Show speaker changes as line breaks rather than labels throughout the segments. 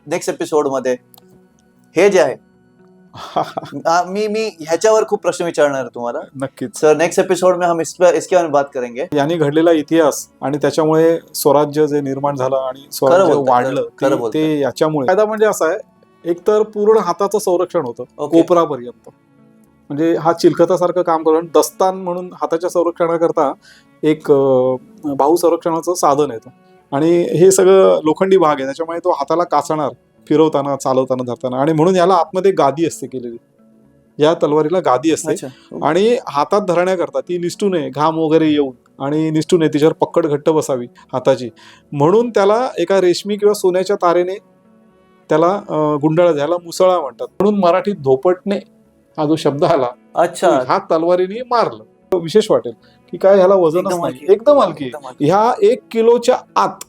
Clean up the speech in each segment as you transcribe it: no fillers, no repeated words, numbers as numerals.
Next episode मध्ये हे जे आहे मी ह्याच्यावर खूप प्रश्न विचारणार आहे तुम्हाला
नक्कीच
सर. नेक्स्ट एपिसोड में हम इसके बारे में बात करेंगे.
यांनी घडलेला इतिहास आणि त्याच्यामुळे स्वराज्य जे निर्माण झालं आणि स्वराज्य वाढलं ते याच्यामुळे. फायदा म्हणजे असा आहे, एक तर पूर्ण हाताचं संरक्षण होतं कोपरापर्यंत, म्हणजे हा चिलखतासारखं काम करून दस्तान म्हणून हाताच्या संरक्षणाकरता एक भाऊ संरक्षणाचं साधन येतं आणि हे सगळं लोखंडी भाग आहे, त्याच्यामुळे तो हाताला काचणार फिरवताना, चालवताना, धरताना. आणि म्हणून याला आतमध्ये गादी असते केलेली, या तलवारीला गादी असते आणि हातात धरण्याकरता ती निसटू नये, घाम वगैरे येऊन आणि निसटू नये, तिच्यावर पक्कड घट्ट बसावी हाताची, म्हणून त्याला एका रेशमी किंवा सोन्याच्या तारेने त्याला गुंडाळा, ज्याला मुसळा म्हणतात. म्हणून मराठीत धोपटणे हा जो शब्द आला,
अच्छा,
ह्या तलवारीने मारलं. विशेष वाटेल की काय ह्याला वजनच नाही, एकदम हलकी. ह्या 1 किलोच्या आत,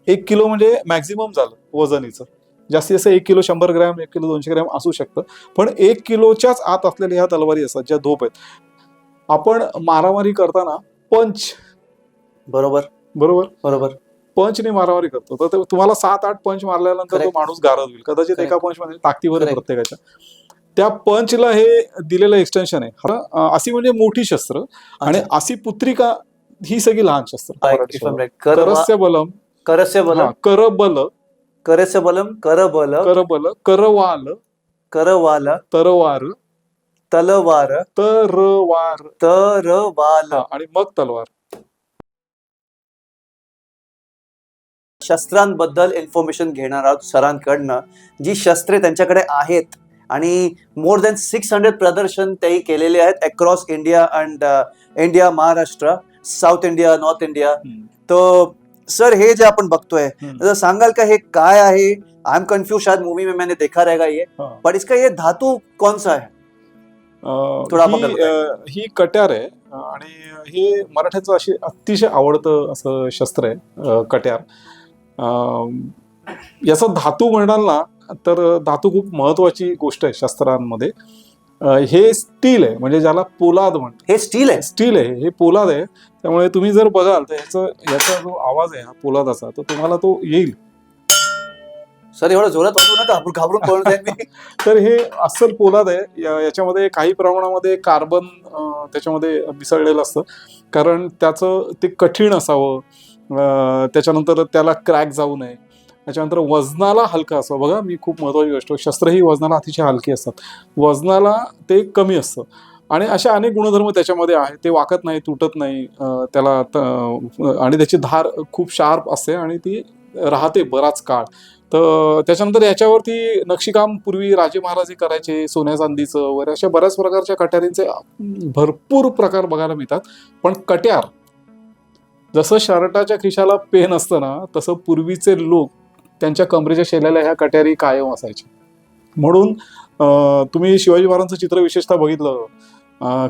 1 किलो म्हणजे मॅक्झिमम झालं वजनीचं. जास्तीत जास्त 1 किलो 100 ग्रॅम, 1 किलो 200 ग्रॅम असू शकतं, पण 1 किलोच्याच आत असलेल्या ह्या तलवारी असतात ज्या धोप आहेत. आपण मारामारी करताना पंच, बरोबर बरोबर बरोबर, पंचने मारामारी करतो, तर तुम्हाला 7-8 पंच मारल्यानंतर तो माणूस गारद होईल कदाचित. एका पंच मध्ये ताकदीवर प्रत्येकाच्या. त्या पंचला हे दिलेलं एक्सटेन्शन आहे. अशी म्हणजे मोठी शस्त्र आणि अशी पुत्रिका ही सगळी लहान शस्त्र. करस्य बलम, करस्य बलम, करबल, करस्य बलम, करबल, करबल, करवाल, करवाल, तरवार, तलवार, तरवार, तरवाल आणि मग तलवार. शस्त्रांबद्दल इन्फॉर्मेशन घेणार आहोत सरांकडनं, जी शस्त्रे त्यांच्याकडे आहेत आणि मोर दॅन 600 प्रदर्शन तेही केलेले आहेत across India and India, Maharashtra, south India, north India. तो सर हे जे आपण बघतोय, सांगाल का हे काय आहे? आई एम कंफ्यूज, शायद मूवी में मैंने देखा रहेगा ये, पर इसका ये धातु कौन सा है? थोडा ही कट्यार आहे आणि हे मराठ्याचं अशी अतिशय आवडतं असं शस्त्र आहे कट्यार. याचा धातू म्हणाल ना तर धातू खूप महत्वाची गोष्ट आहे शस्त्रांमध्ये. हे स्टील आहे, म्हणजे ज्याला पोलाद म्हणतात. हे स्टील आहे, स्टील आहे, हे पोलाद आहे. त्यामुळे तुम्ही जर बघाल तर याचा जो आवाज आहे हा पोलादाचा, तर तुम्हाला तो येईल. सर एवढं जोरात वाजवू नका, घाबरून पळून जाईल मी. तर हे अस्सल पोलाद आहे. याच्यामध्ये काही प्रमाणामध्ये कार्बन त्याच्यामध्ये मिसळलेलं असतं, कारण त्याचं ते कठीण असावं, त्याच्यानंतर त्याला क्रॅक जाऊ नये, त्याच्यानंतर वजनाला हलका असावं. बघा, मी खूप महत्वाची गोष्ट, शस्त्र ही वजनाला अतिशय हलकी असतात, वजनाला ते कमी असतं आणि अशा अनेक गुणधर्म त्याच्यामध्ये आहेत. ते वाकत नाही, तुटत नाही, त्याला आणि त्याची धार खूप शार्प असते आणि ती राहते बराच काळ. तर त्याच्यानंतर याच्यावरती नक्षीकाम पूर्वी राजे महाराजे करायचे, सोन्या चांदीचं वगैरे, अशा बऱ्याच प्रकारच्या कट्यारींचे भरपूर प्रकार बघायला मिळतात. पण कट्यार जसं शर्टाच्या खिशाला पेन असतं ना, तसं पूर्वीचे लोक त्यांच्या कमरेच्या शेल्याला ह्या कट्यारी कायम असायच्या. म्हणून तुम्ही शिवाजी महाराजांचं चित्र विशेषतः बघितलं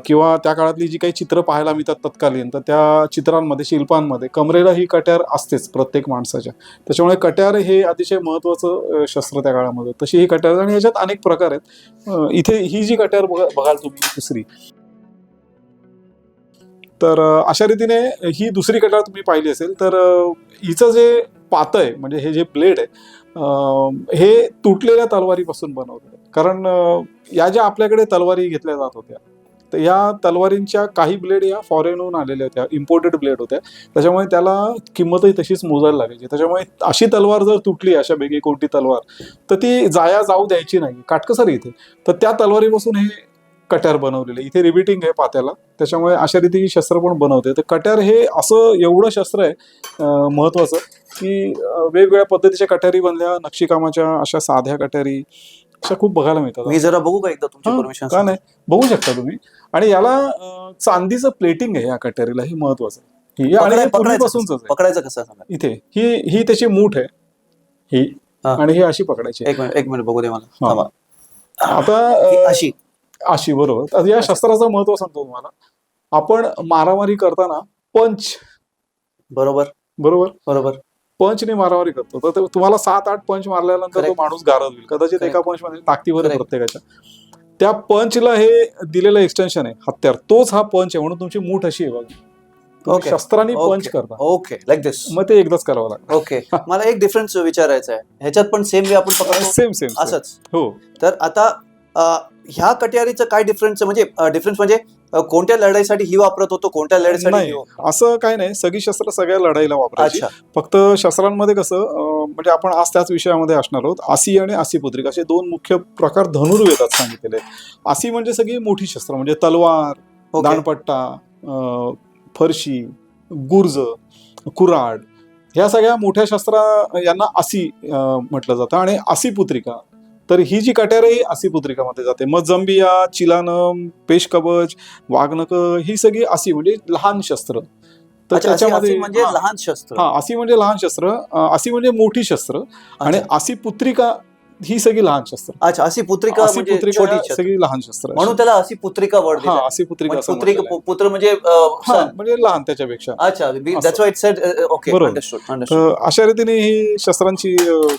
किंवा त्या काळातली जी काही चित्र पाहायला मिळतात तत्कालीन, तर त्या चित्रांमध्ये, शिल्पांमध्ये कमरेला ही कट्यार असतेच प्रत्येक माणसाच्या. त्याच्यामुळे कट्यार हे अतिशय महत्वाचं शस्त्र त्या काळामध्ये. तशी ही कट्यार, आणि ह्याच्यात अनेक प्रकार आहेत. इथे ही जी कट्यार बघाल तुम्ही दुसरी, तर अशा रीतीने ही दुसरी कट्यार तुम्ही पाहिली असेल, तर हिचं जे पात आहे, म्हणजे हे जे ब्लेड आहे, हे तुटलेल्या तलवारीपासून बनवलं. कारण या ज्या आपल्याकडे तलवारी घेतल्या जात होत्या, तर या तलवारींच्या काही ब्लेड या फॉरेनहून आलेल्या होत्या, इम्पोर्टेड ब्लेड होत्या. त्याच्यामुळे त्याला किंमतही तशीच मोजायला लागायची. त्याच्यामुळे अशी तलवार जर तुटली, अशा बेगी कोणती तलवार, तर ती जाऊ द्यायची नाही, काटकसर इथे. तर त्या तलवारीपासून हे कट्यार बनवलेले, इथे रिबिटिंग आहे पात्याला, त्याच्यामुळे अशा रीती शस्त्र पण बनवते. तर कट्यार हे असं एवढं शस्त्र आहे महत्वाचं की वेगवेगळ्या पद्धतीच्या कट्यारी बनल्या, नक्षीकामाच्या अशा साध्या कट्यारी अशा खूप बघायला मिळतात. मी जरा बघू का एकदा तुमची परमिशन? का नाही, बघू शकता तुम्ही. आणि याला चांदीचं प्लेटिंग आहे या कट्यारीला, हे महत्वाचं आहे. आणि पूर्वीपासूनच पकडायचं कसं इथे, ही त्याची मूठ आहे ही, आणि ही अशी पकडायची. एक मिनिट बघू दे मला. आता अशी, बरोबर. या शस्त्राचं महत्व सांगतो तुम्हाला. आपण मारामारी करताना पंच, बरोबर बरोबर बरोबर, पंचने मारामारी करतो, तर तुम्हाला 7-8 पंच मारल्यानंतर तो माणूस गारद होईल कदाचित. एका पंच मध्ये ताकदीवर प्रत्येकाच्या. त्या पंचला हे दिलेलं एक्सटेन्शन आहे हत्यार, तोच हा पंच आहे. म्हणून तुमची मूठ अशी आहे बघा,
Okay.
शस्त्रांनी पंच
Okay.
करता,
ओके, लाईक दिस.
मग ते एकदाच करावं लागतं.
ओके, मला एक डिफरन्स विचारायचा आहे. ह्याच्यात पण सेम वे आपण पकडतो
सेम सेम
असंच.
हो.
तर आता ह्या कट्यारीचं काय डिफरन्स म्हणजे कोणत्या लढाईसाठी ही वापरत होतो, कोणत्या लढाईसाठी
नाही,
ही
असं काही नाही. सगळी शस्त्र सगळ्या लढाईला वापरायची.
अच्छा.
फक्त शस्त्रांमध्ये कसं म्हणजे आपण आज त्याच विषयामध्ये असणार आहोत. आसी आणि आसीपुत्रिक असे दोन मुख्य प्रकार धनुर्वेदात सांगितलेले आहेत. आसी म्हणजे सगळी मोठी शस्त्र, म्हणजे तलवार,
ओके.
दाणपट्टा, फरशी, गुर्ज, कुऱ्हाड, ह्या सगळ्या मोठ्या शस्त्रा यांना आसी म्हटलं जातं. आणि आसीपुत्रिका, तर ही जी कट्यार आहे आसीपुत्रिकामध्ये जाते. मग जंबिया, चिलानम, पेशकवच, वाघनक, ही सगळी आसी म्हणजे लहान शस्त्र. तर
अच्छा, आसी
त्याच्यामध्ये
म्हणजे लहान शस्त्र.
हा, आसी म्हणजे लहान शस्त्र, आसी म्हणजे मोठी शस्त्र, आणि
अच्छा.
आसीपुत्रिका ही सगळी लहान शस्त्र.
अच्छा, अशी पुत्रिका म्हणजे
आसीपुत्रिका
छोटी
ह्या
शस्त्र.
सगळी लहान शस्त्र.
म्हणून त्याला अशी पुत्रिका वर्ड
हा,
दिला.
आसीपुत्रिका असं
पुत्रिका
म्हटलेलं आहे.
पुत्र म्हणजे
हा,
son.
म्हणजे लहान त्याच्यापेक्षा.
अच्छा, that's why it said. Okay,
बरोबर.
अंडरस्टूड.
तर अशा रीतीने ही शस्त्रांची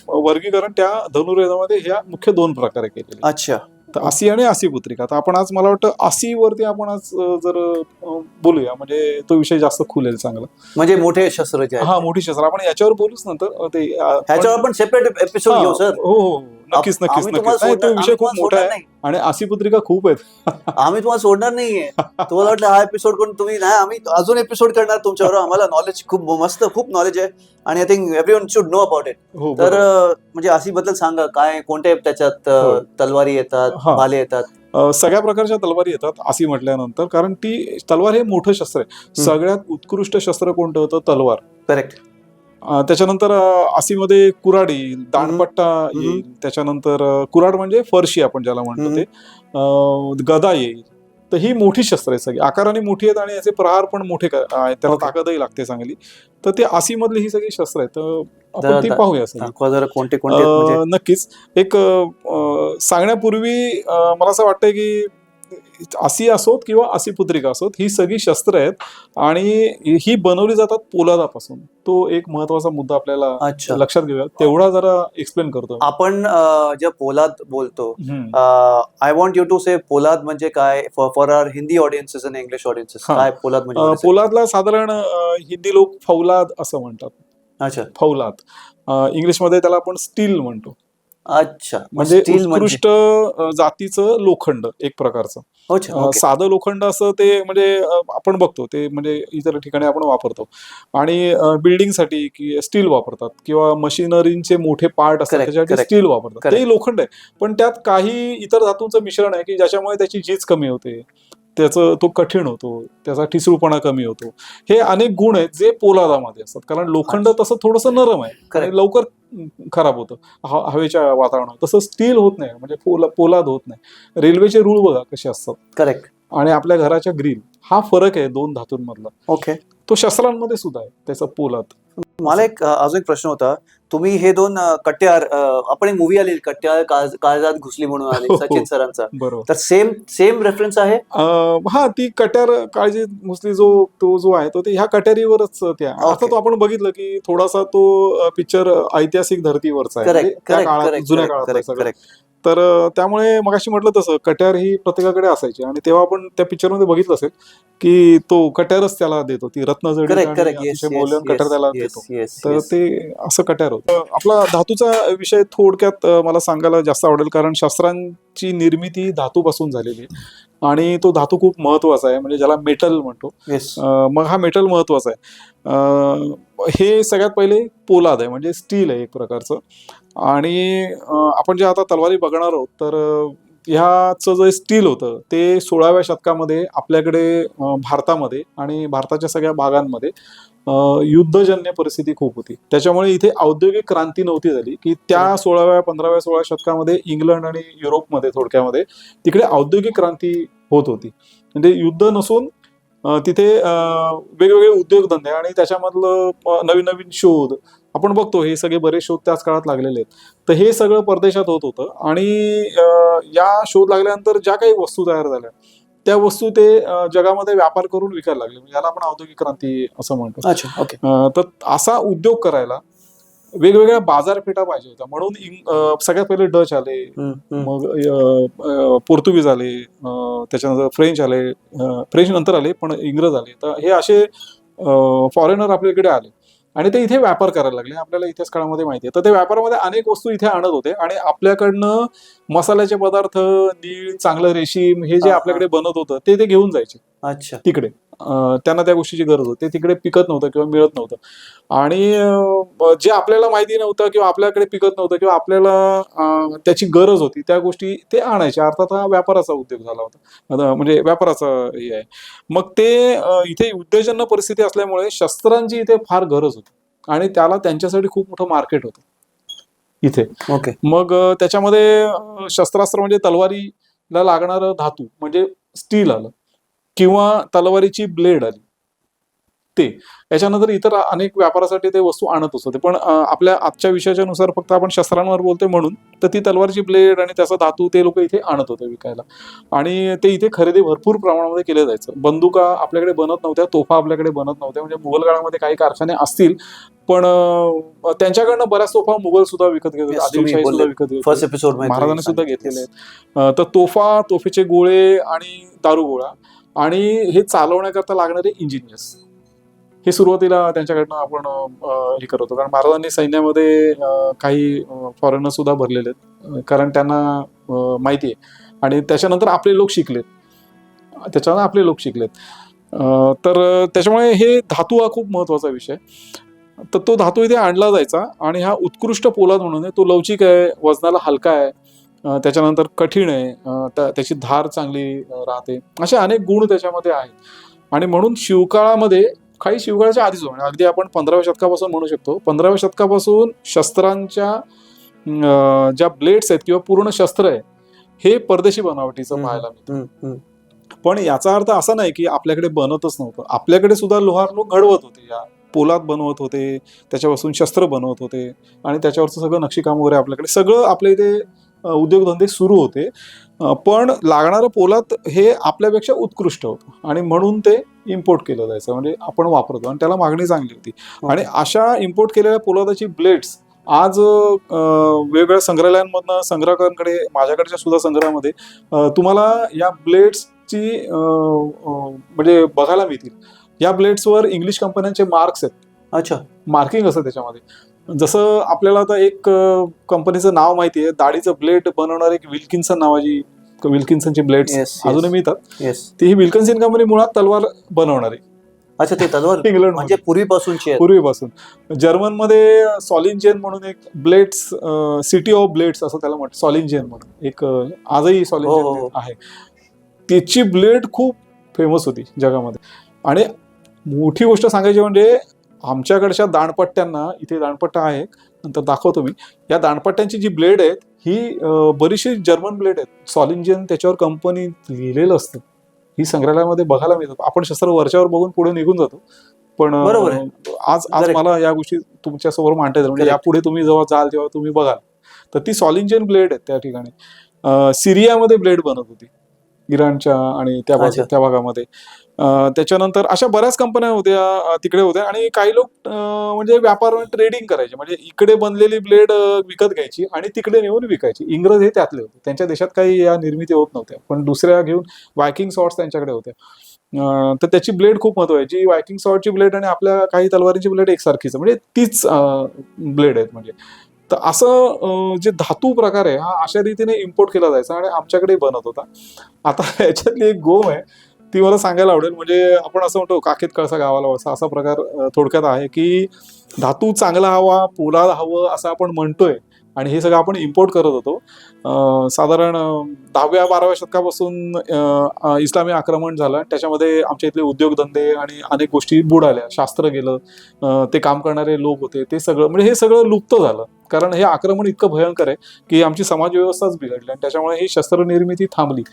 वर्गीकरण त्या धनुर्वेदामध्ये ह्या मुख्य दोन प्रकारे केलेले.
अच्छा.
तर आसी आणि आसीपुत्रिका. तर आपण आज मला वाटतं आसीवरती आपण आज जर बोलूया, म्हणजे तो विषय जास्त खुलेल चांगला.
म्हणजे मोठे शस्त्र जे आहेत.
हा, मोठी शस्त्र आपण याच्यावर बोलूच नंतर. ते
ह्याच्यावर आपण सेपरेट एपिसोड घेऊ सर.
हो हो, नक्कीच नक्कीच
आम्ही तुम्हाला
नक्कीच. नाही, तो
सोडणार-
विषय
आम्ही
खूप
तुम्हाला
मोठा
सोडणार
आहे
नाही.
आणि आसीपुत्रिका खूप आहेत.
आम्ही तुम्हाला सोडणार नाहीये. तुम्हाला वाटलं हा एपिसोड करून तुम्ही नाही, आम्ही अजून एपिसोड करणार तुमच्यावर. आम्हाला नॉलेज खूप मस्त, खूप नॉलेज आहे आणि I think everyone should know about it.
हो,
तर
बरोबर.
म्हणजे आसी बद्दल सांगा, काय कोणते त्याच्यात
होय.
तलवारी येतात,
हा.
भाले येतात.
सगळ्या प्रकारच्या तलवारी येतात आसी म्हटल्यानंतर, कारण ती तलवार हे मोठं शस्त्र आहे. सगळ्यात उत्कृष्ट शस्त्र कोणतं होतं? तलवार.
करेक्ट.
त्याच्यानंतर आसीमध्ये कुऱ्हाड येईल, दाणपट्टा येईल, त्याच्यानंतर कुऱ्हाड म्हणजे फरशी आपण ज्याला म्हणतो ते, गदा येईल. तर ही मोठी शस्त्र आहेत सगळी, आकाराने मोठी आहेत आणि याचे प्रहार पण मोठे आहेत, त्याला
Okay.
ताकदही लागते चांगली. तर ते आसीमधली ही सगळी शस्त्र आहेत. तर आपण ती पाहूया सगळी.
दाखवा जरा कोणते कोणते आहेत म्हणजे.
नक्कीच. एक सांगण्यापूर्वी मला असं वाटतंय की आसी असोत किंवा आसीपुत्रिका असोत, ही सगळी शस्त्र आहेत आणि ही बनवली जातात पोलादापासून. तो एक महत्वाचा मुद्दा आपल्याला
अच्छा.
लक्षात घेऊया. तेवढा जरा एक्सप्लेन करतो.
आपण जे पोलाद बोलतो,
हम्म.
आय वॉन्ट यू टू से पोलाद म्हणजे काय फॉर आवर हिंदी ऑडियन्सेस आणि इंग्लिश ऑडियन्सेस.
हा.
काय पोलाद म्हणजे?
पोलादला साधारण हिंदी लोक फौलाद असं म्हणतात.
अच्छा.
फौलाद. इंग्लिशमध्ये त्याला आपण स्टील म्हणतो.
अच्छा,
म्हणजे
स्टील
उत्कृष्ट जातीचं लोखंड एक प्रकारचं.
अच्छा, ओके.
साधं लोखंड असं ते म्हणजे आपण बघतो ते, म्हणजे इतर ठिकाणी आपण वापरतो. आणि बिल्डिंगसाठी स्टील वापरतात किंवा मशिनरीचे मोठे पार्ट असतात
Correct,
त्याच्यासाठी
correct,
स्टील वापरतात.
correct.
ते लोखंड आहे, पण त्यात काही इतर धातूंचं मिश्रण आहे की ज्याच्यामुळे त्याची झीज कमी होते, त्याचं तो कठीण होतो, त्याचा ठिसूळपणा कमी होतो. हे अनेक गुण आहेत जे पोलादामध्ये असतात, कारण लोखंड तसं थोडंसं नरम आहे आणि
Correct.
लवकर खराब होतं हवेच्या वातावरणात. तसं स्टील होत नाही, म्हणजे पोलाद होत नाही. रेल्वेचे रूळ बघा कसे असतात,
करेक्ट.
आणि आपल्या घराच्या ग्रिल, हा फरक आहे दोन धातूंमधला.
ओके.
तो शस्त्रांमध्ये सुद्धा आहे त्याचा पोलाद.
मला एक अजून एक प्रश्न होता. तुम्ही हे दोन कट्यार, आपण एक मूवी आली कट्यार काळजात घुसली म्हणून आली
हो, हो.
सचिन सरांचा,
बरोबर.
तर सेम रेफरन्स आहे.
हा, ती कट्यार काळजी घुसली तो जो आहे तो ह्या कट्यारीवरच ते आहे. आता तो आपण बघितलं की थोडासा तो पिक्चर ऐतिहासिक धर्तीवरचा आहे, म्हणजे
करेक्ट,
त्या काळात,
करेक्ट,
जुन्या काळात
करेक्ट,
सगळं.
करेक्ट.
तर त्यामुळे मगाशी म्हटलं तसं कट्यार ही प्रत्येकाकडे असायची, आणि तेव्हा आपण त्या पिक्चरमध्ये बघितलं असेल की तो कट्यारच त्याला देतो, ती रत्नजडी
करेक्ट, करेक्ट.
अतिशय मौल्यवान कट्यार त्याला देतो. तर
येस.
ते असं कट्यार होतं. आपला धातूचा विषय थोडक्यात मला सांगायला जास्त आवडेल, कारण शस्त्रांची निर्मिती धातूपासून झालेली आहे आणि तो धातू खूप महत्वाचा आहे, म्हणजे ज्याला मेटल म्हणतो.
येस.
मग हा मेटल महत्वाचा आहे. हे सगळ्यात पहिले पोलाद आहे, म्हणजे स्टील आहे एक प्रकारचं. आणि आपण जे आता तलवारी बघणार आहोत, तर ह्याचं जे स्टील होतं ते 16व्या शतकामध्ये आपल्याकडे भारतामध्ये आणि भारताच्या सगळ्या भागांमध्ये युद्धजन्य परिस्थिती खूप होती. त्याच्यामुळे इथे औद्योगिक क्रांती नव्हती झाली, की त्या 16व्या 15व्या 16व्या शतकामध्ये इंग्लंड आणि युरोपमध्ये थोडक्यामध्ये तिकडे औद्योगिक क्रांती होत होती. म्हणजे युद्ध नसून तिथे वेगवेगळे उद्योगधंदे आणि त्याच्यामधलं नवीन नवीन शोध आपण बघतो. हे सगळे बरेच शोध त्याच काळात लागलेले आहेत. तर हे सगळं परदेशात होत होतं, आणि या शोध लागल्यानंतर ज्या काही वस्तू तयार झाल्या त्या वस्तू ते जगामध्ये व्यापार करून विकायला लागले, म्हणजे याला आपण औद्योगिक क्रांती असं म्हणतो.
अच्छा, ओके.
तर असा उद्योग करायला वेगवेगळ्या बाजारपेठा पाहिजे होत्या, म्हणून सगळ्यात पहिले डच आले, मग पोर्तुगीज आले, त्याच्यानंतर फ्रेंच आले, फ्रेंच नंतर आले, पण इंग्रज आले. तर हे असे फॉरेनर आपल्याकडे आले आणि ते इथे व्यापार करायला लागले. आपल्याला इतिहास काळामध्ये माहिती आहे. तर ते व्यापारामध्ये अनेक वस्तू इथे आणत होते आणि आपल्याकडनं मसाल्याचे पदार्थ, नीळ, चांगलं रेशीम हे जे आपल्याकडे बनत होतं ते घेऊन जायचे.
अच्छा.
तिकडे त्यांना त्या गोष्टीची गरज होती. ते तिकडे पिकत नव्हतं किंवा मिळत नव्हतं आणि जे आपल्याला माहिती नव्हतं किंवा आपल्याकडे पिकत नव्हतं किंवा आपल्याला त्याची गरज होती त्या गोष्टी ते आणायचे. अर्थात हा व्यापाराचा उद्योग झाला होता, म्हणजे व्यापाराचा हे आहे. मग ते इथे उद्योजन परिस्थिती असल्यामुळे शस्त्रांची इथे फार गरज होती आणि त्याला त्यांच्यासाठी खूप मोठं मार्केट होतं इथे.
ओके.
मग त्याच्यामध्ये शस्त्रास्त्र म्हणजे तलवारीला लागणारं धातू म्हणजे स्टील आलं किंवा तलवारीची ब्लेड आली ते. याच्यानंतर इतर अनेक व्यापारासाठी ते वस्तू आणत असते. पण आपल्या आजच्या विषयाच्या नुसार फक्त आपण शस्त्रांवर बोलतोय म्हणून तर ती तलवारची ब्लेड आणि त्याचा धातू ते लोक इथे आणत होते विकायला आणि ते इथे खरेदी भरपूर प्रमाणामध्ये केलं जायचं. बंदुका आपल्याकडे बनत नव्हत्या, तोफा आपल्याकडे बनत नव्हत्या. म्हणजे मुघल काळामध्ये काही कारखाने असतील पण त्यांच्याकडनं बऱ्याच तोफा मुघल सुद्धा विकत घेत होते, आदिलशाही सुद्धा विकत घेत
फर्स्ट
होते,
एपिसोड
महाराजांनी सुद्धा घेतलेले आहेत. तर तोफा, तोफेचे गोळे आणि दारुगोळा आणि हे चालवण्याकरता लागणारे इंजिनियर्स हे सुरुवातीला त्यांच्याकडनं आपण हे करत होतो. कारण महाराजांनी सैन्यामध्ये काही फॉरेनर सुद्धा भरलेले आहेत कारण त्यांना माहिती आहे आणि त्याच्यानंतर आपले लोक शिकलेत. तर त्याच्यामुळे हे धातू हा खूप महत्वाचा विषय. तर तो धातू इथे आणला जायचा आणि हा उत्कृष्ट पोलाद म्हणून आहे. तो लवचिक आहे, वजनाला हलका आहे, त्याच्यानंतर कठीण आहे, त्याची धार चांगली राहते, असे अनेक गुण त्याच्यामध्ये आहेत. आणि म्हणून शिवकाळामध्ये काही शिवकाळाच्या आधीच म्हणजे अगदी आपण 15व्या शतकापासून म्हणू शकतो, 15व्या शतकापासून शस्त्रांच्या ज्या ब्लेड्स आहेत किंवा पूर्ण शस्त्र आहे हे परदेशी बनावटीचं पाहायला मिळतं. पण याचा अर्थ असा नाही की आपल्याकडे बनतच नव्हतं. आपल्याकडे सुद्धा लोहार लोक घडवत होते, या पोलाद बनवत होते, त्याच्यापासून शस्त्र बनवत होते आणि त्याच्यावरचं सगळं नक्षीकाम वगैरे आपल्याकडे सगळं आपल्या इथे उद्योगधंदे सुरू होते. पण लागणारं पोलाद हे आपल्यापेक्षा उत्कृष्ट होतं आणि म्हणून ते इम्पोर्ट केलं जायचं, म्हणजे आपण वापरतो आणि त्याला मागणी चांगली होती. आणि अशा इम्पोर्ट केलेल्या पोलादाची ब्लेड्स आज वेगवेगळ्या संग्रहालयांमधनं, संग्राहकांकडे, माझ्याकडच्या सुद्धा संग्रहामध्ये तुम्हाला या ब्लेड्सची म्हणजे बघायला मिळतील. या ब्लेड्सवर इंग्लिश कंपन्यांचे मार्क्स आहेत.
अच्छा.
मार्किंग असतं त्याच्यामध्ये. जसं आपल्याला आता एक कंपनीचं नाव माहिती आहे, दाढीचं ब्लेड बनवणारी एक विल्किन्सन नावाची, विल्किन्सनची ब्लेड्स अजूनही मिळतात. ती ही विल्किन्सन कंपनी मुळात तलवार बनवणारी.
अच्छा, ते तलवार
इंग्लंड
म्हणजे पूर्वीपासूनची.
जर्मनमध्ये सॉलिंजेन म्हणून एक ब्लेड्स, सिटी ऑफ ब्लेड्स असं त्याला म्हणतात, सॉलिंजेन म्हणून एक आजही सॉलिंजेन आहे. त्याची ब्लेड खूप फेमस होती जगामध्ये. आणि मोठी गोष्ट सांगायची म्हणजे आमच्याकडच्या दाणपट्ट्यांना, इथे दाणपट्टा आहे नंतर दाखवतो मी, या दाणपट्ट्यांची जी ब्लेड आहेत ही बरीचशी जर्मन ब्लेड आहेत. सॉलिंजेन त्याच्यावर कंपनी लिहिलेलं असतं. ही संग्रहालयामध्ये बघायला मिळतात. आपण शस्त्र वरच्यावर बघून पुढे निघून जातो, पण आज मला या गोष्टी तुमच्या समोर मांडता येतात. म्हणजे यापुढे तुम्ही जेव्हा जाल तेव्हा तुम्ही बघाल तर ती सॉलिंजेन ब्लेड आहेत त्या ठिकाणी. सिरियामध्ये ब्लेड बनत होती, इराणच्या आणि त्या भागामध्ये. त्याच्यानंतर अशा बऱ्याच कंपन्या होत्या तिकडे होत्या आणि काही लोक म्हणजे व्यापार ट्रेडिंग करायचे, म्हणजे इकडे बनलेली ब्लेड विकत घ्यायची आणि तिकडे नेऊन विकायची. इंग्रज हे त्यातले होते, त्यांच्या देशात काही या निर्मिती होत नव्हत्या, पण दुसऱ्या घेऊन वायकिंग सॉर्ट्स त्यांच्याकडे होत्या. तर त्याची ब्लेड खूप महत्वाची. वायकिंग सॉर्टची ब्लेड आणि आपल्या काही तलवारीची ब्लेड एकसारखीच, म्हणजे तीच ब्लेड आहेत. म्हणजे तर असं जे धातू प्रकार आहे हा अशा रीतीने इम्पोर्ट केला जायचा आणि आमच्याकडे बनत होता. आता याच्यातली एक गोम आहे ती मला सांगायला आवडेल. म्हणजे आपण असं म्हणतो काखेत कळसा गावाला वळसा, असा प्रकार थोडक्यात आहे की धातू चांगला हवा, पोलाद हवं असं आपण म्हणतोय आणि हे सगळं आपण इम्पोर्ट करत होतो. साधारण 10व्या-12व्या शतकापासून इस्लामी आक्रमण झालं, त्याच्यामध्ये आमच्या इथले उद्योगधंदे आणि अनेक गोष्टी बुडाल्या, शास्त्र गेलं, ते काम करणारे लोक होते, ते सगळं म्हणजे हे सगळं लुप्त झालं. कारण हे आक्रमण इतकं भयंकर आहे की आमची समाज व्यवस्थाच बिघडली आणि त्याच्यामुळे ही शस्त्र निर्मिती थांबली.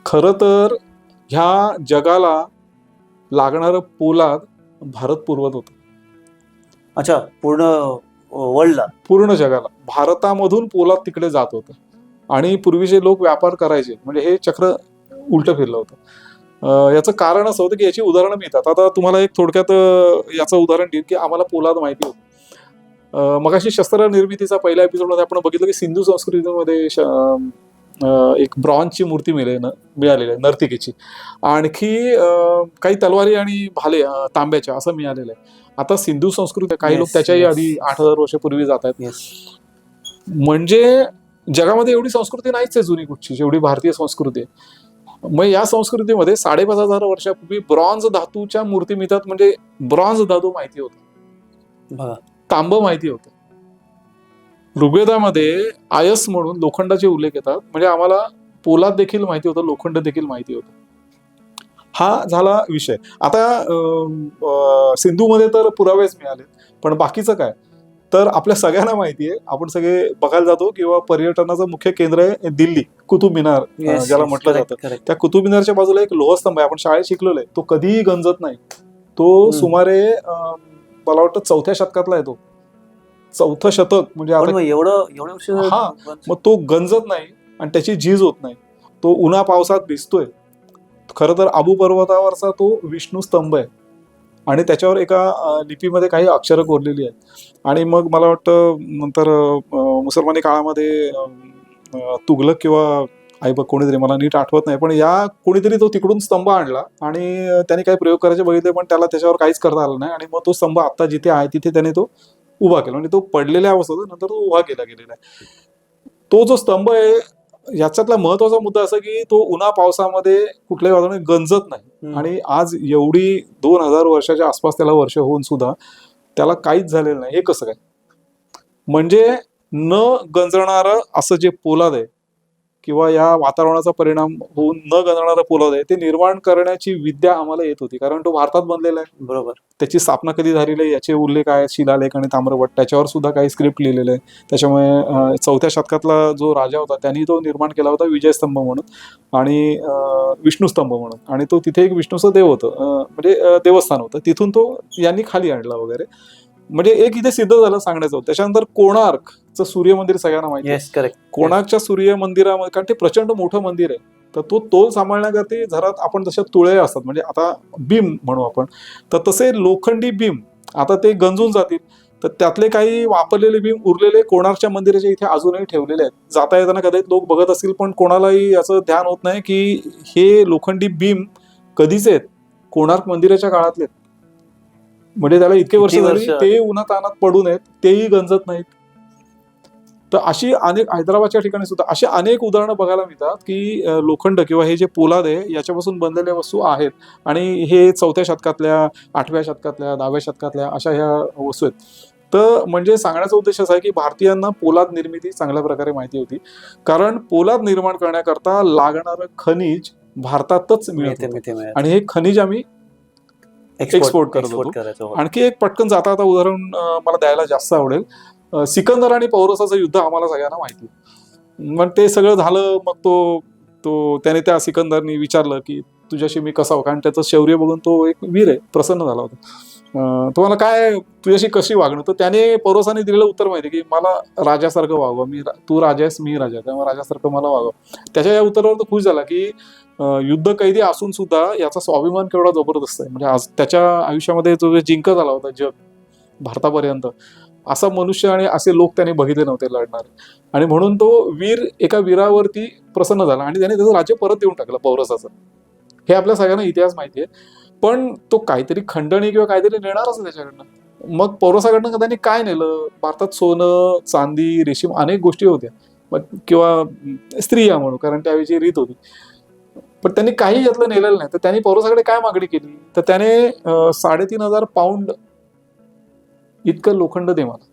खरं तर ह्या जगाला लागणारं पोलाद भारत पुरवत होतं.
अच्छा, पूर्ण वर्ल्डला,
पूर्ण जगाला भारतामधून पोलाद तिकडे जात होतं आणि पूर्वीचे लोक व्यापार करायचे, म्हणजे हे चक्र उलट फिरलं होतं. याचं कारण असं होतं की याची उदाहरणं मिळतात. आता तुम्हाला एक थोडक्यात याचं उदाहरण देईल की आम्हाला पोलाद माहिती होतं. मगाशी शस्त्र निर्मितीचा पहिल्या एपिसोडमध्ये आपण बघितलं की सिंधू संस्कृतीमध्ये एक ब्रॉन्झची मूर्ती मिळालेली आहे नर्तिकेची. आणखी काही तलवारी आणि भाले तांब्याच्या असं मिळालेलं आहे. आता सिंधू संस्कृती काही लोक त्याच्याही आधी 8,000 वर्षापूर्वी जात आहेत. म्हणजे जगामध्ये एवढी संस्कृती नाहीच आहे जुनी कुठची जेवढी भारतीय संस्कृती आहे. मग या संस्कृतीमध्ये 5,500 वर्षापूर्वी ब्रॉन्झ धातूच्या मूर्ती मिळतात. म्हणजे ब्रॉन्झ धातू माहिती होतं, तांब माहिती होतं. ऋग्वेदामध्ये आयस म्हणून लोखंडाचे उल्लेख येतात. म्हणजे आम्हाला पोलाद देखील माहिती होतं, लोखंड देखील माहिती होतं. हा झाला विषय. आता सिंधूमध्ये तर पुरावेच मिळाले, पण बाकीचं काय तर आपल्या सगळ्यांना माहिती आहे. आपण सगळे बघायला जातो किंवा पर्यटनाचं मुख्य केंद्र आहे दिल्ली, कुतुब मिनार ज्याला म्हटलं जातं. त्या कुतुब मिनारच्या बाजूला एक लोहस्तंभ आहे, आपण शाळेत शिकलेलो आहे. तो कधीही गंजत नाही. तो सुमारे मला वाटतं 4थ्या शतकातला आहे. तो 4थं शतक म्हणजे हा, मग तो गंजत नाही आणि त्याची झीज होत नाही. तो उन्हा पावसात भिजतोय. खरं तर आबू पर्वतावरचा तो विष्णू स्तंभ आहे आणि त्याच्यावर एका लिपीमध्ये काही अक्षरं कोरलेली आहेत. आणि मग मला वाटतं नंतर मुसलमानी काळामध्ये तुघलक किंवा बघ कोणीतरी, मला नीट आठवत नाही, पण या कोणीतरी तो तिकडून स्तंभ आणला आणि त्याने काही प्रयोग करायचे बघितले, पण त्याला त्याच्यावर काहीच करता आलं नाही. आणि मग तो स्तंभ आता जिथे आहे तिथे त्याने तो उभा केला. म्हणजे तो पडलेल्या अवस्थेत नंतर तो उभा केला गेलेला आहे. तो जो स्तंभ आहे याच्यातला महत्वाचा मुद्दा असा की तो उन्हा पावसामध्ये कुठल्याही वातावरणात गंजत नाही. आणि आज एवढी 2,000 वर्षाच्या आसपास त्याला वर्ष होऊन सुद्धा त्याला काहीच झालेलं नाही. हे कसं काय? म्हणजे न गंजणारं असं जे पोलाद आहे किंवा या वातावरणाचा परिणाम होऊन न गंजणारं पोलाद आहे ते निर्माण करण्याची विद्या आम्हाला येत होती, कारण तो भारतात बनलेला आहे.
बरोबर.
त्याची स्थापना कधी झालेली आहे याचे उल्लेख आहेत, शिलालेख आणि ताम्रपट, त्याच्यावर सुद्धा काही स्क्रिप्ट लिहिलेले आहे. त्याच्यामुळे 4थ्या शतकातला जो राजा होता त्यांनी तो निर्माण केला होता विजयस्तंभ म्हणून आणि विष्णुस्तंभ म्हणून. आणि तो तिथे एक विष्णूचं देव होतं, म्हणजे देवस्थान होतं. तिथून तो यांनी खाली आणला वगैरे. म्हणजे एक इथे सिद्ध झालं सांगण्याचं होतं. त्याच्यानंतर कोणार्कचं सूर्य मंदिर सगळ्यांना माहिती आहे. कोणार्कच्या सूर्य मंदिरामध्ये, कारण ते प्रचंड मोठं मंदिर आहे, तर तो तोल सांभाळण्याकरता घरात आपण जशा तुळे असतात, म्हणजे आता बीम म्हणू आपण, तर तसे लोखंडी बीम आता ते गंजून जातील, तर त्यातले काही वापरलेले बीम उरलेले कोणार्कच्या मंदिराच्या इथे अजूनही ठेवलेले आहेत. जाता येताना कदाचित लोक बघत असतील, पण कोणालाही याचं ध्यान होत नाही की हे लोखंडी बीम कधीच आहेत, कोणार्क मंदिराच्या काळातले. म्हणजे त्याला इतके वर्ष झाली ते उन्हातानात पडून आहेत, तेही गंजत नाहीत. तर अशी अनेक, हैदराबादच्या ठिकाणी सुद्धा अशी अनेक उदाहरणं बघायला मिळतात की लोखंड किंवा हे जे पोलाद आहे याच्यापासून बनलेल्या वस्तू आहेत. आणि हे 4थ्या शतकातल्या, 8व्या शतकातल्या, 10व्या शतकातल्या अशा ह्या वस्तू आहेत. तर म्हणजे सांगण्याचा उद्देश असा आहे की भारतीयांना पोलाद निर्मिती चांगल्या प्रकारे माहिती होती, कारण पोलाद निर्माण करण्याकरता लागणारं खनिज भारतातच मिळते आणि हे खनिज आम्ही एक्सपोर्ट करत होतो. आणखी एक पटकन जाता आता उदाहरण मला द्यायला जास्त आवडेल. सिकंदर आणि पौरसाचं युद्ध आम्हाला सगळ्यांना माहिती. मग ते सगळं झालं, मग तो त्याने त्या सिकंदरनी विचारलं की तुझ्याशी मी कसा हो, कारण त्याचं शौर्य बघून तो एक वीर आहे, प्रसन्न झाला होता. तुम्हाला काय, तुझ्याशी कशी वागणं? तर त्याने पौरसाने दिलेलं उत्तर माहिती की मला राजासारखं वागवा, तू राजा आहेस, मी राजा, त्यामुळे राजासारखं मला वागव. त्याच्या या उत्तरावर तो खुश झाला की युद्ध कैदी असून सुद्धा याचा स्वाभिमान केवढा जबरदस्त आहे. म्हणजे आज त्याच्या आयुष्यामध्ये जो जिंकत आला होता जग भारतापर्यंत, असा मनुष्य आणि असे लोक त्याने बघितले नव्हते लढणारे. आणि म्हणून तो वीर एका वीरावरती प्रसन्न झाला आणि त्याने त्याचं राज्य परत देऊन टाकलं पौरसाचं. हे आपल्या सगळ्यांना इतिहास माहिती आहे, पण तो काहीतरी खंडणी किंवा काहीतरी नेणारच त्याच्याकडनं. मग पौरसाकडनं त्यांनी काय नेलं? भारतात सोनं, चांदी, रेशीम अनेक गोष्टी होत्या, किंवा स्त्रिया म्हणू, कारण त्यावेळी रीत होती. पण त्यांनी काही यातलं नेलेलं नाही. तर त्यांनी पौरसाकडे काय मागणी केली? तर त्याने 3,500 पाऊंड इतकं लोखंड दे मला.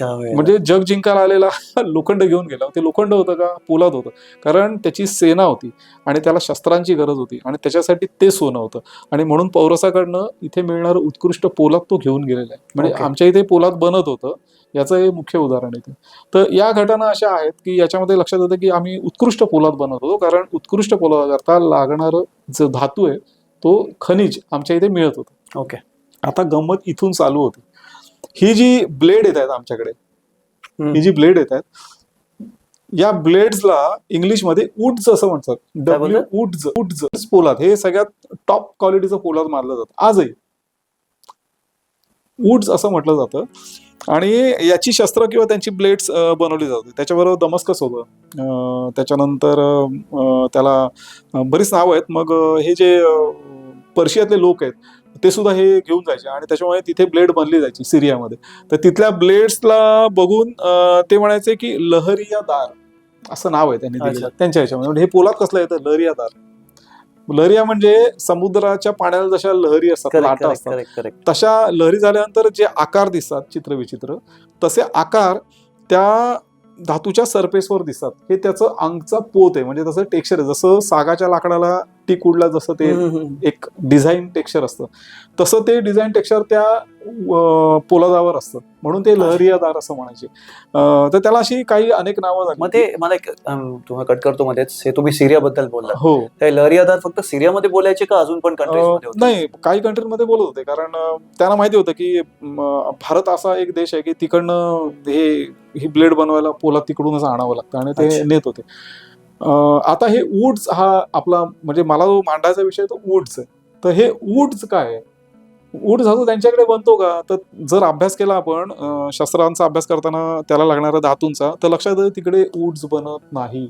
म्हणजे जग जिंकायला आलेला लोखंड घेऊन गेला. ते लोखंड होतं का? पोलाद होतं, कारण त्याची सेना होती आणि त्याला शस्त्रांची गरज होती आणि त्याच्यासाठी ते सोनं होतं. आणि म्हणून पौरसाकडनं इथे मिळणारं उत्कृष्ट पोलाद तो घेऊन गेलेला आहे. म्हणजे आमच्या इथे पोलाद बनत होतं, याचं हे मुख्य उदाहरण आहे. तर या घटना अशा आहेत की याच्यामध्ये लक्षात येतं की आम्ही उत्कृष्ट पोलाद बनवत होतो, कारण उत्कृष्ट पोलाद करता लागणारं जो धातू आहे तो खनिज आमच्या इथे मिळत होतं. आता गंमत इथून चालू होती. ही जी ब्लेड येत आहेत आमच्याकडे, ही जी ब्लेड येत आहेत, या ब्लेड्सला इंग्लिशमध्ये वुड्स असं म्हणतात. वुड्स पोलाद हे सगळ्यात टॉप क्वालिटीचं पोलाद मानलं जातं आजही. वुड्स असं म्हटलं जातं. आणि याची शस्त्र किंवा त्यांची ब्लेड्स बनवली जाते. त्याच्याबरोबर दमस्कस होतं. त्याच्यानंतर त्याला बरीच नावं आहेत. मग हे जे पर्शियातले लोक आहेत ते सुद्धा हे घेऊन जायचे आणि त्याच्यामुळे तिथे ब्लेड बनली जायची सिरियामध्ये. तर तिथल्या ब्लेड्सला बघून ते म्हणायचे की लहरिया दार असं नाव आहे त्यांनी दिलेलं त्यांच्या ह्याच्यामध्ये. म्हणजे हे पोलाद कसलं येतं, लहरिया दार. लहरिया म्हणजे समुद्राच्या पाण्याला जशा लहरी असतात, लाटा असतात, तशा लहरी झाल्यानंतर जे आकार दिसतात चित्रविचित्र, तसे आकार त्या धातूच्या सरफेसवर दिसतात. हे त्याचं अंगचा पोत आहे. म्हणजे तसं टेक्स्चर आहे. जसं सागाच्या लाकडाला टीकूडला जसं ते एक डिझाईन टेक्स्चर असतं, तसं ते डिझाईन टेक्स्चर त्या पोलादावर असतं. म्हणून ते लहरियादार असं म्हणायचे. तर त्याला अशी काही अनेक नावं झाली.
मग ते मला एक तुम्हाला कट करतो मध्येच, हे तुम्ही सिरियाबद्दल बोलला.
हो,
ते लहरियादार फक्त सिरियामध्ये बोलायचे का अजून पण कंट्रीजमध्ये?
नाही, काही कंट्रीमध्ये बोलत होते. कारण त्यांना माहिती होतं की भारत असा एक देश आहे की तिकडनं ही ब्लेड बनवायला पोलाद तिकडूनच आणावं लागतं आणि ते नेत होते. आता हे वूड्स हा आपला म्हणजे मला जो मांडायचा विषय तो वूड्स आहे. तर हे वूड्स काय आहे? वूड्स हा जो त्यांच्याकडे बनतो का, तर जर अभ्यास केला आपण शस्त्रांचा अभ्यास करताना त्याला लागणाऱ्या धातूंचा, तर लक्षात येतं तिकडे वूड्स बनत नाही.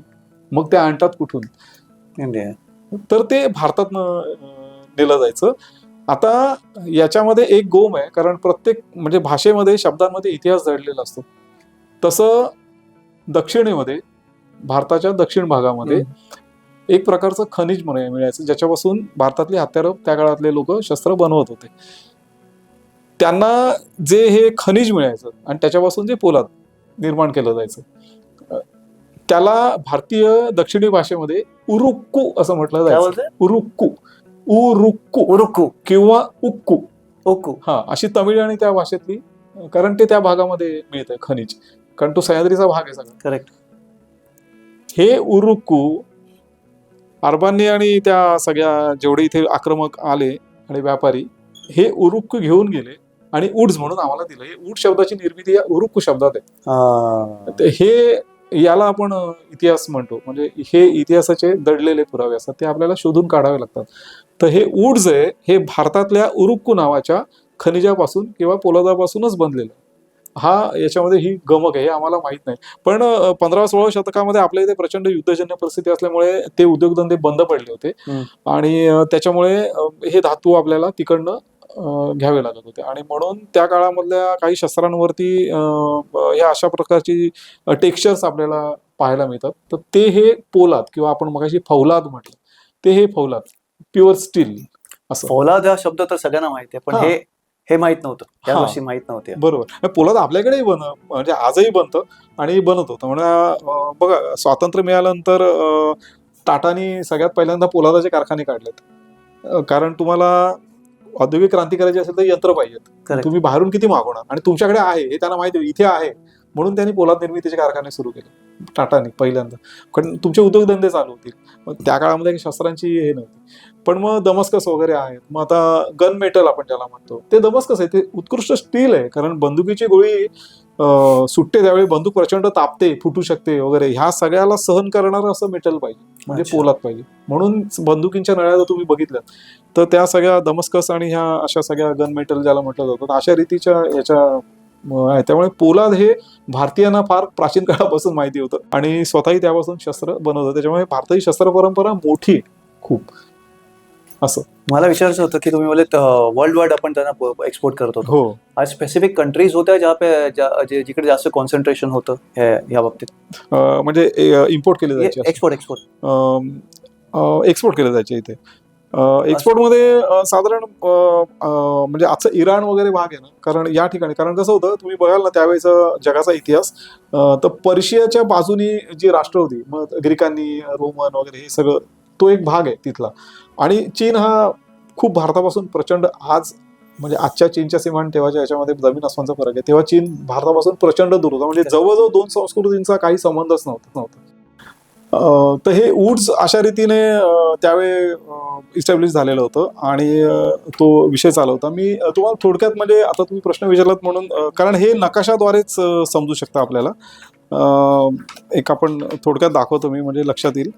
मग ते आणतात कुठून? तर ते भारतातनं नेलं जायचं. आता याच्यामध्ये एक गोम आहे, कारण प्रत्येक म्हणजे भाषेमध्ये शब्दांमध्ये इतिहास दडलेला असतो. तसं दक्षिणेमध्ये, भारताच्या दक्षिण भागामध्ये एक प्रकारचं खनिज मिळायचं, ज्याच्यापासून भारतातली हत्यारं त्या काळातले लोक शस्त्र बनवत होते. त्यांना जे हे खनिज मिळायचं आणि त्याच्यापासून जे पोलाद निर्माण केलं जायचं, त्याला भारतीय दक्षिणी भाषेमध्ये उरुक्कू असं म्हटलं जायचं. उरुक्कू, उरुक्कू, उरुक्कू किंवा उक्कू, उक्कू, हा, अशी तमिळ आणि त्या भाषेतली, कारण ते त्या भागामध्ये मिळतंय खनिज, कारण तो सह्याद्रीचा भाग आहे सगळा. करेक्ट. हे उरुक्कू अरबांनी आणि त्या सगळ्या जेवढे इथे आक्रमक आले आणि व्यापारी हे उरुक्कू घेऊन गेले आणि वूड्स म्हणून आम्हाला दिलं. हे वूड शब्दाची निर्मिती या उरुक्कू शब्दात आहे. हे याला आपण इतिहास म्हणतो. म्हणजे हे इतिहासाचे दडलेले पुरावे असतात, ते आपल्याला शोधून काढावे लागतात. तर हे वूड्स आहे, हे भारतातल्या उरुक्कू नावाच्या खनिजापासून किंवा पोलादापासूनच बनलेलं. हा याच्यामध्ये ही गमक आहे, हे आम्हाला माहित नाही. पण 15-16 शतकामध्ये आपल्या इथे प्रचंड युद्धजन्य परिस्थिती असल्यामुळे ते उद्योगधंदे बंद पडले होते आणि त्याच्यामुळे हे धातू आपल्याला तिकडनं घ्यावे लागत होते. आणि म्हणून त्या काळामधल्या काही शस्त्रांवरती या अशा प्रकारची टेक्स्चर्स आपल्याला पाहायला मिळतात. तर ते हे पोलाद किंवा आपण मगाशी फौलाद म्हटलं, ते हे फौलाद, प्युअर स्टील असं.
फौलाद हा शब्द तर सगळ्यांना माहिती आहे, पण हे माहित नव्हतं, त्या गोष्टी माहित नव्हत्या.
बरोबर. पोलाद आपल्याकडेही म्हणजे आजही बनतं आणि बनत होतं. म्हणजे बघा, स्वातंत्र्य मिळाल्यानंतर टाटानी सगळ्यात पहिल्यांदा पोलादाचे कारखाने काढलेत. कारण तुम्हाला औद्योगिक क्रांती करायची असेल तर यंत्र पाहिजेत. तुम्ही बाहेरून किती मागवणार, आणि तुमच्याकडे आहे हे त्यांना माहिती, इथे आहे, म्हणून त्यांनी पोलाद निर्मितीचे कारखाने सुरू केले टाटानी पहिल्यांदा. कारण तुमचे उद्योगधंदे चालू होतील. मग त्या काळामध्ये काळामध्ये हे नव्हती. पण मग दमस्कस वगैरे आहेत. मग आता गन मेटल आपण ज्याला म्हणतो, ते दमस्कस आहे. ते उत्कृष्ट स्टील आहे, कारण बंदुकीची गोळी सुटते त्यावेळी बंदूक प्रचंड तापते, फुटू शकते वगैरे. ह्या सगळ्याला सहन करणारं असं मेटल पाहिजे, म्हणजे पोलाद पाहिजे. म्हणून बंदुकींच्या नळ्या जर तुम्ही बघितल्या तर त्या सगळ्या दमस्कस आणि ह्या अशा सगळ्या गन मेटल ज्याला म्हटलं जातं, अशा रीतीच्या याच्या आहे. त्यामुळे पोलाद हे भारतीयांना फार प्राचीन काळापासून माहिती होतं आणि स्वतःही त्यापासून शस्त्र बनवतं. त्याच्यामुळे भारताची शस्त्र परंपरा मोठी खूप. असं
मला विचारायचं होतं की तुम्ही बोलले वर्ल्ड वाईड आपण त्यांना एक्सपोर्ट करत होतो.
हो.
आज स्पेसिफिक कंट्रीज होत्या जिकडे जास्त कॉन्सन्ट्रेशन होतं या बाबतीत?
म्हणजे इम्पोर्ट केले जायचे, एक्सपोर्ट केले जायचे इथे. एक्सपोर्टमध्ये साधारण म्हणजे आजचं इराण वगैरे भाग आहे ना, कारण या ठिकाणी, कारण कसं होतं तुम्ही बघाल ना त्यावेळेचा जगाचा इतिहास, तर पर्शियाच्या बाजूनी जी राष्ट्र होती, मग ग्रीकांनी, रोमन वगैरे, हे सगळं तो एक भाग आहे तिथला. आणि चीन हा खूप भारतापासून प्रचंड, आज म्हणजे आजच्या चीनच्या सीमा आणि तेव्हाच्या याच्यामध्ये जमीन आसमानचा फरक आहे. तेव्हा चीन भारतापासून प्रचंड दूर होता, म्हणजे जवळजवळ दोन संस्कृतींचा काही संबंधच नव्हता. तर हे वूड्स अशा रीतीने त्यावेळी इस्टॅब्लिश झालेलं होतं आणि तो विषय चालू होता. मी तुम्हाला थोडक्यात, म्हणजे आता तुम्ही प्रश्न विचारलात म्हणून, कारण हे नकाशाद्वारेच समजू शकतं आपल्याला. एक आपण थोडक्यात दाखवतो मी, म्हणजे लक्षात येईल.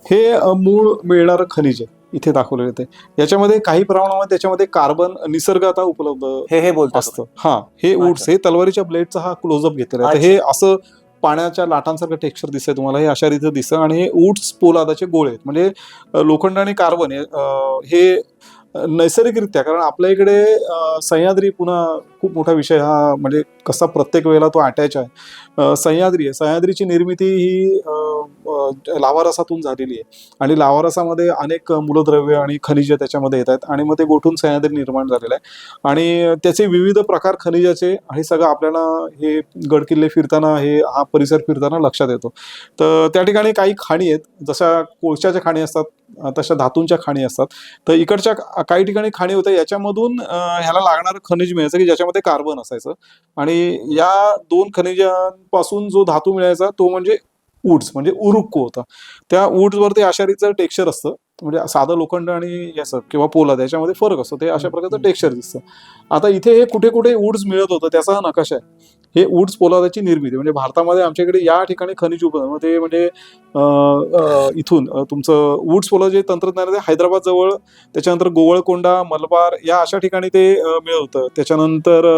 हे मूळ मिळणारं खनिज आहे. इथे दाखवलेलं ते. याच्यामध्ये काही प्रमाणामध्ये त्याच्यामध्ये कार्बन निसर्ग आता उपलब्ध
हे बोलतो
असतं. हा, हे वुड्स, हे तलवारीच्या ब्लेडचा हा क्लोजअप घेतलेला आहे. तर हे असं पाण्याच्या लाटांसारखं टेक्स्चर दिसतंय तुम्हाला, हे अशा रीतीचं दिसतं. आणि हे वुड्स पोलादाचे गोळे आहेत. म्हणजे लोखंड आणि कार्बन हे नैसर्गिकरित्या, कारण आपल्या इकडे सह्याद्री पुन्हा खूप मोठा विषय हा, म्हणजे कसा प्रत्येक वेळेला तो अटॅच आहे. सह्याद्री आहे, सह्याद्रीची निर्मिती ही लावारसातून झालेली आहे. आणि लावारसामध्ये अनेक मूलद्रव्य आणि खनिजे त्याच्यामध्ये येत आहेत, आणि मग ते गोठून सह्याद्री निर्माण झालेलं आहे. आणि त्याचे विविध प्रकार खनिजाचे, हे सगळं आपल्याला हे गडकिल्ले फिरताना, हा परिसर फिरताना लक्षात येतो. तर त्या ठिकाणी काही खाणी आहेत, जशा कोळशाच्या खाणी असतात तशा धातूंच्या खाणी असतात. तर इकडच्या काही ठिकाणी खाणी होत्या, याच्यामधून ह्याला लागणारं खनिज मिळायचं की ज्याच्यामध्ये कार्बन असायचं. आणि या 2 खनिजांपासून जो धातू मिळायचा तो म्हणजे वुड्स, म्हणजे उरुक्को होता. त्या वुड्सवरती अशा रीतीचं टेक्स्चर असतं, म्हणजे साधं लोखंड आणि याचं किंवा पोलाद याच्यामध्ये फरक असतो, ते अशा प्रकारचं टेक्स्चर दिसतं. आता इथे हे कुठे कुठे वुड्स मिळत होतं त्याचा हा नकाशा आहे. हे वुड्स पोलादाची निर्मिती, म्हणजे भारतामध्ये आमच्याकडे या ठिकाणी खनिज उपलब्ध, ते म्हणजे इथून तुमचं वुड्स पोलाद जे तंत्रज्ञान आहे हैदराबाद जवळ, त्याच्यानंतर गोवळकोंडा, मलबार या अशा ठिकाणी ते मिळत होतं. त्याच्यानंतर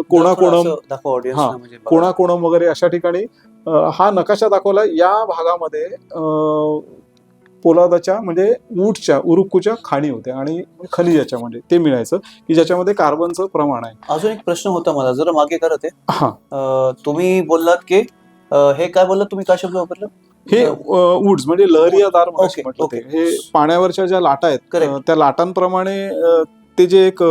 कोणाकोणम, कोणाकोणम वगैरे अशा ठिकाणी हा नकाशा दाखवला. या भागामध्ये पोलादाच्या म्हणजे वुड्सच्या, उरुक्कोच्या खाणी होत्या आणि खनिजाच्या म्हणजे ते मिळायचं की ज्याच्यामध्ये कार्बनचं प्रमाण आहे.
अजून एक प्रश्न होता मला, जरा मागे करत आहे.
हा,
तुम्ही बोललात की हे काय बोललात तुम्ही, काय शब्द वापरला?
हे वुड्स म्हणजे लहरियादार म्हटलं ते. हे पाण्यावरच्या ज्या लाटा आहेत त्या लाटांप्रमाणे ते जे एक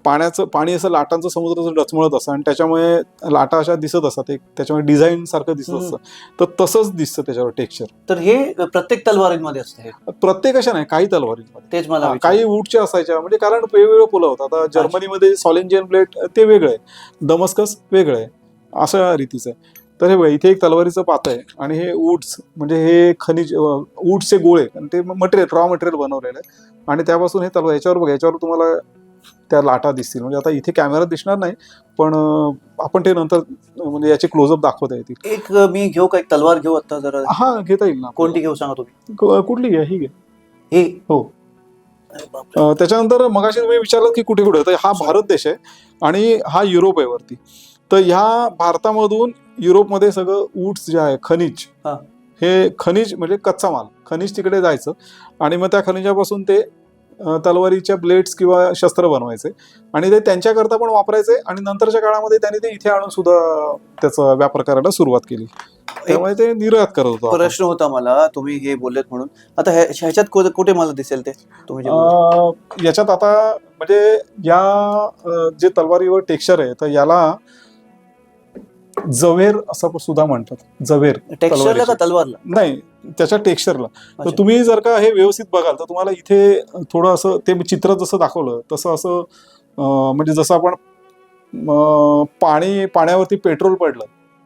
पाणी असं लाटांचं समुद्राचं डचमळत असतं आणि त्याच्यामुळे लाटा अशा दिसत असतात, एक त्याच्यामुळे डिझाईन सारखं दिसत असतं. तर तसंच दिसतं त्याच्यावर टेक्स्चर.
तर हे प्रत्येक तलवारींमध्ये असतं? हे
प्रत्येक अशा नाही, काही तलवारींमध्ये.
तेच मला
काही वुडच्या असायच्या, म्हणजे कारण वेगवेगळं पोलं होतं. आता जर्मनीमध्ये सॉलिंजियन ब्लेड ते वेगळं आहे, दमस्कस वेगळं आहे, अशा रीतीचं आहे. तर हे बघा, इथे एक तलवारीचं पात आहे आणि हे वुड्स म्हणजे हे खनिज, वुड्सचे गोळे, आणि ते मटेरियल, रॉ मटेरियल बनवलेलं आहे आणि त्यापासून हे तलवार. याच्यावर बघा, याच्यावर तुम्हाला त्या लाटा दिसतील. म्हणजे आता इथे कॅमेरा दिसणार नाही, पण आपण ते नंतर म्हणजे याचे क्लोजअप दाखवता येतील.
एक मी घेऊ का, एक तलवार घेऊ आता जरा?
हा, घेता येईल ना.
कोणती घेऊ सांगा तुम्ही?
कुठली घ्या, ही घे.
हे
हो. त्याच्यानंतर मगाशी तुम्ही विचारलं की कुठे कुठे, तर हा भारत देश आहे आणि हा युरोप आहे वरती. तर ह्या भारतामधून युरोपमध्ये सगळं वुड्स जे आहे, खनिज, हे खनिज म्हणजे कच्चा माल, खनिज तिकडे जायचं आणि मग त्या खनिजापासून ते तलवारीच्या ब्लेड्स किंवा शस्त्र बनवायचे आणि ते त्यांच्याकरता पण वापरायचे. आणि नंतरच्या काळामध्ये त्यांनी ते इथे आणून सुद्धा त्याचा व्यापार करायला सुरुवात केली, त्यामुळे ते निर्यात करत होतो.
प्रश्न होता मला, तुम्ही हे बोललेत म्हणून, आता ह्याच्यात कुठे मला दिसेल ते तुम्ही
याच्यात? आता म्हणजे या जे तलवारीवर टेक्स्चर आहे, तर याला जवेर असं सुद्धा म्हणतात. जवेर
टेक्स्चरला का तलवारला?
नाही, त्याच्या टेक्स्चरला. तर तुम्ही जर का हे व्यवस्थित बघाल तर तुम्हाला इथे थोडं असं ते चित्र जसं दाखवलं तसं असं, म्हणजे जसं आपण पाण्यावरती पेट्रोल पडलं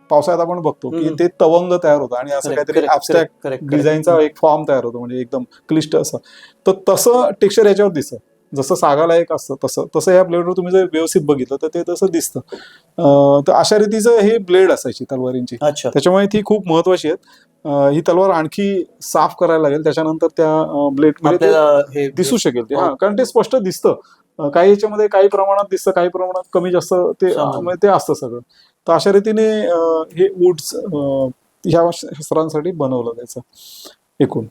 पावसाळ्यात आपण बघतो की ते तवंग तयार होतं आणि असं काहीतरी ॲब्स्ट्रॅक्ट डिझाईनचा एक फॉर्म तयार होतो, म्हणजे एकदम क्लिष्ट असं. तर तसं टेक्स्चर याच्यावर दिसतं, जसं सागालायक असतं तसं या ब्लेडवर तुम्ही जर व्यवस्थित बघितलं तर ते तसं दिसतं. तर अशा रीतीचं हे ब्लेड असायची तलवारींची, त्याच्यामुळे ती खूप महत्वाची आहेत. ही तलवार आणखी साफ करायला लागेल, त्याच्यानंतर त्या ब्लेड मध्ये दिसू शकेल ते. हा, कारण ते स्पष्ट दिसतं, काही याच्यामध्ये काही प्रमाणात दिसतं, काही प्रमाणात कमी जास्त ते असतं सगळं. तर अशा रीतीने हे वुड्स ह्या शस्त्रांसाठी बनवलं जायचं एकूण.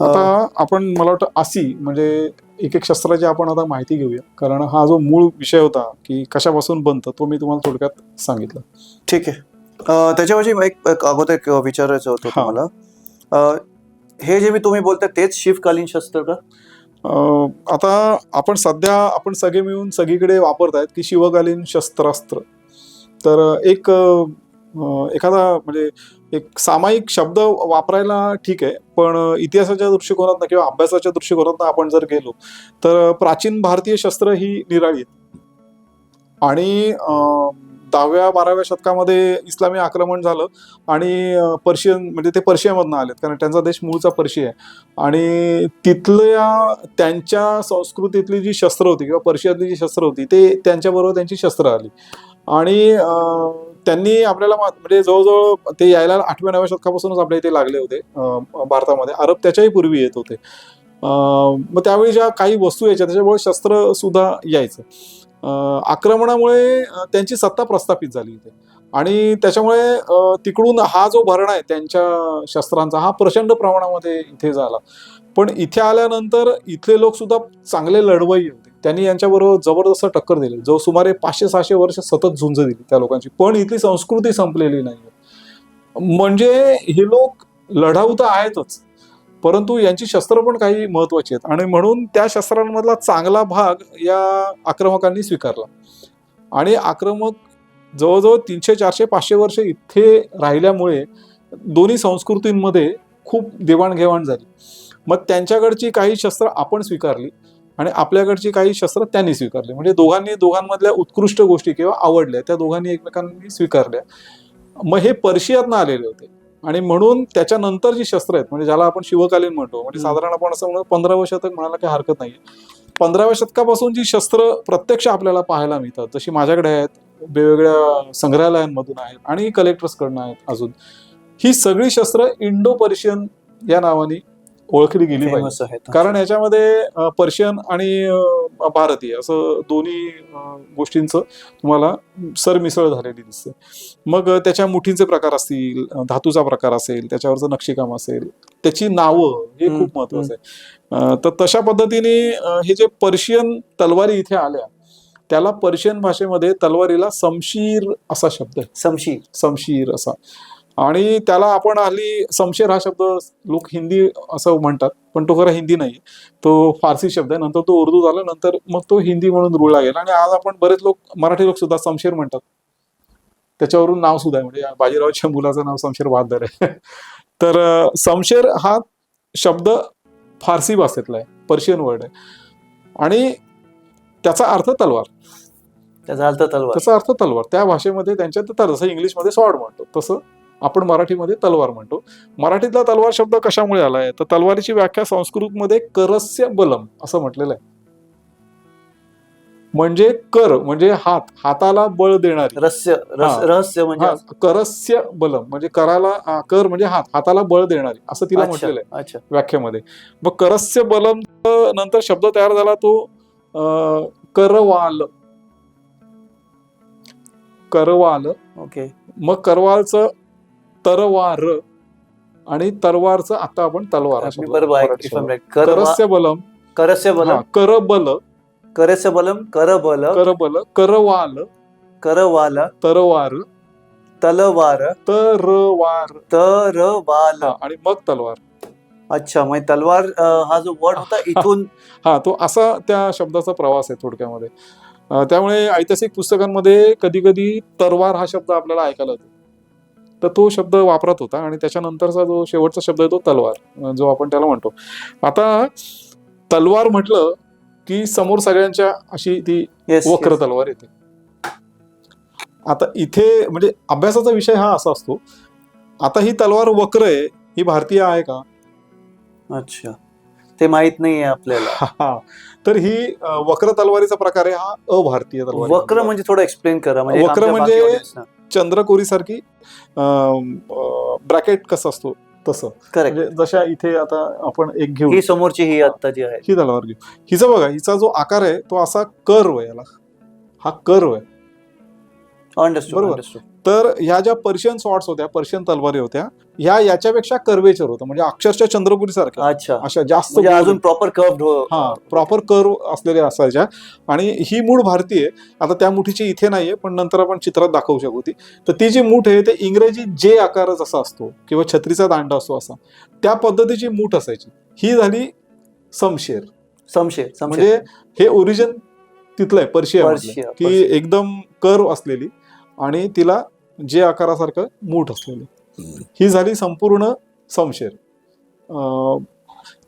आता आपण, मला वाटतं आसी म्हणजे एक एक शस्त्राची आपण आता माहिती घेऊया, कारण हा जो मूळ विषय होता की कशापासून बनतं तो मी तुम्हाला थोडक्यात सांगितलं.
ठीक आहे. त्याच्यावरची एक अगोदर एक विचारायचं होतं तुम्हाला, हे जे मी तुम्ही बोलताय तेच शिवकालीन शस्त्र का?
आता आपण सगळे मिळून सगळीकडे वापरतायत की शिवकालीन शस्त्रास्त्र. तर एक एखादा म्हणजे एक सामायिक शब्द वापरायला ठीक आहे, पण इतिहासाच्या दृष्टिकोनातनं किंवा अभ्यासाच्या दृष्टिकोनातनं आपण जर गेलो तर प्राचीन भारतीय शस्त्र ही निराळी आहेत. आणि 10व्या-12व्या शतकामध्ये इस्लामी आक्रमण झालं आणि पर्शियन म्हणजे ते पर्शियामधनं आलेत, कारण त्यांचा देश मूळचा पर्शिया आहे आणि तिथल्या त्यांच्या संस्कृतीतली जी शस्त्र होती किंवा पर्शियातली जी शस्त्र होती ते त्यांच्याबरोबर त्यांची शस्त्र आली आणि त्यांनी आपल्याला म्हणजे जवळजवळ ते यायला 8व्या-9व्या शतकापासूनच आपल्या इथे लागले होते भारतामध्ये. अरब त्याच्याही पूर्वी येत होते. मग त्यावेळी ज्या काही वस्तू यायच्या त्याच्यामुळे शस्त्र सुद्धा यायचं. आक्रमणामुळे त्यांची सत्ता प्रस्थापित झाली इथे आणि त्याच्यामुळे तिकडून हा जो भरणा आहे त्यांच्या शस्त्रांचा हा प्रचंड प्रमाणामध्ये इथे झाला. पण इथे आल्यानंतर इथले लोक सुद्धा चांगले लढवय्ये होते. त्यांनी यांच्याबरोबर जबरदस्त टक्कर दिली. जो सुमारे 500-600 वर्ष सतत झुंज दिली त्या लोकांची. पण इथली संस्कृती संपलेली नाही. म्हणजे हे लोक लढाऊ तर आहेतच, परंतु यांची शस्त्र पण काही महत्वाची आहेत आणि म्हणून त्या शस्त्रांमधला चांगला भाग या आक्रमकांनी स्वीकारला. आणि आक्रमक जवळजवळ 300-400-500 वर्ष इथे राहिल्यामुळे दोन्ही संस्कृतींमध्ये खूप देवाणघेवाण झाली. मग त्यांच्याकडची काही शस्त्र आपण स्वीकारली आणि आपल्याकडची काही शस्त्र त्यांनी स्वीकारली. म्हणजे दोघांमधल्या उत्कृष्ट गोष्टी किंवा आवडल्या त्या दोघांनी एकमेकांनी स्वीकारल्या. मग हे पर्शियातनं आलेले होते आणि म्हणून त्याच्यानंतर जी शस्त्र आहेत म्हणजे ज्याला आपण शिवकालीन म्हणतो, म्हणजे साधारण आपण असं म्हणतो 15व्या शतक म्हणायला काही हरकत नाही. 15व्या शतकापासून जी शस्त्र प्रत्यक्ष आपल्याला पाहायला मिळतात, जशी माझ्याकडे आहेत, वेगवेगळ्या संग्रहालयांमधून आहेत आणि कलेक्टर्सकडनं आहेत अजून, ही सगळी शस्त्र इंडो पर्शियन या नावाने ओळखली गेली पाहिजे. कारण याच्यामध्ये पर्शियन आणि भारतीय असं दोन्ही गोष्टींचं तुम्हाला सरमिसळ झालेली दिसते. मग त्याच्या मुठींचे प्रकार असतील, धातूचा प्रकार असेल, त्याच्यावरचं नक्षीकाम असेल, त्याची नावं हे खूप महत्वाचं आहे. तर तशा पद्धतीने हे जे पर्शियन तलवारी इथे आल्या त्याला पर्शियन भाषेमध्ये तलवारीला शमशीर असा शब्द आहे. शमशीर असा. आणि त्याला आपण हल्ली शमशेर हा शब्द लोक हिंदी असं म्हणतात, पण तो खरा हिंदी नाही, तो फारसी शब्द आहे. नंतर तो उर्दू झाला, नंतर मग तो हिंदी म्हणून रुळला गेला आणि आज आपण बरेच लोक मराठी लोक सुद्धा शमशेर म्हणतात. त्याच्यावरून नाव सुद्धा आहे, म्हणजे बाजीरावच्या मुलाचं नाव शमशेर बहादर आहे. तर शमशेर हा शब्द फारसी भाषेतला आहे, पर्शियन वर्ड आहे आणि त्याचा अर्थ तलवार. त्याचा अर्थ तलवार त्या भाषेमध्ये त्यांच्या जसं इंग्लिशमध्ये स्वॉर्ड म्हणतो तसं आपण मराठीमध्ये तलवार म्हणतो. मराठीतला तलवार शब्द कशामुळे आलाय तर तलवारीची व्याख्या संस्कृतमध्ये करस्य बलम असं म्हटलेलं आहे. म्हणजे कर म्हणजे हात, हाताला बळ देणारी, रहस्य म्हणजे करस्य बलम म्हणजे कराला, कर म्हणजे हात, हाताला बळ देणारी असं तिला म्हटलेलं आहे व्याख्यामध्ये. मग करस्य बलम नंतर शब्द तयार झाला तो करवाल. ओके. मग करवालचं तरवार आणि तरवारचं आता आपण तलवार. करस्य बलम, करबल, करवाल, तरवार, तलवार आणि मग तलवार.
अच्छा, मग तलवार हा जो वर्ड होता इथून
हा तो असा त्या शब्दाचा प्रवास आहे थोडक्यामध्ये. त्यामुळे ऐतिहासिक पुस्तकांमध्ये कधी कधी तरवार हा शब्द आपल्याला ऐकायला येतो, तर तो शब्द वापरत होता आणि त्याच्यानंतरचा जो शेवटचा शब्द आहे तो तलवार जो आपण त्याला म्हणतो. आता तलवार म्हटलं की समोर सगळ्यांच्या अशी ती वक्र तलवार येते. आता इथे म्हणजे अभ्यासाचा विषय हा असा असतो, आता ही तलवार वक्र आहे, ही भारतीय आहे का?
अच्छा, ते माहित नाहीये आपल्याला.
तर ही वक्र तलवारीचा प्रकार आहे हा अभारतीय तलवार.
वक्र म्हणजे थोडं एक्सप्लेन करा.
वक्र म्हणजे चंद्रकोरी सारखी ब्रॅकेट कसं असतो तसं. म्हणजे जशा इथे आता आपण एक घेऊ,
ही समोरची ही आता जी आहे
ही तलवार घेऊ, हिचा बघा, हिचा जो आकार आहे तो असा कर्व आहे, याला हा कर्व आहे.
बरोबर.
तर ह्या ज्या पर्शियन स्वॉर्ड्स होत्या, पर्शियन तलवारी होत्या, ह्या याच्यापेक्षा कर्वेचर होतं, म्हणजे अक्षरशः चंद्रपुरी सारख्या.
अच्छा,
अशा जास्त
अजून प्रॉपर
कर्व असलेल्या असायच्या. आणि ही मूठ भारतीय. आता त्या मुठीची इथे नाहीये, पण नंतर आपण चित्रात दाखवू शकू ती. तर ती जी मूठ आहे ते इंग्रजी जे आकार जसा असतो किंवा छत्रीचा दांडा असतो असा त्या पद्धतीची मूठ असायची. ही झाली शमशेर. म्हणजे हे ओरिजिन तिथलं आहे पर्शिया, की एकदम कर्व असलेली आणि तिला जे आकारासारखं मूठ असलेली, ही झाली संपूर्ण शमशेर.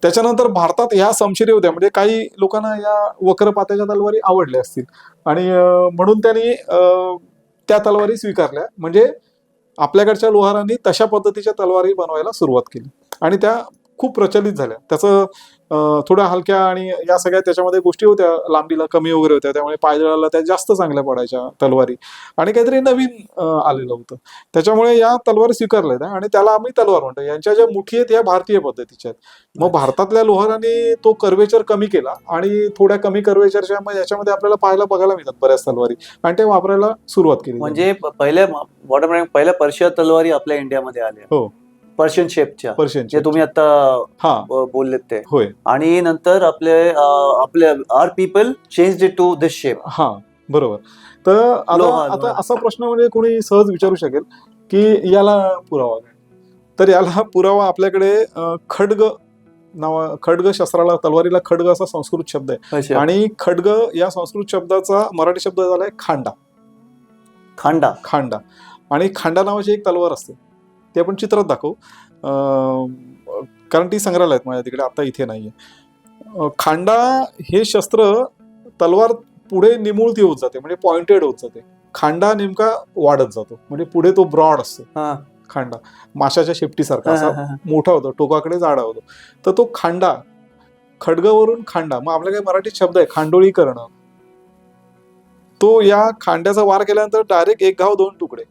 त्याच्यानंतर भारतात ह्या शमशेरी होत्या, म्हणजे काही लोकांना या वक्रपात्याच्या तलवारी आवडल्या असतील आणि म्हणून त्यांनी त्या तलवारी स्वीकारल्या. म्हणजे आपल्याकडच्या लोहारांनी तशा पद्धतीच्या तलवारी बनवायला सुरुवात केली आणि त्या खूप प्रचलित झाल्या. त्याचं थोड्या हलक्या आणि या सगळ्या त्याच्यामध्ये गोष्टी होत्या, लांबीला कमी वगैरे होत्या, त्यामुळे पायदळाला त्या जास्त चांगल्या पडायच्या तलवारी आणि काहीतरी नवीन आलेलं होतं, त्याच्यामुळे या तलवारी स्वीकारल्या आणि त्याला आम्ही तलवार म्हणतो. यांच्या ज्या मुठी आहेत या भारतीय पद्धतीच्या आहेत. मग भारतातल्या लोहारांनी तो कर्वेचर कमी केला आणि थोड्या कमी कर्वेचरच्या मग याच्यामध्ये आपल्याला बघायला मिळतात बऱ्याच तलवारी आणि ते वापरायला सुरुवात केली.
म्हणजे पहिल्या पर्शियन तलवारी आपल्या इंडियामध्ये आल्या.
हो,
पर्शियन शेपच्या, जे तुम्ही आता बोललेत ते.
होय.
आणि नंतर आपले are people change it to this shape.
हा, बरोबर. तर आता असा प्रश्न म्हणजे कोणी सहज विचारू शकेल की याला पुरावा काय? तर याला पुरावा आपल्याकडे खड्ग शस्त्राला, तलवारीला खड्ग असा संस्कृत शब्द आहे आणि खड्ग या संस्कृत शब्दाचा मराठी शब्द झालाय खांडा. खांडा आणि खांडा नावाची एक तलवार असते, ते आपण चित्रात दाखवू कारण ती संग्रहालयात माझ्या तिकडे, आता इथे नाहीये. खांडा हे शस्त्र, तलवार पुढे निमुळती होत जाते म्हणजे पॉइंटेड होत जाते, खांडा नेमका वाढत जातो म्हणजे पुढे तो ब्रॉड असतो. खांडा माशाच्या शेपटीसारखा असा मोठा होतो, टोकाकडे जाडा होतो. तर तो खांडा, खड्गवरून खांडा, मग आपल्या काही मराठीत शब्द आहे खांडोळी करणं. तो या खांड्याचा वार केल्यानंतर डायरेक्ट एक घाव दोन तुकडे.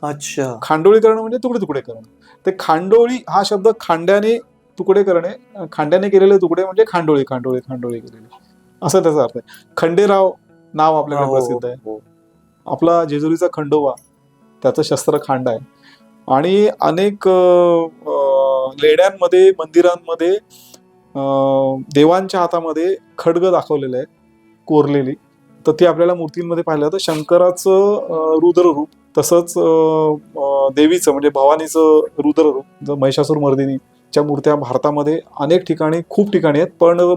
अच्छा,
खांडोळी करणं म्हणजे तुकडे तुकडे करणं. ते खांडोळी हा शब्द खांड्याने तुकडे करणे, खांड्याने केलेले तुकडे म्हणजे खांडोळी केलेली, असं त्याचा अर्थ आहे. खंडेराव नाव आपल्याकडे प्रसिद्ध आहे. आपला जेजुरीचा खंडोबा, त्याचं शस्त्र खांडा आहे. आणि अनेक लेण्यांमध्ये, मंदिरांमध्ये देवांच्या हातामध्ये खड्ग दाखवलेलं आहे कोरलेली. तर ती आपल्याला मूर्तींमध्ये पाहिलं तर शंकराचं रुद्ररूप, तसंच देवीचं म्हणजे भवानीचं रुद्ररूप, महिषासूर मर्दिनीच्या मूर्त्या भारतामध्ये अनेक ठिकाणी, खूप ठिकाणी आहेत.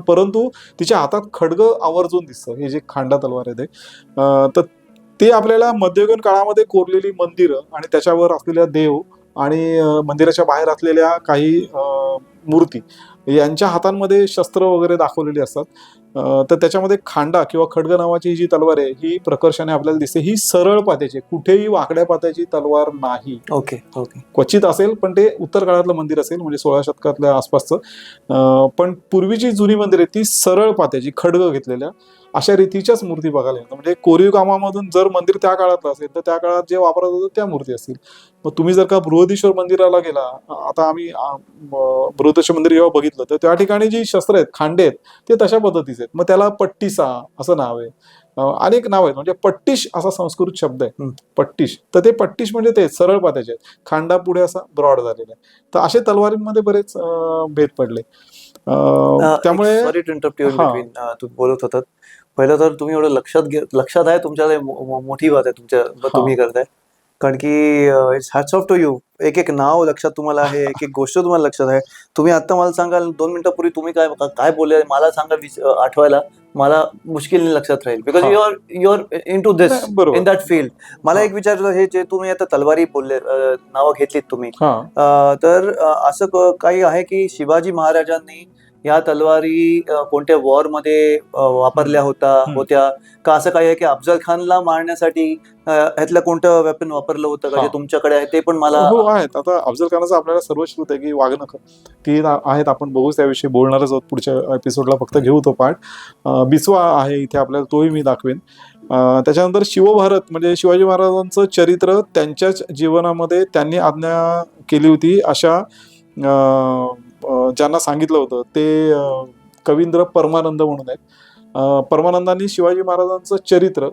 परंतु तिच्या हातात खड्ग आवर्जून दिसतं. हे जे खांडा तलवार आहे तर ते आपल्याला मध्ययुगीन काळामध्ये कोरलेली मंदिरं आणि त्याच्यावर असलेल्या देव आणि मंदिराच्या बाहेर असलेल्या काही मूर्ती यांच्या हातांमध्ये शस्त्र वगैरे दाखवलेली असतात. तर त्याच्यामध्ये खांडा किंवा खड्ग नावाची जी तलवार आहे ही प्रकर्षाने आपल्याला दिसते. ही सरळ पात्याची, कुठेही वाकड्या पात्याची तलवार नाही.
ओके.
क्वचित असेल, पण ते उत्तर काळातलं मंदिर असेल म्हणजे 16 शतकातल्या आसपासचं. पण पूर्वीची जुनी मंदिर आहे ती सरळ पात्याची, खड्ग घेतलेल्या अशा रीतीच्याच मूर्ती बघायला येतात. म्हणजे कोरीव कामामधून जर मंदिर त्या काळातलं असेल तर त्या काळात जे वापरत होतं त्या मूर्ती असतील. मग तुम्ही जर का बृहदीश्वर मंदिराला गेला, आता आम्ही बृहदेश्वर मंदिर जेव्हा बघितलं तर त्या ठिकाणी जी शस्त्र आहेत, खांडे आहेत, ते तशा पद्धतीचे आहेत. मग त्याला पट्टिसा असं नाव आहे, अनेक नाव आहेत. म्हणजे पट्टिश असा संस्कृत शब्द आहे, पट्टिश. तर ते पट्टिश म्हणजे ते सरळ पात्याचे आहेत, खांडा पुढे असा ब्रॉड झालेला आहे. तर असे तलवारींमध्ये बरेच भेद पडले. त्यामुळे
सॉरी टू इंटरप्ट यू, तुम्ही बोलत होतात. पहिलं तर तुम्ही एवढं लक्षात आहे, तुमच्या मोठी बात आहे तुमच्या तुम्ही करताय, कारण की it's hats off to you. एक नाव लक्षात तुम्हाला आहे, एक गोष्ट तुम्हाला लक्षात आहे. तुम्ही आता मला सांगाल 2 मिनिटापूर्वी तुम्ही काय बोलले मला सांगा, आठवायला मला मुश्किलने लक्षात राहील, because you are into this, in that field. मला एक विचारलं, हे जे तुम्ही आता तलवारी बोलले, नावं घेतलीत तुम्ही, तर असं काही आहे की शिवाजी महाराजांनी या तलवारी कोणत्या वॉर मध्ये वापरल्या होत्या का? असं काही आहे की अफजल खानला मारण्यासाठी ह्यातलं कोणतं वेपन वापरलं होतं का, जे तुमच्याकडे आहे ते पण मला?
हो, आहेत. आता अफजल खानाचं आपल्याला सर्वश्रुत आहे की वाघनखं ती आहेत, आपण बघूच त्याविषयी बोलणारच आहोत पुढच्या एपिसोडला, फक्त घेऊ तो पार्ट. बिचवा आहे इथे आपल्याला, तोही मी दाखवेन. त्याच्यानंतर शिवभारत म्हणजे शिवाजी महाराजांचं चरित्र, त्यांच्याच जीवनामध्ये त्यांनी आज्ञा केली होती अशा ज्यांना सांगितलं होतं ते कवींद्र परमानंद म्हणून आहेत. परमानंदांनी शिवाजी महाराजांचं चरित्र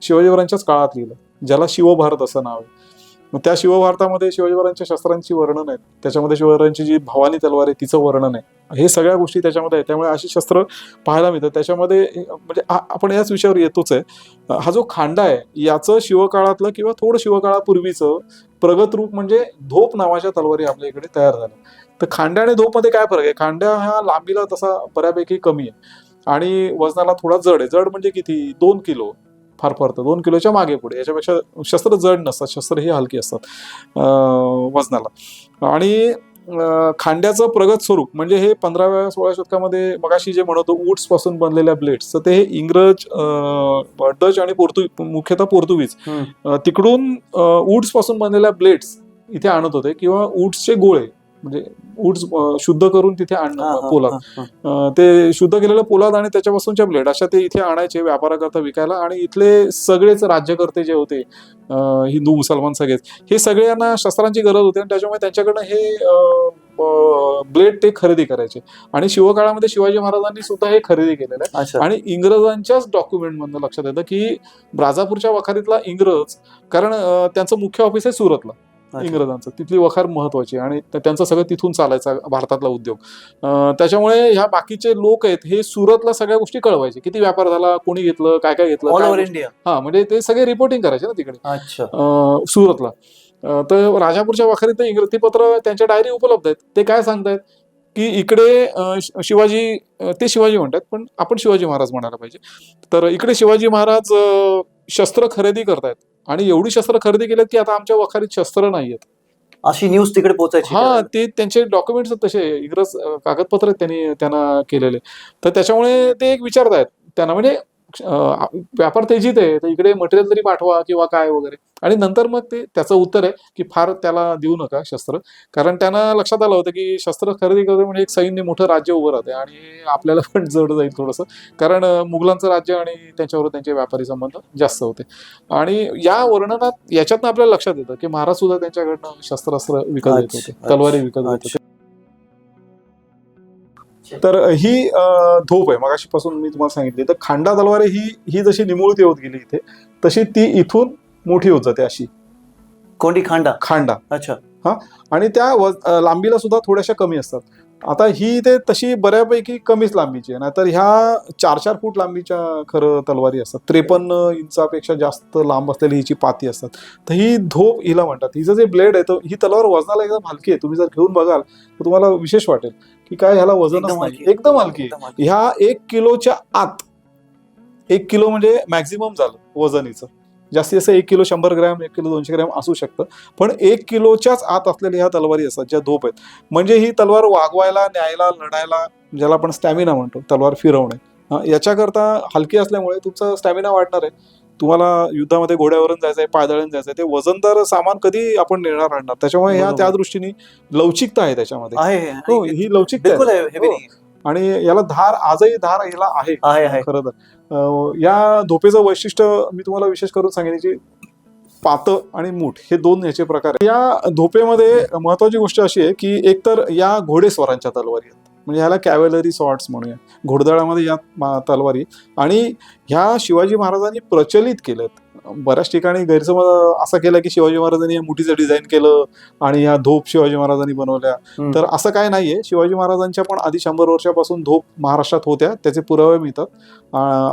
शिवाजी महाराजांच्याच काळात लिहिलं, ज्याला शिवभारत असं नाव आहे. मग त्या शिवभारतामध्ये शिवाजी महाराजांच्या शस्त्रांची वर्णन आहेत, त्याच्यामध्ये शिवाजी महाराजांची जी भवानी तलवार आहे तिचं वर्णन आहे, हे सगळ्या गोष्टी त्याच्यामध्ये आहेत. त्यामुळे अशी शस्त्र पाहायला मिळतात त्याच्यामध्ये. म्हणजे आपण याच विषयावर येतोच आहे. हा जो खांडा आहे याचं शिवकाळातलं किंवा थोडं शिवकाळापूर्वीचं प्रगत रूप म्हणजे धोप नावाच्या तलवारी आपल्या इकडे तयार झाल्या. तर खांड्या आणि धोप मध्ये काय फरक आहे? खांड्या हा लांबीला तसा बऱ्यापैकी कमी आहे आणि वजनाला थोडा जड आहे. जड म्हणजे किती? 2 किलो, फार फार तर 2 किलोच्या मागे पुढे. याच्यापेक्षा शस्त्र जड नसतात, शस्त्र ही हलकी असतात वजनाला. आणि खांड्याचं प्रगत स्वरूप म्हणजे हे 15व्या-16व्या शतकामध्ये मगाशी जे म्हणतो ऊट्स पासून बनलेल्या ब्लेड्स, तर ते हे इंग्रज, डच आणि मुख्यतः पोर्तुगीज तिकडून ऊट्स पासून बनलेल्या ब्लेड्स इथे आणत होते किंवा ऊट्सचे गोळे म्हणजे वुड्स शुद्ध करून तिथे आणणं पोलाद.
हा.
ते शुद्ध केलेलं पोलाद आणि त्याच्यापासूनच्या ब्लेड अशा ते इथे आणायचे व्यापाराकरता विकायला. आणि इथले सगळेच राज्यकर्ते जे होते, हिंदू मुसलमान सगळेच, हे सगळ्यांना शस्त्रांची गरज होती आणि त्याच्यामुळे त्यांच्याकडनं हे ब्लेड ते खरेदी करायचे. आणि शिवकाळामध्ये शिवाजी महाराजांनी सुद्धा हे खरेदी केलेलं आहे.
अच्छा.
आणि इंग्रजांच्याच डॉक्युमेंट मधनं लक्षात येतं की ब्राजापूरच्या वखारीतला इंग्रज, कारण त्यांचं मुख्य ऑफिस आहे सुरतला, इंग्रजांचं, तिथली वखार महत्वाची आणि त्यांचं सगळं तिथून चालायचा भारतातला उद्योग. त्याच्यामुळे ह्या बाकीचे लोक आहेत हे सुरतला सगळ्या गोष्टी कळवायचे, किती व्यापार झाला, कोणी घेतलं, काय काय घेतलं,
ऑल ओव्हर इंडिया.
हा, म्हणजे ते सगळे रिपोर्टिंग करायचे ना तिकडे.
अच्छा.
सुरतला. तर राजापूरच्या वखारीत इंग्रजी पत्र, त्यांच्या डायरी उपलब्ध आहेत. ते काय सांगतायत की इकडे शिवाजी, ते शिवाजी म्हणतात पण आपण शिवाजी महाराज म्हणायला पाहिजे. तर इकडे शिवाजी महाराज शस्त्र खरेदी करतायत आणि एवढी शस्त्र खरेदी केलीत की आता आमच्या वखारीत शस्त्र नाहीयेत,
अशी न्यूज तिकडे पोहोचायची.
हा, ते त्यांचे डॉक्युमेंट्स तसे इंग्रज कागदपत्र आहेत त्यांना केलेले. तर त्याच्यामुळे ते एक विचारतायत त्यांना, म्हणजे व्यापार तेजीत आहे तर इकडे मटेरियल तरी पाठवा किंवा काय वगैरे. आणि नंतर मग ते त्याचं उत्तर आहे की फार त्याला देऊ नका शस्त्र, कारण त्यांना लक्षात आलं होतं की शस्त्र खरेदी करतो म्हणजे एक सैन्य मोठं राज्य उभं राहते आणि आपल्याला पण जड जाईल थोडंसं, कारण मुघलांचं राज्य आणि त्यांच्यावर त्यांचे व्यापारी संबंध जास्त होते. आणि या वर्णनात याच्यातनं आपल्याला लक्षात येतं की महाराज सुद्धा त्यांच्याकडनं शस्त्रास्त्र विकत येत होते, तलवारी विकत येत होते. तर ही धोप आहे मगाशीपासून मी तुम्हाला सांगितली. तर खांडा तलवार ही जशी निमुळती होत गेली इथे, तशी ती इथून मोठी होत जाते. अशी
कोणती खांडा.
अच्छा. हा, आणि त्या लांबीला सुद्धा थोड्याशा कमी असतात. आता ही ते तशी बऱ्यापैकी कमीच लांबीची आहे, नाहीतर ह्या 4-4 फूट लांबीच्या खरं तलवारी असतात. 53 इंचापेक्षा जास्त लांब असलेली हिची पाती असतात. तर ही धोप हिला म्हणतात. हिचं जे ब्लेड आहे, ही तलवार वजनाला एकदम हलकी आहे. तुम्ही जर घेऊन बघाल तर तुम्हाला विशेष वाटेल की काय ह्याला वजनच नाही, एकदम हलकी आहे. ह्या 1 किलोच्या आत, 1 किलो म्हणजे मॅक्झिमम झालं वजन हिचं. जास्तीत जास्त 1 किलो 100 ग्रॅम, 1 किलो 200 ग्रॅम असू शकतं, पण 1 किलोच्याच आत असलेल्या ह्या तलवारी असतात ज्या धोप आहेत. म्हणजे ही तलवार वागवायला, न्यायला, लढायला, ज्याला आपण स्टॅमिना म्हणतो, तलवार फिरवणे, याच्याकरता हलकी असल्यामुळे तुमचा स्टॅमिना वाढणार आहे. तुम्हाला युद्धामध्ये घोड्यावरून जायचंय, पायदळाने जायचंय, ते वजनदार सामान कधी आपण नेणार आणणार. त्याच्यामुळे ह्या त्या दृष्टीने लवचिकता आहे त्याच्यामध्ये. हो, ही लवचिकता आहे. आणि याला आजही धार याला आहे खरं तर. या धोपेचं वैशिष्ट्य मी तुम्हाला विशेष करून सांगेन की पात आणि मूठ हे 2 याचे प्रकार आहेत. या धोपेमध्ये महत्वाची गोष्ट अशी आहे की एकतर या घोडेस्वारांच्या तलवारी आहेत, म्हणजे ह्याला कॅव्हलरी सॉर्ट्स म्हणूया, घोडदळामध्ये या तलवारी. आणि ह्या शिवाजी महाराजांनी प्रचलित केल्यात. बऱ्याच ठिकाणी गैरसमज असा केला की शिवाजी महाराजांनी या मुठीचं डिझाईन केलं आणि ह्या धोप शिवाजी महाराजांनी बनवल्या. तर असं काय नाहीये. शिवाजी महाराजांच्या पण आधी 100 वर्षापासून धोप महाराष्ट्रात होत्या, त्याचे पुरावे मिळतात,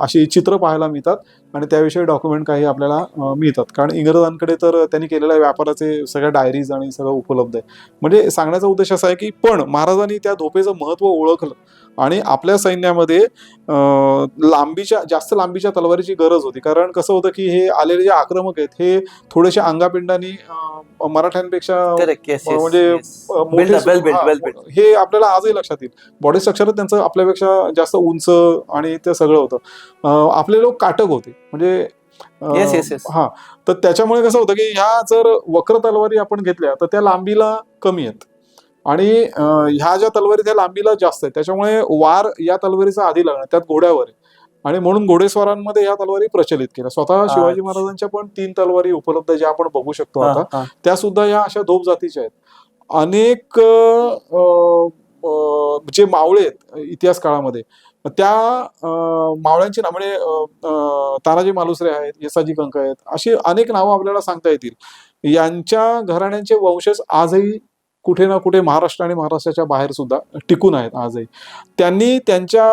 अशी चित्र पाहायला मिळतात आणि त्याविषयी डॉक्युमेंट काही आपल्याला मिळतात. कारण इंग्रजांकडे तर त्यांनी केलेल्या व्यापाराचे सगळ्या डायरीज आणि सगळं उपलब्ध आहे. म्हणजे सांगण्याचा उद्देश असा आहे की पण महाराजांनी त्या धोपेचं महत्व ओळखलं आणि आपल्या सैन्यामध्ये जास्त लांबीच्या तलवारीची गरज होती. कारण कसं होतं की हे आलेले जे आक्रमक आहेत हे थोडेसे अंगापिंडानी मराठ्यांपेक्षा म्हणजे हे आपल्याला आजही लक्षात येईल. बॉडी स्ट्रक्चर त्यांचं आपल्यापेक्षा जास्त उंच आणि ते सगळं होतं. आपले लोक काटक होते, म्हणजे हा. तर त्याच्यामुळे कसं होतं की ह्या जर वक्र तलवारी आपण घेतल्या तर त्या लांबीला कमी आहेत आणि ह्या ज्या तलवारी त्या लांबीला जास्त आहेत. त्याच्यामुळे वार या तलवारीचा आधी लागणार, त्यात घोड्यावर आहे. आणि म्हणून घोडेस्वारांमध्ये या तलवारी प्रचलित केल्या. स्वतः शिवाजी महाराजांच्या पण 3 तलवारी उपलब्ध ज्या आपण बघू शकतो आता, त्या सुद्धा या अशा धोप जातीच्या आहेत. अनेक जे मावळे आहेत इतिहास काळामध्ये, त्या मावळ्यांची नाव म्हणजे तानाजी मालुसरे आहेत, येसाजी कंक आहेत, अशी अनेक नावं आपल्याला सांगता येतील. यांच्या घराण्यांचे वंशज आजही कुठे ना कुठे महाराष्ट्र आणि महाराष्ट्राच्या बाहेर सुद्धा टिकून आहेत आजही. त्यांनी त्यांच्या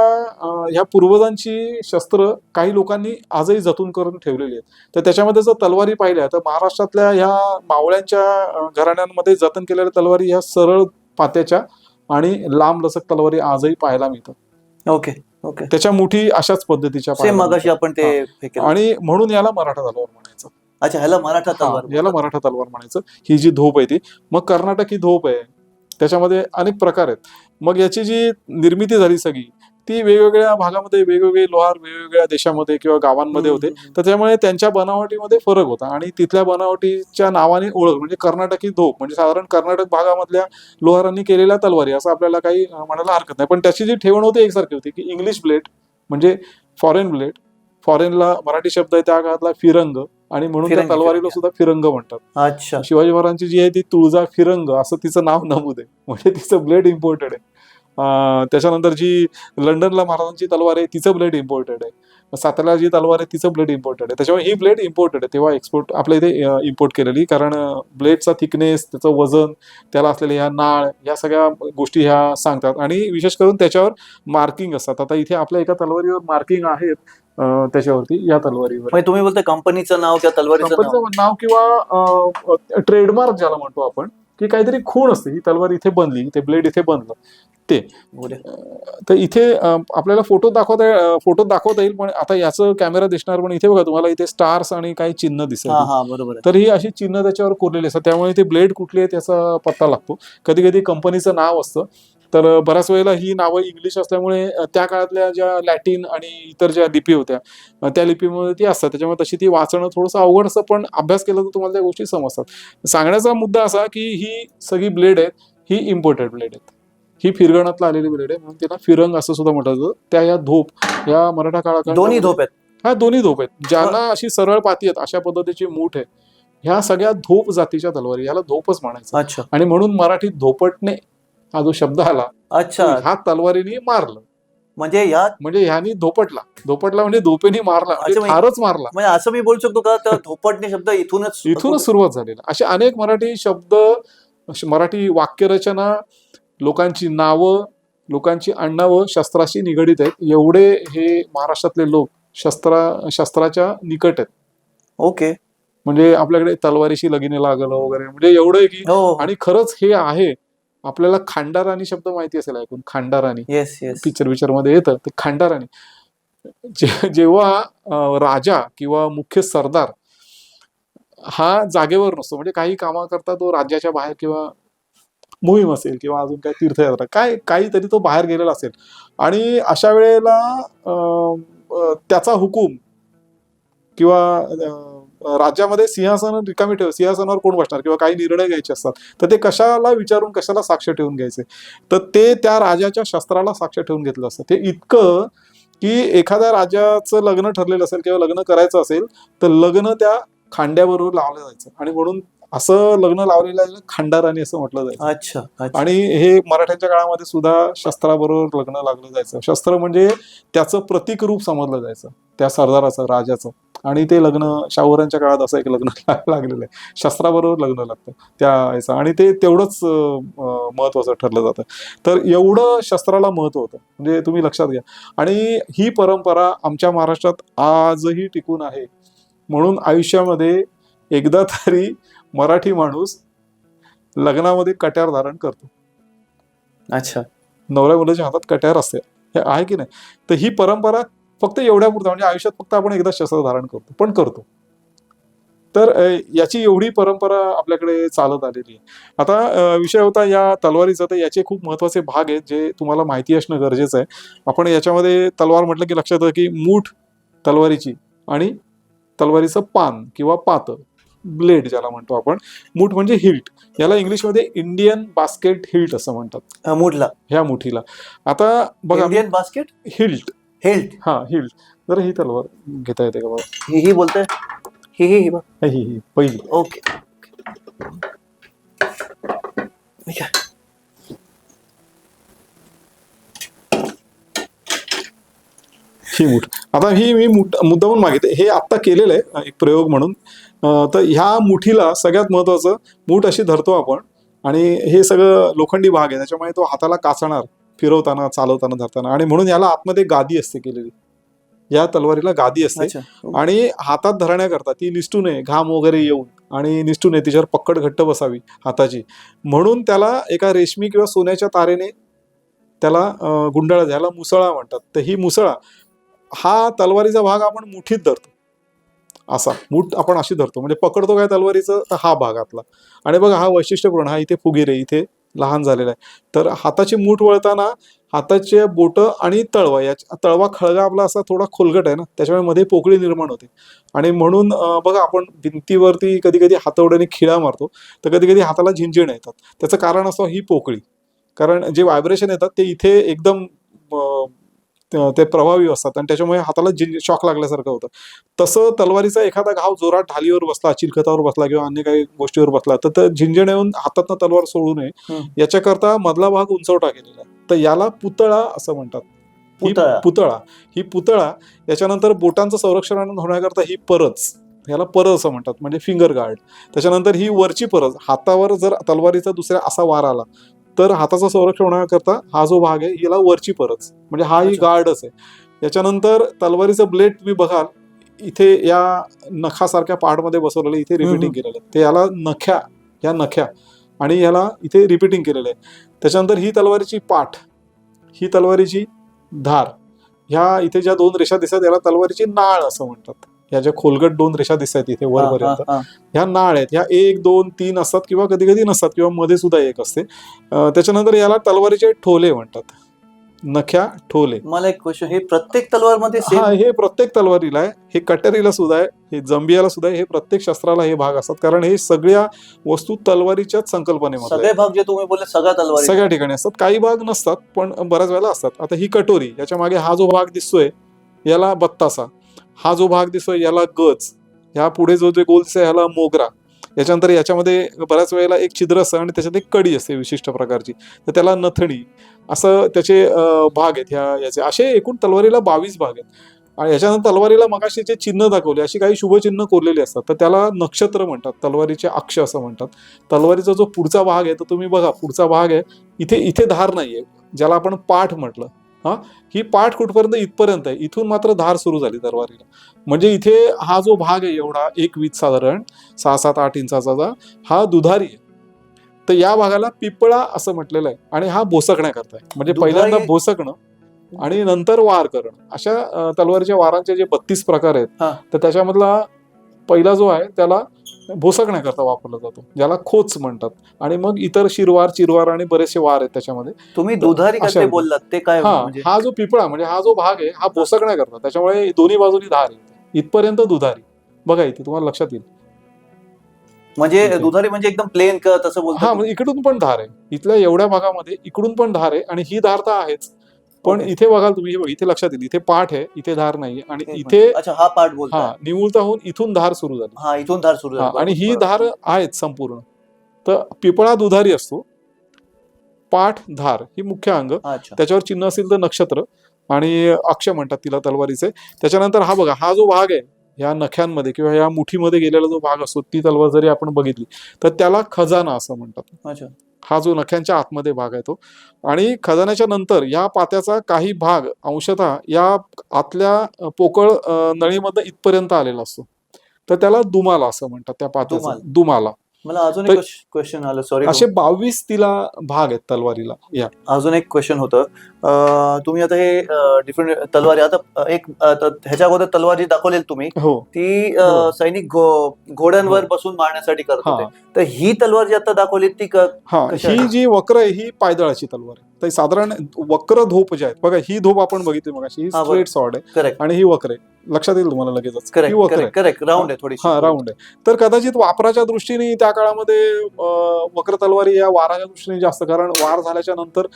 ह्या पूर्वजांची शस्त्र काही लोकांनी आजही जतन करून ठेवलेली आहेत. तर त्याच्यामध्ये जर तलवारी पाहिल्या तर महाराष्ट्रातल्या ह्या मावळ्यांच्या घराण्यांमध्ये जतन केलेल्या तलवारी ह्या सरळ पात्याच्या आणि लांब लचक तलवारी आजही पाहायला मिळतात.
ओके.
त्याच्या मुठी अशाच पद्धतीच्या
आपण ते,
आणि म्हणून याला मराठा तलवार म्हणायचं.
अच्छा, ह्याला मराठा
तलवार म्हणायचं. ही जी धोप आहे ती. मग कर्नाटकी धोप आहे, त्याच्यामध्ये अनेक प्रकार आहेत. मग याची जी निर्मिती झाली सगळी ती वेगवेगळ्या भागामध्ये वेगवेगळे लोहार वेगवेगळ्या देशामध्ये किंवा गावांमध्ये होते. तर त्यामुळे त्यांच्या बनावटीमध्ये फरक होता आणि तिथल्या बनावटीच्या नावाने ओळख म्हणजे कर्नाटकी धोप म्हणजे साधारण कर्नाटक भागामधल्या लोहारांनी केलेल्या तलवारी असं आपल्याला काही म्हणायला हरकत नाही. पण त्याची जी ठेवण होती एकसारखी होती की इंग्लिश ब्लेड म्हणजे फॉरेन ब्लेड, फॉरेनला मराठी शब्द आहे त्या काळातला फिरंग आणि म्हणून त्या तलवारीला सुद्धा फिरंग म्हणतात.
अच्छा.
शिवाजी महाराजांची जी आहे ती तुळजा फिरंग असं तिचं नाव नमूद आहे म्हणजे तिचं ब्लेड इम्पोर्टेड आहे. त्याच्यानंतर जी लंडनला महाराजांची तलवार आहे तिचं ब्लेड इम्पोर्टेड आहे. साताऱ्याला जी तलवार आहे तिचं ब्लेड इम्पोर्टेड आहे. त्याच्यामुळे ही ब्लेड इम्पोर्टेड आहे. तेव्हा एक्सपोर्ट आपल्या इथे इम्पोर्ट केलेली कारण ब्लेडचा थिकनेस त्याचं वजन त्याला असलेल्या ह्या नाळ या सगळ्या गोष्टी ह्या सांगतात आणि विशेष करून त्याच्यावर मार्किंग असतात. आता इथे आपल्या एका तलवारीवर मार्किंग आहेत त्याच्यावरती या तलवारीवर.
तुम्ही बोलताय कंपनीचं नाव त्या तलवारीचं
नाव किंवा ट्रेडमार्क ज्याला म्हणतो आपण की काहीतरी खूण असते. ही तलवार इथे बनली ते ब्लेड इथे बनलं ते. तर इथे आपल्याला फोटो दाखवता येईल पण आता याचं कॅमेरा दिसणार पण इथे बघा तुम्हाला इथे स्टार्स आणि काही चिन्ह दिसेल.
बरोबर.
तर ही अशी चिन्ह त्याच्यावर कोरलेली असतात त्यामुळे ते ब्लेड कुठली आहे त्याचा पत्ता लागतो. कधी कधी कंपनीचं नाव असतं तर बऱ्याच वेळेला ही नावं इंग्लिश असल्यामुळे त्या काळातल्या ज्या लॅटिन आणि इतर ज्या लिपी होत्या त्या लिपीमध्ये ती असतात त्याच्यामुळे तशी ती वाचणं थोडंसं अवघड असतं पण अभ्यास केला तर तुम्हाला त्या गोष्टी समजतात. सांगण्याचा मुद्दा असा की ही सगळी ब्लेड आहेत ही इम्पोर्टेड ब्लेड आहेत. ही फिरगणातला आलेली ब्लेड आहे म्हणून त्याला फिरंग असं सुद्धा म्हटलं जातं. त्या या धोप या मराठा काळात
दोन्ही धोप आहेत.
हा दोन्ही धोप आहेत ज्यांना अशी सरळ पाती आहेत अशा पद्धतीची मूठ आहे. ह्या सगळ्या धोप जातीच्या तलवारी याला धोपच म्हणायचं आणि म्हणून मराठीत धोपटणे हा जो शब्द आला ह्या तलवारीने मारलं म्हणजे ह्यानी धोपटला म्हणजे धोपेने मारला फारच मारला
म्हणजे असं मी बोलू शकतो का तर धोपटणे शब्द इथूनच
सुरुवात झालेला. असे अनेक मराठी शब्द मराठी वाक्यरचना लोकांची नावं लोकांची आडनावं शस्त्राशी निगडीत आहेत. एवढे हे महाराष्ट्रातले लोक शस्त्राच्या निकट आहेत.
ओके. म्हणजे
आपल्याकडे तलवारीशी लगीने लागलं वगैरे म्हणजे एवढं आहे की आणि खरंच हे आहे. आपल्याला खांडाराणी शब्द माहिती असेल ऐकून खांडाराणी पिक्चर मध्ये येतं ते खांडाराणी. जेव्हा राजा किंवा मुख्य सरदार हा जागेवर नसतो म्हणजे काही कामाकरता तो राज्याच्या बाहेर किंवा मोहीम असेल किंवा अजून काही तीर्थयात्रा काहीतरी तो बाहेर गेलेला असेल आणि अशा वेळेला त्याचा हुकूम किंवा राज्यामध्ये सिंहासन रिकामी सिंहासनावर कोण बसणार किंवा काही निर्णय घ्यायचे असतात तर ते कशाला विचारून कशाला साक्ष ठेवून घ्यायचे तर ते त्या राजाच्या शस्त्राला साक्ष ठेवून घेतलं असतं. ते इतकं की एखाद्या राजाचं लग्न ठरलेलं असेल किंवा लग्न करायचं असेल तर लग्न त्या खांड्याबरोबर लावलं जायचं आणि म्हणून असं लग्न लावलेलं खांडाराणी असं म्हटलं जायचं.
अच्छा.
आणि हे मराठ्यांच्या काळामध्ये सुद्धा शस्त्राबरोबर लग्न लागलं जायचं. शस्त्र म्हणजे त्याचं प्रतीक रूप समजलं जायचं त्या सरदाराचं राजाचं आणि ते लग्न शाहूरांच्या काळात असं एक लग्न लागलेलं आहे. शस्त्राबरोबर लग्न लागतं त्या याचं आणि ते तेवढंच महत्वाचं ठरलं जातं. तर एवढं शस्त्राला महत्व होतं म्हणजे तुम्ही लक्षात घ्या. आणि ही परंपरा आमच्या महाराष्ट्रात आजही टिकून आहे. म्हणून आयुष्यामध्ये एकदा तरी मराठी माणूस लग्नामध्ये कट्यार धारण करतो.
अच्छा.
नवऱ्या मुलाच्या हातात कट्यार असते हे आहे की नाही. तर ही परंपरा फक्त एवढ्या पुरता म्हणजे आयुष्यात फक्त आपण एकदा शस्त्र धारण करतो. तर याची एवढी परंपरा आपल्याकडे चालत आलेली आहे. आता विषय होता या तलवारीचा तर याचे खूप महत्वाचे भाग आहेत जे तुम्हाला माहिती असणं गरजेचं आहे. आपण याच्यामध्ये तलवार म्हटलं की लक्षात येतं की मूठ तलवारीची आणि तलवारीचं पान किंवा पात ब्लेड ज्याला म्हणतो आपण. मूठ म्हणजे हिल्ट याला इंग्लिशमध्ये इंडियन बास्केट हिल्ट असं म्हणतात ह्या मुठीला. आता बघा
इंडियन बास्केट
हिल्ट हिल्ट जर ही तलवार घेता येते का बघा.
ही बोलतोय ही
पहिली.
ओके.
ही मूठ आता ही मी मुद्दामून मागितले हे आत्ता केलेलं आहे एक प्रयोग म्हणून. तर ह्या मुठीला सगळ्यात महत्वाचं मूठ अशी धरतो आपण आणि हे सगळं लोखंडी भाग आहे त्याच्यामुळे तो हाताला काचणार फिरवताना चालवताना धरताना आणि म्हणून याला आतमध्ये गादी असते केलेली. या तलवारीला गादी असते आणि हातात धरण्याकरता ती निसटू नये घाम वगैरे येऊन आणि निसटू नये तिच्यावर पक्कड घट्ट बसावी हाताची म्हणून त्याला एका रेशमी किंवा सोन्याच्या तारेने त्याला गुंडाळा ज्याला मुसळा म्हणतात. तर ही मुसळा हा तलवारीचा भाग आपण मुठीत धरतो. असा मूठ आपण अशी धरतो म्हणजे पकडतो काय तलवारीचं तर हा भाग आतला. आणि बघा हा वैशिष्ट्यपूर्ण हा इथे फुगीर आहे इथे लहान झालेला आहे. तर हाताची मूठ वळताना हाताचे बोट आणि तळवा, तळवा खळगा आपला असा थोडा खोलगट आहे ना, त्याच्यामुळे मध्ये पोकळी निर्माण होते. आणि म्हणून बघा आपण भिंतीवरती कधी कधी हातवड्याने खिळा मारतो, तर कधी कधी हाताला झिंझिण्या येतात. त्याचं कारण असं ही पोकळी, कारण जे व्हायब्रेशन येतात ते इथे एकदम ते प्रभावी असतात आणि त्याच्यामुळे हाताला शॉक लागल्यासारखं होतं. तसं तलवारीचा एखादा घाव जोरात ढालीवर बसला, चिलखतावर बसला किंवा अन्य काही गोष्टीवर बसला तर झिंझिण्या येऊन हातातनं तलवार सोडू नये याच्याकरता मधला भाग उंचवटा केलेला आहे. तर याला पुतळा असं म्हणतात. ही पुतळा याच्यानंतर बोटांचं संरक्षण होण्याकरता ही परच, याला परस असं म्हणतात, म्हणजे फिंगर गार्ड. त्याच्यानंतर ही वरची परस, हातावर जर तलवारीचा दुसऱ्या असा वार आला तर हाताचं संरक्षण होण्याकरता हा जो भाग आहे याला वरची परच, म्हणजे हा ही गार्डच आहे. याच्यानंतर तलवारीचं ब्लेड तुम्ही बघाल इथे या नखासारख्या पार्टमध्ये बसवलेलं, इथे रिपीटिंग केलेलं आहे. ते याला नख्या आणि याला इथे रिपीटिंग केलेलं आहे. त्याच्यानंतर ही तलवारीची पाठ, ही तलवारीची धार, ह्या इथे ज्या 2 रेषा दिसतात याला तलवारीची नाळ असं म्हणतात. ह्या ज्या खोलगट 2 रेषा दिसतात इथे वरपर्यंत, ह्या नाळ आहेत. ह्या 1, 2, 3 असतात किंवा कधी कधी नसतात किंवा मध्ये सुद्धा एक असते. त्याच्यानंतर याला तलवारीचे ठोले म्हणतात, नख्या ठोले.
मला एक क्वेश्चन, हे प्रत्येक तलवारमध्ये
हा, हे प्रत्येक तलवारीला आहे, हे कटरीला सुद्धा आहे, हे जंबियाला सुद्धा आहे, हे प्रत्येक शस्त्राला हे भाग असतात. कारण हे सगळ्या वस्तू तलवारीच्याच संकल्पनेमध्ये,
सगळे भाग जे तुम्ही बोलले
सगळ्या ठिकाणी असतात. काही भाग नसतात पण बऱ्याच वेळेला असतात. आता ही कटोरी, याच्या मागे हा जो भाग दिसतोय याला बत्तासा, हा जो भाग दिसतोय याला गज, ह्या पुढे जो गोल दिसतोय ह्याला मोगरा. याच्यानंतर याच्यामध्ये बऱ्याच वेळेला एक छिद्र असतं आणि त्याच्यात एक कडी असते विशिष्ट प्रकारची, तर त्याला नथणी, असं त्याचे भाग आहेत. याचे असे एकूण तलवारीला 22 भाग आहेत. आणि याच्यानंतर तलवारीला मगाशी जे चिन्ह दाखवले, अशी काही शुभचिन्ह कोरलेली असतात, तर त्याला नक्षत्र म्हणतात, तलवारीचे अक्ष असं म्हणतात. तलवारीचा जो पुढचा भाग आहे तर तुम्ही बघा, पुढचा भाग आहे इथे धार नाहीये, ज्याला आपण पाठ म्हटलं. ही पाठ कुठपर्यंत, इथपर्यंत आहे. इथून मात्र धार सुरू झाली तलवारीला. म्हणजे इथे हा जो भाग आहे एवढा 1 साधारण 6-7-8 इंचाचा, हा दुधारी आहे. तर या भागाला पिपळा असं म्हटलेलं आहे. आणि हा भोसकण्याकरता आहे, म्हणजे पहिल्यांदा भोसकणं आणि नंतर वार करणं. अशा तलवारीच्या वारांचे जे 32 प्रकार आहेत, तर त्याच्यामधला पहिला जो आहे त्याला भोसकण्याकरता वापरला जातो, ज्याला खोच म्हणतात. आणि मग इतर चिरवार आणि बरेचसे वार आहेत त्याच्यामध्ये.
तुम्ही दुधारी कसे बोललात ते काय?
हा जो पिपळा म्हणजे हा जो भाग आहे हा भोसकण्याकरता, त्याच्यामुळे दोन्ही बाजूनी धार आहे, इथपर्यंत दुधारी. बघा इथे तुम्हाला लक्षात येईल,
म्हणजे दुधारी म्हणजे एकदम प्लेन का तसं बोलतात?
हा, म्हणजे इकडून पण धार आहे, इथल्या एवढ्या भागामध्ये इकडून पण धार आहे आणि ही धार तर आहेच. पण इथे बघाल तुम्ही, इथे लक्षात येईल, इथे पाठ आहे, इथे धार नाहीये. आणि इथे
हा पाठ बोलतो,
निमुळता होऊन इथून धार सुरू झाली,
इथून धार सुरू झाली,
आणि ही धार आहेत संपूर्ण. तर पिपळा दुधारी असतो, पाठ धार ही मुख्य अंग, त्याच्यावर चिन्ह असेल तर नक्षत्र आणि अक्ष म्हणतात तिला तलवारीचे. त्याच्यानंतर हा बघा, हा जो भाग आहे या नख्यांमध्ये किंवा या मुठीमध्ये गेलेला जो भाग असतो, ती तलवार जरी आपण बघितली तर त्याला खजाना असं म्हणतात. हा जो नख्यांच्या आतमध्ये भाग आहे तो. आणि खजान्याच्या नंतर या पात्याचा काही भाग अंशतः या आतल्या पोकळ नळीमध्ये इथपर्यंत आलेला असतो, तर त्याला दुमाला असं म्हणतात. त्या पात्याचा दुमाला.
मला अजून एक क्वेश्चन आलं, सॉरी.
असे 22 तिला भाग आहेत तलवारीला. या
अजून एक क्वेश्चन होतं, तुम्ही आता हे डिफरंट तलवारी, आता एक ह्याच्या अगोदर तलवार जी दाखवलेली तुम्ही, ती सैनिक घोड्यांवर बसून मारण्यासाठी करत होते. तर ही तलवार जी आता दाखवली ती
ही जी वक्र आहे ही पायदळाची तलवार आहे. तर साधारण वक्र धोप जे आहेत बघा, ही धोप आपण बघितली मगाशी, ही स्ट्रेट सॉर्ड आहे आणि ही वक्र आहे. लक्षात येईल तुम्हाला लगेचच, ही वक्र आहे,
राऊंड आहे थोडी.
राऊंड आहे. तर कदाचित वापराच्या दृष्टीने त्या काळामध्ये वक्र तलवारी या वाराच्या दृष्टीने जास्त, कारण वार झाल्याच्या नंतर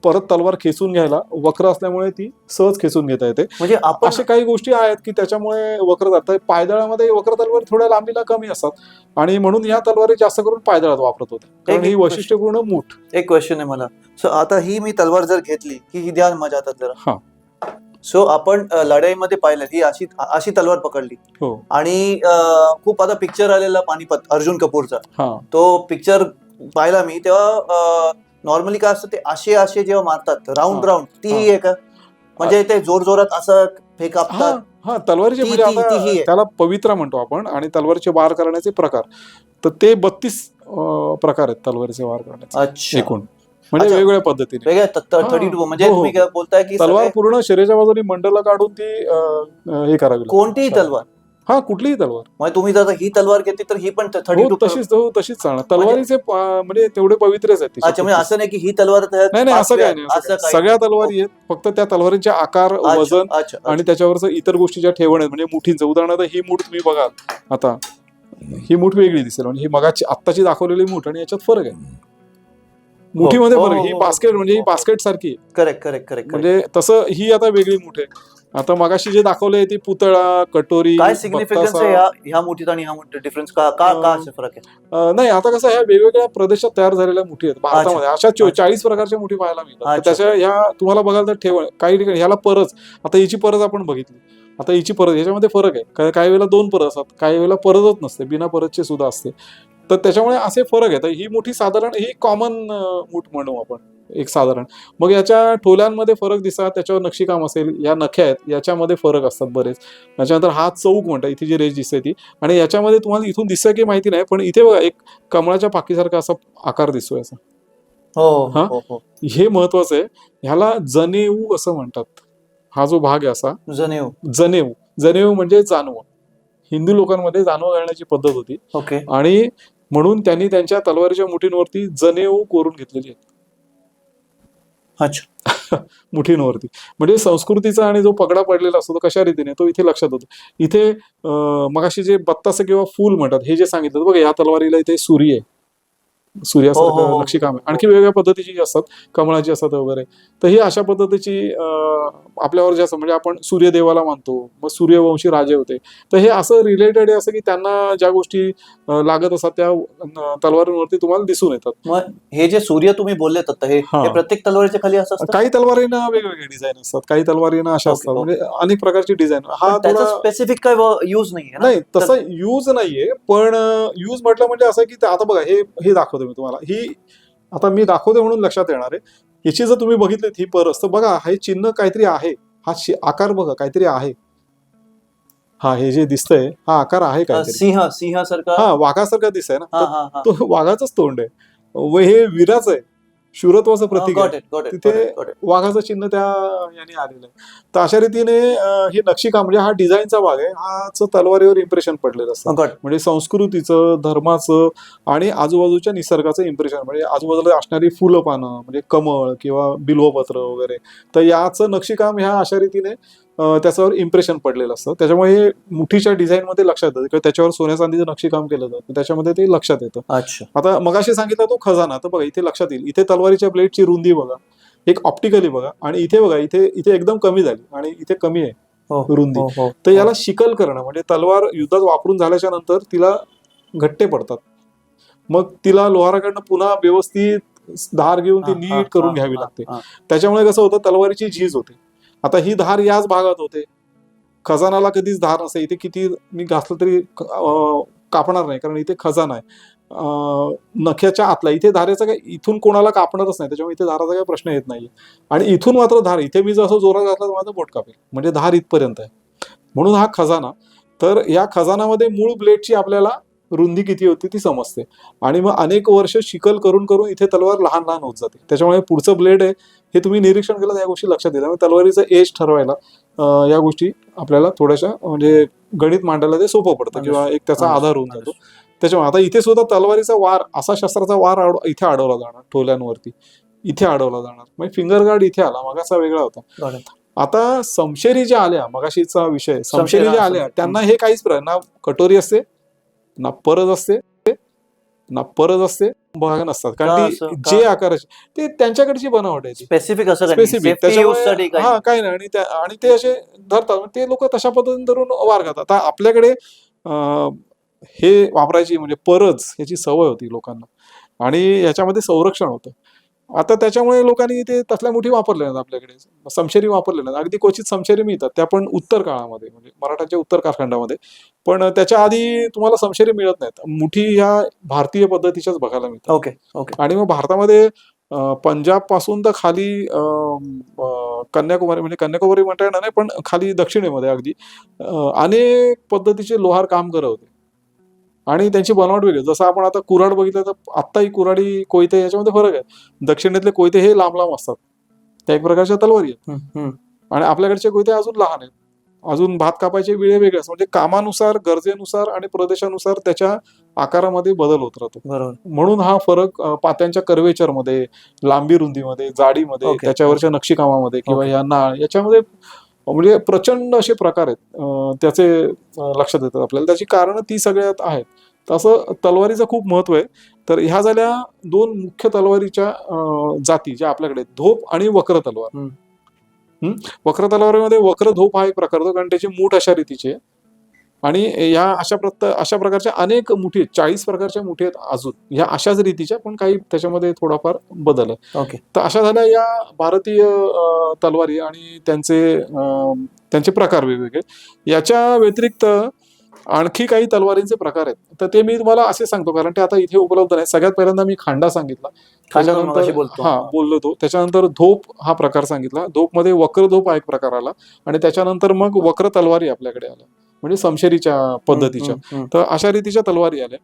परत तलवार खेचून घ्यायला वक्र असल्यामुळे ती सहज खेचून घेता येते. म्हणजे अशा काही गोष्टी आहेत की त्याच्यामुळे वक्र जातात. पायदळामध्ये वक्र तलवारी थोड्या लांबीला कमी असतात आणि म्हणून या तलवारी जास्त करून पायदळात वापरत होते, कारण ही वैशिष्ट्यपूर्ण मूठ.
एक क्वेश्चन आहे मला, सो आता ही मी तलवार जर घेतली की ध्यान मजा येतात जरा. सो आपण लढाईमध्ये पाहिलं ही अशी तलवार पकडली, आणि खूप आता पिक्चर आलेला पानिपत अर्जुन कपूरचा, तो पिक्चर पाहिला मी, तेव्हा नॉर्मली काय असतं, ते असे जेव्हा मारतात राऊंड ती ही आहे का? म्हणजे ते जोर जोरात असं फेकापतात.
तलवारीचे म्हणजे त्याला पवित्रा म्हणतो आपण, आणि तलवारीचे वार करण्याचे प्रकार, तर ते 32 प्रकार आहेत तलवारीचे वार करण्याचे एकूण, म्हणजे वेगवेगळ्या पद्धतीने.
32 म्हणजे तुम्ही बोलताय की
तलवार पूर्ण शरीराच्या बाजूने मंडला काढून ती हे करावी.
कोणतीही तलवार
हा, कुठलीही तलवार.
म्हणजे तुम्ही जर ही तलवार घेतली तर ही पण 32
तशीच चालणार. तलवारीचे म्हणजे तेवढे पवित्रच आहेत
अच्छा, म्हणजे असं नाही की ही तलवार
नाही, असं काही नाही. सगळ्या तलवारी आहेत, फक्त त्या तलवारींचे आकार, वजन आणि त्याच्यावरच इतर गोष्टी ज्या ठेवण आहेत, म्हणजे मुठींचं उदाहरणार्थ ही मूठ तुम्ही बघाल, आता ही मूठ वेगळी दिसेल, म्हणजे ही मगाची आत्ताची दाखवलेली मूठ आणि याच्यात फरक आहे. मुठीमध्ये फरक. ही बास्केट म्हणजे ही बास्केट सारखी.
करेक्ट.
म्हणजे तसं ही आता वेगळी मूठ आहे. आता मगाशी जे दाखवलंय ती पुतळा, कटोरी,
काय सिग्निफिकन्स आहे ह्या मुठीत आणि ह्या मुठीत डिफरन्स का असे फरक आहे?
नाही, आता कसं ह्या वेगवेगळ्या प्रदेशात तयार झालेल्या मुठी आहेत भारतामध्ये. अशा 40 प्रकारच्या मुठी पाहायला मिळतात. त्याच्या ह्या तुम्हाला बघाल तर काही ठिकाणी ह्याला परच, आता हिची परच आपण बघितली, आता हिची परत, ह्याच्यामध्ये फरक आहे. काही वेळेला 2 परत असतात, काही वेळेला परतच नसते, बिना परतचे सुद्धा असते. तर त्याच्यामुळे असे फरक आहेत. ही मुठी साधारण ही कॉमन मूठ म्हणू आपण, एक साधारण. मग याच्या ठोल्यांमध्ये फरक दिसतात, त्याच्यावर नक्षीकाम असेल, या नख्या आहेत याच्यामध्ये फरक असतात बरेच. त्याच्यानंतर हा चौक म्हणतात, इथे जी रेष दिसते ती, आणि याच्यामध्ये तुम्हाला इथून दिसतं की माहिती नाही, पण इथे बघा एक कमळाच्या पाकीसारखा असा आकार दिसतोय असा.
हो.
हे महत्वाचं आहे. ह्याला जनेऊ असं म्हणतात. हा जो भाग आहे असा जनेऊ म्हणजे जानवं. हिंदू लोकांमध्ये जानवं घालण्याची पद्धत होती.
ओके.
आणि म्हणून त्यांनी त्यांच्या तलवारीच्या मुठींवरती जनेऊ कोरून घेतलेली आहेत.
अच्छा.
मुठींवरती, म्हणजे संस्कृतीचा आणि जो पगडा पडलेला असतो तो कशा रीतीने तो इथे लक्षात होतो. इथे मगाशी जे बत्तास किंवा फूल म्हणतात हे जे सांगितलं बघा, या तलवारीला इथे सूर्य आहे, सूर्यासारखं नक्षीकाम आहे. आणखी वेगवेगळ्या पद्धतीची असतात, कमळाची असतात वगैरे. तर ही अशा पद्धतीची आपल्यावर जे असं, म्हणजे आपण सूर्यदेवाला मानतो, मग सूर्यवंशी राजे होते, तर हे असं रिलेटेड आहे, असं की त्यांना ज्या गोष्टी लागत असतात त्या तलवारींवरती तुम्हाला दिसून येतात.
मग हे जे सूर्य तुम्ही बोलले आता हे प्रत्येक तलवारीच्या खाली असं असतं?
काही तलवारींना वेगवेगळे डिझाईन असतात, काही तलवारींना अशा असतात, म्हणजे अनेक प्रकारची डिझाईन. हा
त्याचा स्पेसिफिक काय यूज नाहीये?
नाही, तसा यूज नाहीये, पण यूज म्हटलं म्हणजे असं की आता बघा, हे दाखवतो मी तुम्हाला. ही आता मी दाखवते म्हणून लक्षात येणार आहे. याची जर तुम्ही बघितली ही परस, तर बघा हे चिन्ह काहीतरी आहे, हा आकार बघा काहीतरी आहे. हा, हे जे दिसतंय हा आकार आहे काहीतरी,
सिंहासारखा,
हा वाघासारखा दिसतंय ना, तो वाघाचंच तोंड आहे, व हे वीराचं आहे, शूरत्वाचं प्रतीक आहे. तिथे वाघाचं चिन्ह त्या याने आलेलं आहे. तर अशा रीतीने हे नक्षीकाम, म्हणजे हा डिझाईनचा भाग आहे, हाच तलवारीवर इम्प्रेशन पडलेलं असतं. म्हणजे संस्कृतीचं, धर्माचं आणि आजूबाजूच्या निसर्गाचं इम्प्रेशन, म्हणजे आजूबाजूला असणारी फुलं, पानं, म्हणजे कमळ किंवा बिल्वपत्र वगैरे, तर याचं नक्षीकाम ह्या अशा रीतीने त्याच्यावर इम्प्रेशन पडलेलं असतं. त्याच्यामुळे हे मुठीच्या डिझाईनमध्ये लक्षात येतं किंवा त्याच्यावर सोन्या चांदीचं नक्षीकाम केलं जातं, त्याच्यामध्ये ते लक्षात येतं. आता मगाशी सांगितलं तो खजाना, तर बघा इथे लक्षात येईल. इथे तलवारीच्या ब्लेडची रुंदी बघा, एक ऑप्टिकली बघा, आणि इथे बघा, इथे एकदम कमी झाली आणि इथे कमी आहे रुंदी. तर याला शिकल करणं, म्हणजे तलवार युद्धात वापरून झाल्याच्या नंतर तिला घट्टे पडतात, मग तिला लोहाराकडनं पुन्हा व्यवस्थित धार घेऊन ती नीट करून घ्यावी लागते. त्याच्यामुळे कसं होतं, तलवारीची झीज होते. आता ही धार याच भागात होते, खजानाला कधीच धार नसते. इथे किती मी घासलं तरी कापणार नाही, कारण इथे खजाना आहे. नख्याच्या आतला इथे धारेचा काय, इथून कोणाला कापणारच नाही, त्याच्यामुळे इथे धाराचा काही प्रश्न येत नाही. आणि इथून मात्र धार, इथे मी जसं जोरात घातला तर माझं बोट कापेल, म्हणजे धार इथपर्यंत आहे, म्हणून हा खजाना. तर या खजानामध्ये मूळ ब्लेडची आपल्याला रुंदी किती होती ती समजते, आणि मग अनेक वर्ष शिकल करून करून इथे तलवार लहान लहान होत जाते. त्याच्यामुळे पुढचं ब्लेड आहे हे तुम्ही निरीक्षण केलं तर या गोष्टी लक्षात येतात. तलवारीचं एज ठरवायला या गोष्टी आपल्याला थोड्याशा, म्हणजे गणित मांडायला ते सोपं पडतं किंवा एक त्याचा आधार होऊन जातो. त्याच्यामुळे आता इथे सुद्धा तलवारीचा वार, असा शस्त्राचा वार इथे अडवला जाणार, ठोल्यांवरती इथे अडवला जाणार, म्हणजे फिंगर गार्ड इथे आला, मगाचा वेगळा होता. आता समशेरी ज्या आल्या, मगाशीचा विषय, समशेरी ज्या आल्या त्यांना हे काहीच ना कटोरी असते, ना परत असते, ना परत असते, भाग नसतात, कारण ती जे आकाराची ते त्यांच्याकडची बनावट आहे, स्पेसिफिक त्याच्यामुळे हा काही नाही. आणि ते असे धरतात, ते लोक तशा पद्धतीने धरून वार करतात. आता आपल्याकडे हे वापरायची, म्हणजे परज याची सवय होती लोकांना, आणि याच्यामध्ये संरक्षण होतं. आता त्याच्यामुळे लोकांनी ते तसल्या मुठी वापरल्या नाहीत, आपल्याकडे समशेरी वापरले नाहीत. अगदी क्वचित समशेरी मिळतात, त्या पण उत्तर काळामध्ये, म्हणजे मराठाच्या उत्तर कारखंडामध्ये, पण त्याच्या आधी तुम्हाला समशेरी मिळत नाहीत. मुठी ह्या भारतीय पद्धतीच्याच बघायला मिळतात. आणि मग भारतामध्ये पंजाब पासून तर खाली कन्याकुमारी, म्हणजे कन्याकुमारी म्हणता येणार नाही, पण खाली दक्षिणेमध्ये अगदी अनेक पद्धतीचे लोहार काम करत होते, आणि त्यांची बनावट वेगळी. जसं आपण आता कुऱ्हाड बघितलं तर आत्ताही कुऱ्हाडी, कोयते याच्यामध्ये फरक आहे. दक्षिणेतले कोयते हे लांब लांब असतात, त्या एक प्रकारच्या तलवारी आहेत, आणि आपल्याकडचे कोयते अजून लहान आहेत. अजून भात कापायचे विळे वेगळे असतात. म्हणजे कामानुसार, गरजेनुसार आणि प्रदेशानुसार त्याच्या आकारामध्ये बदल होत राहतो.
बरोबर.
म्हणून हा फरक पात्यांच्या कर्वेचर मध्ये, लांबी रुंदीमध्ये, जाडीमध्ये,
Okay,
त्याच्यावरच्या नक्षीकामामध्ये किंवा
Okay.
या नाळ याच्यामध्ये म्हणजे प्रचंड असे प्रकार आहेत. त्याचे लक्षात येतात आपल्याला. त्याची कारणं ती सगळ्यात आहेत. तसं तलवारीचं खूप महत्व आहे. तर ह्या झाल्या दोन मुख्य तलवारीच्या जाती ज्या आपल्याकडे आहेत, धोप आणि वक्र तलवार. वक्र तलवारीमध्ये वक्र धोप हा एक प्रकार होतो, कारण त्याची मूठ अशा रीतीची आहे. आणि या अशा प्रकारच्या अनेक मुठी आहेत, 40 प्रकारच्या मुठी आहेत अजून ह्या अशाच रीतीच्या, पण काही त्याच्यामध्ये थोडाफार बदल आहे.
ओके.
तर अशा झाल्या या भारतीय तलवारी आणि त्यांचे प्रकार वेगवेगळे. याच्या व्यतिरिक्त आणखी काही तलवारींचे प्रकार आहेत, तर ते मी तुम्हाला असे सांगतो, कारण ते आता इथे उपलब्ध नाही. सगळ्यात पहिल्यांदा मी खांडा सांगितला, त्याच्यानंतर बोललो तो, त्याच्यानंतर धोप हा प्रकार सांगितला. धोप मध्ये वक्र धोप हा एक प्रकार आला, आणि त्याच्यानंतर मग वक्र तलवारी आपल्याकडे आल्या, म्हणजे समशेरीच्या पद्धतीच्या. तर अशा रीतीच्या तलवारी आल्या.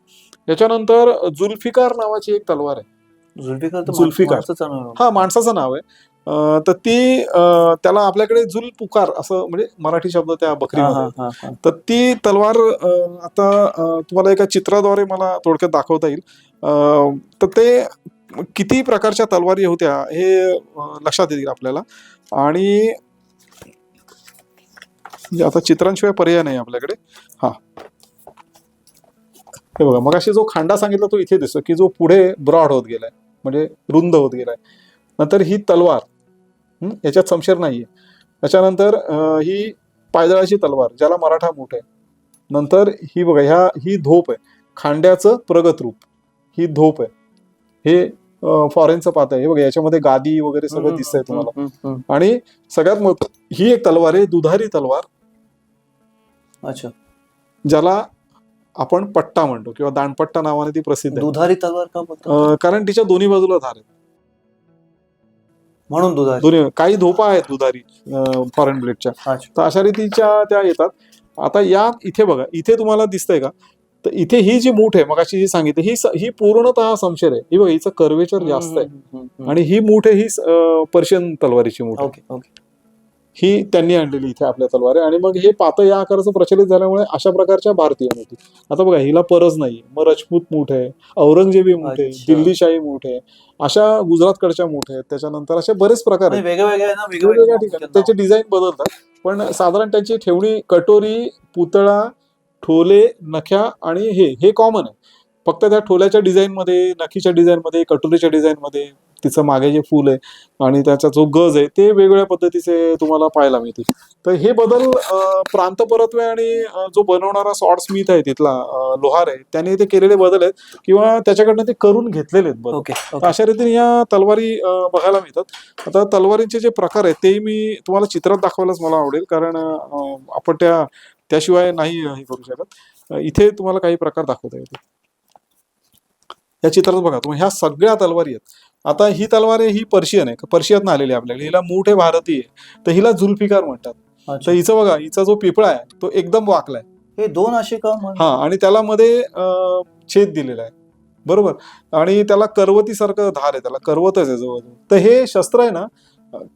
त्याच्यानंतर जुल्फिकार नावाची एक तलवार आहे. जुल्फिकार हा माणसाचं नाव आहे. तर ती त्याला आपल्याकडे जुल्पुकार असं म्हणजे मराठी शब्द त्या बकरीमध्ये. तर ती तलवार आता तुम्हाला एका चित्राद्वारे मला थोडक्यात दाखवता येईल. तर ते किती प्रकारच्या तलवारी होत्या हे लक्षात येईल आपल्याला. आणि आता चित्रांशिवाय पर्याय नाही आपल्याकडे. हा हे बघा, मग अशी जो खांडा सांगितला तो इथे दिसतो, की जो पुढे ब्रॉड होत गेलाय, म्हणजे रुंद होत गेलाय. नंतर ही तलवार, याच्यात समशेर नाहीये. त्याच्यानंतर ही पायदळाची तलवार, ज्याला मराठा मूठ आहे. नंतर ही बघा, ही धोप आहे, खांड्याचं प्रगत रूप. ही धोप आहे, हे फॉरेनचं पात आहे. हे बघा, याच्यामध्ये गादी वगैरे सगळं दिसतंय तुम्हाला. आणि सगळ्यात मोठं ही एक तलवार आहे, दुधारी तलवार.
अच्छा.
ज्याला आपण पट्टा म्हणतो किंवा दांडपट्टा नावाने ती प्रसिद्ध आहे.
दुधारी तलवार का म्हणतात?
कारण तिच्या दोन्ही बाजूला धार आहेत,
म्हणून दुधारी.
दोन्ही. काही धोपा आहेत दुधारी फॉरेन ब्लेडच्या, तर अशा रीतीच्या त्या येतात. आता या इथे बघा, इथे तुम्हाला दिसतंय का, तर इथे ही जी मूठ आहे, मग अशी जी सांगितली, ही पूर्णतः समशेर आहे. ही बघा, हिचं कर्वेचर जास्त आहे. आणि ही मूठ आहे, ही पर्शियन तलवारीची मूठ आहे. ही त्यांनी आणलेली इथे आपल्या तलवार आहे. आणि मग हे पातं या आकाराचं प्रचलित झाल्यामुळे अशा प्रकारच्या भारतीय मूठ. आता बघा, हिला परज नाहीये, मग रजपूत मूठ आहे, औरंगजेबी मूठ आहे, दिल्लीशाही मूठ आहे, अशा गुजरातकडच्या मूठ आहेत. त्याच्यानंतर असे बरेच प्रकार आहेत, वेगवेगळ्या ठिकाणी त्याचे डिझाईन बदलतात. पण साधारण त्यांची ठेवणी कटोरी, पुतळा, ठोले, नख्या आणि हे कॉमन आहे. फक्त त्या ठोल्याच्या डिझाईनमध्ये, नखीच्या डिझाईनमध्ये, कटोरीच्या डिझाईनमध्ये तिचं मागे जे फूल आहे आणि त्याचा जो गज आहे ते वेगवेगळ्या पद्धतीचे तुम्हाला पाहायला मिळतील. तर हे बदल प्रांत परत्वे आणि जो बनवणारा सॉर्ड स्मिथ आहे तिथला, लोहार आहे, त्याने ते केलेले बदल आहेत किंवा त्याच्याकडनं ते करून घेतलेले आहेत बदल. अशा रीतीने या तलवारी बघायला मिळतात. आता तलवारींचे जे प्रकार आहेत ते मी तुम्हाला चित्रात दाखवायलाच मला आवडेल, कारण आपण त्याशिवाय नाही हे करू शकत. इथे तुम्हाला काही प्रकार दाखवता येतील. या चित्रात बघा तुम्ही, ह्या सगळ्या तलवारी आहेत. आता ही तलवार आहे, ही पर्शियन आहे, पर्शियातनं आलेली आपल्याकडे. हिला मूठ आहे भारतीय, तर हिला जुल्फिकार म्हणतात. तर हिचं बघा, हिचा जो पिपळा आहे तो एकदम वाकलाय.
हे दोन असे का?
हा, आणि त्याला मध्ये छेद दिलेला आहे, बरोबर. आणि त्याला करवतीसारखं धार आहे, त्याला करवतच आहे जवळ. तर हे शस्त्र आहे ना,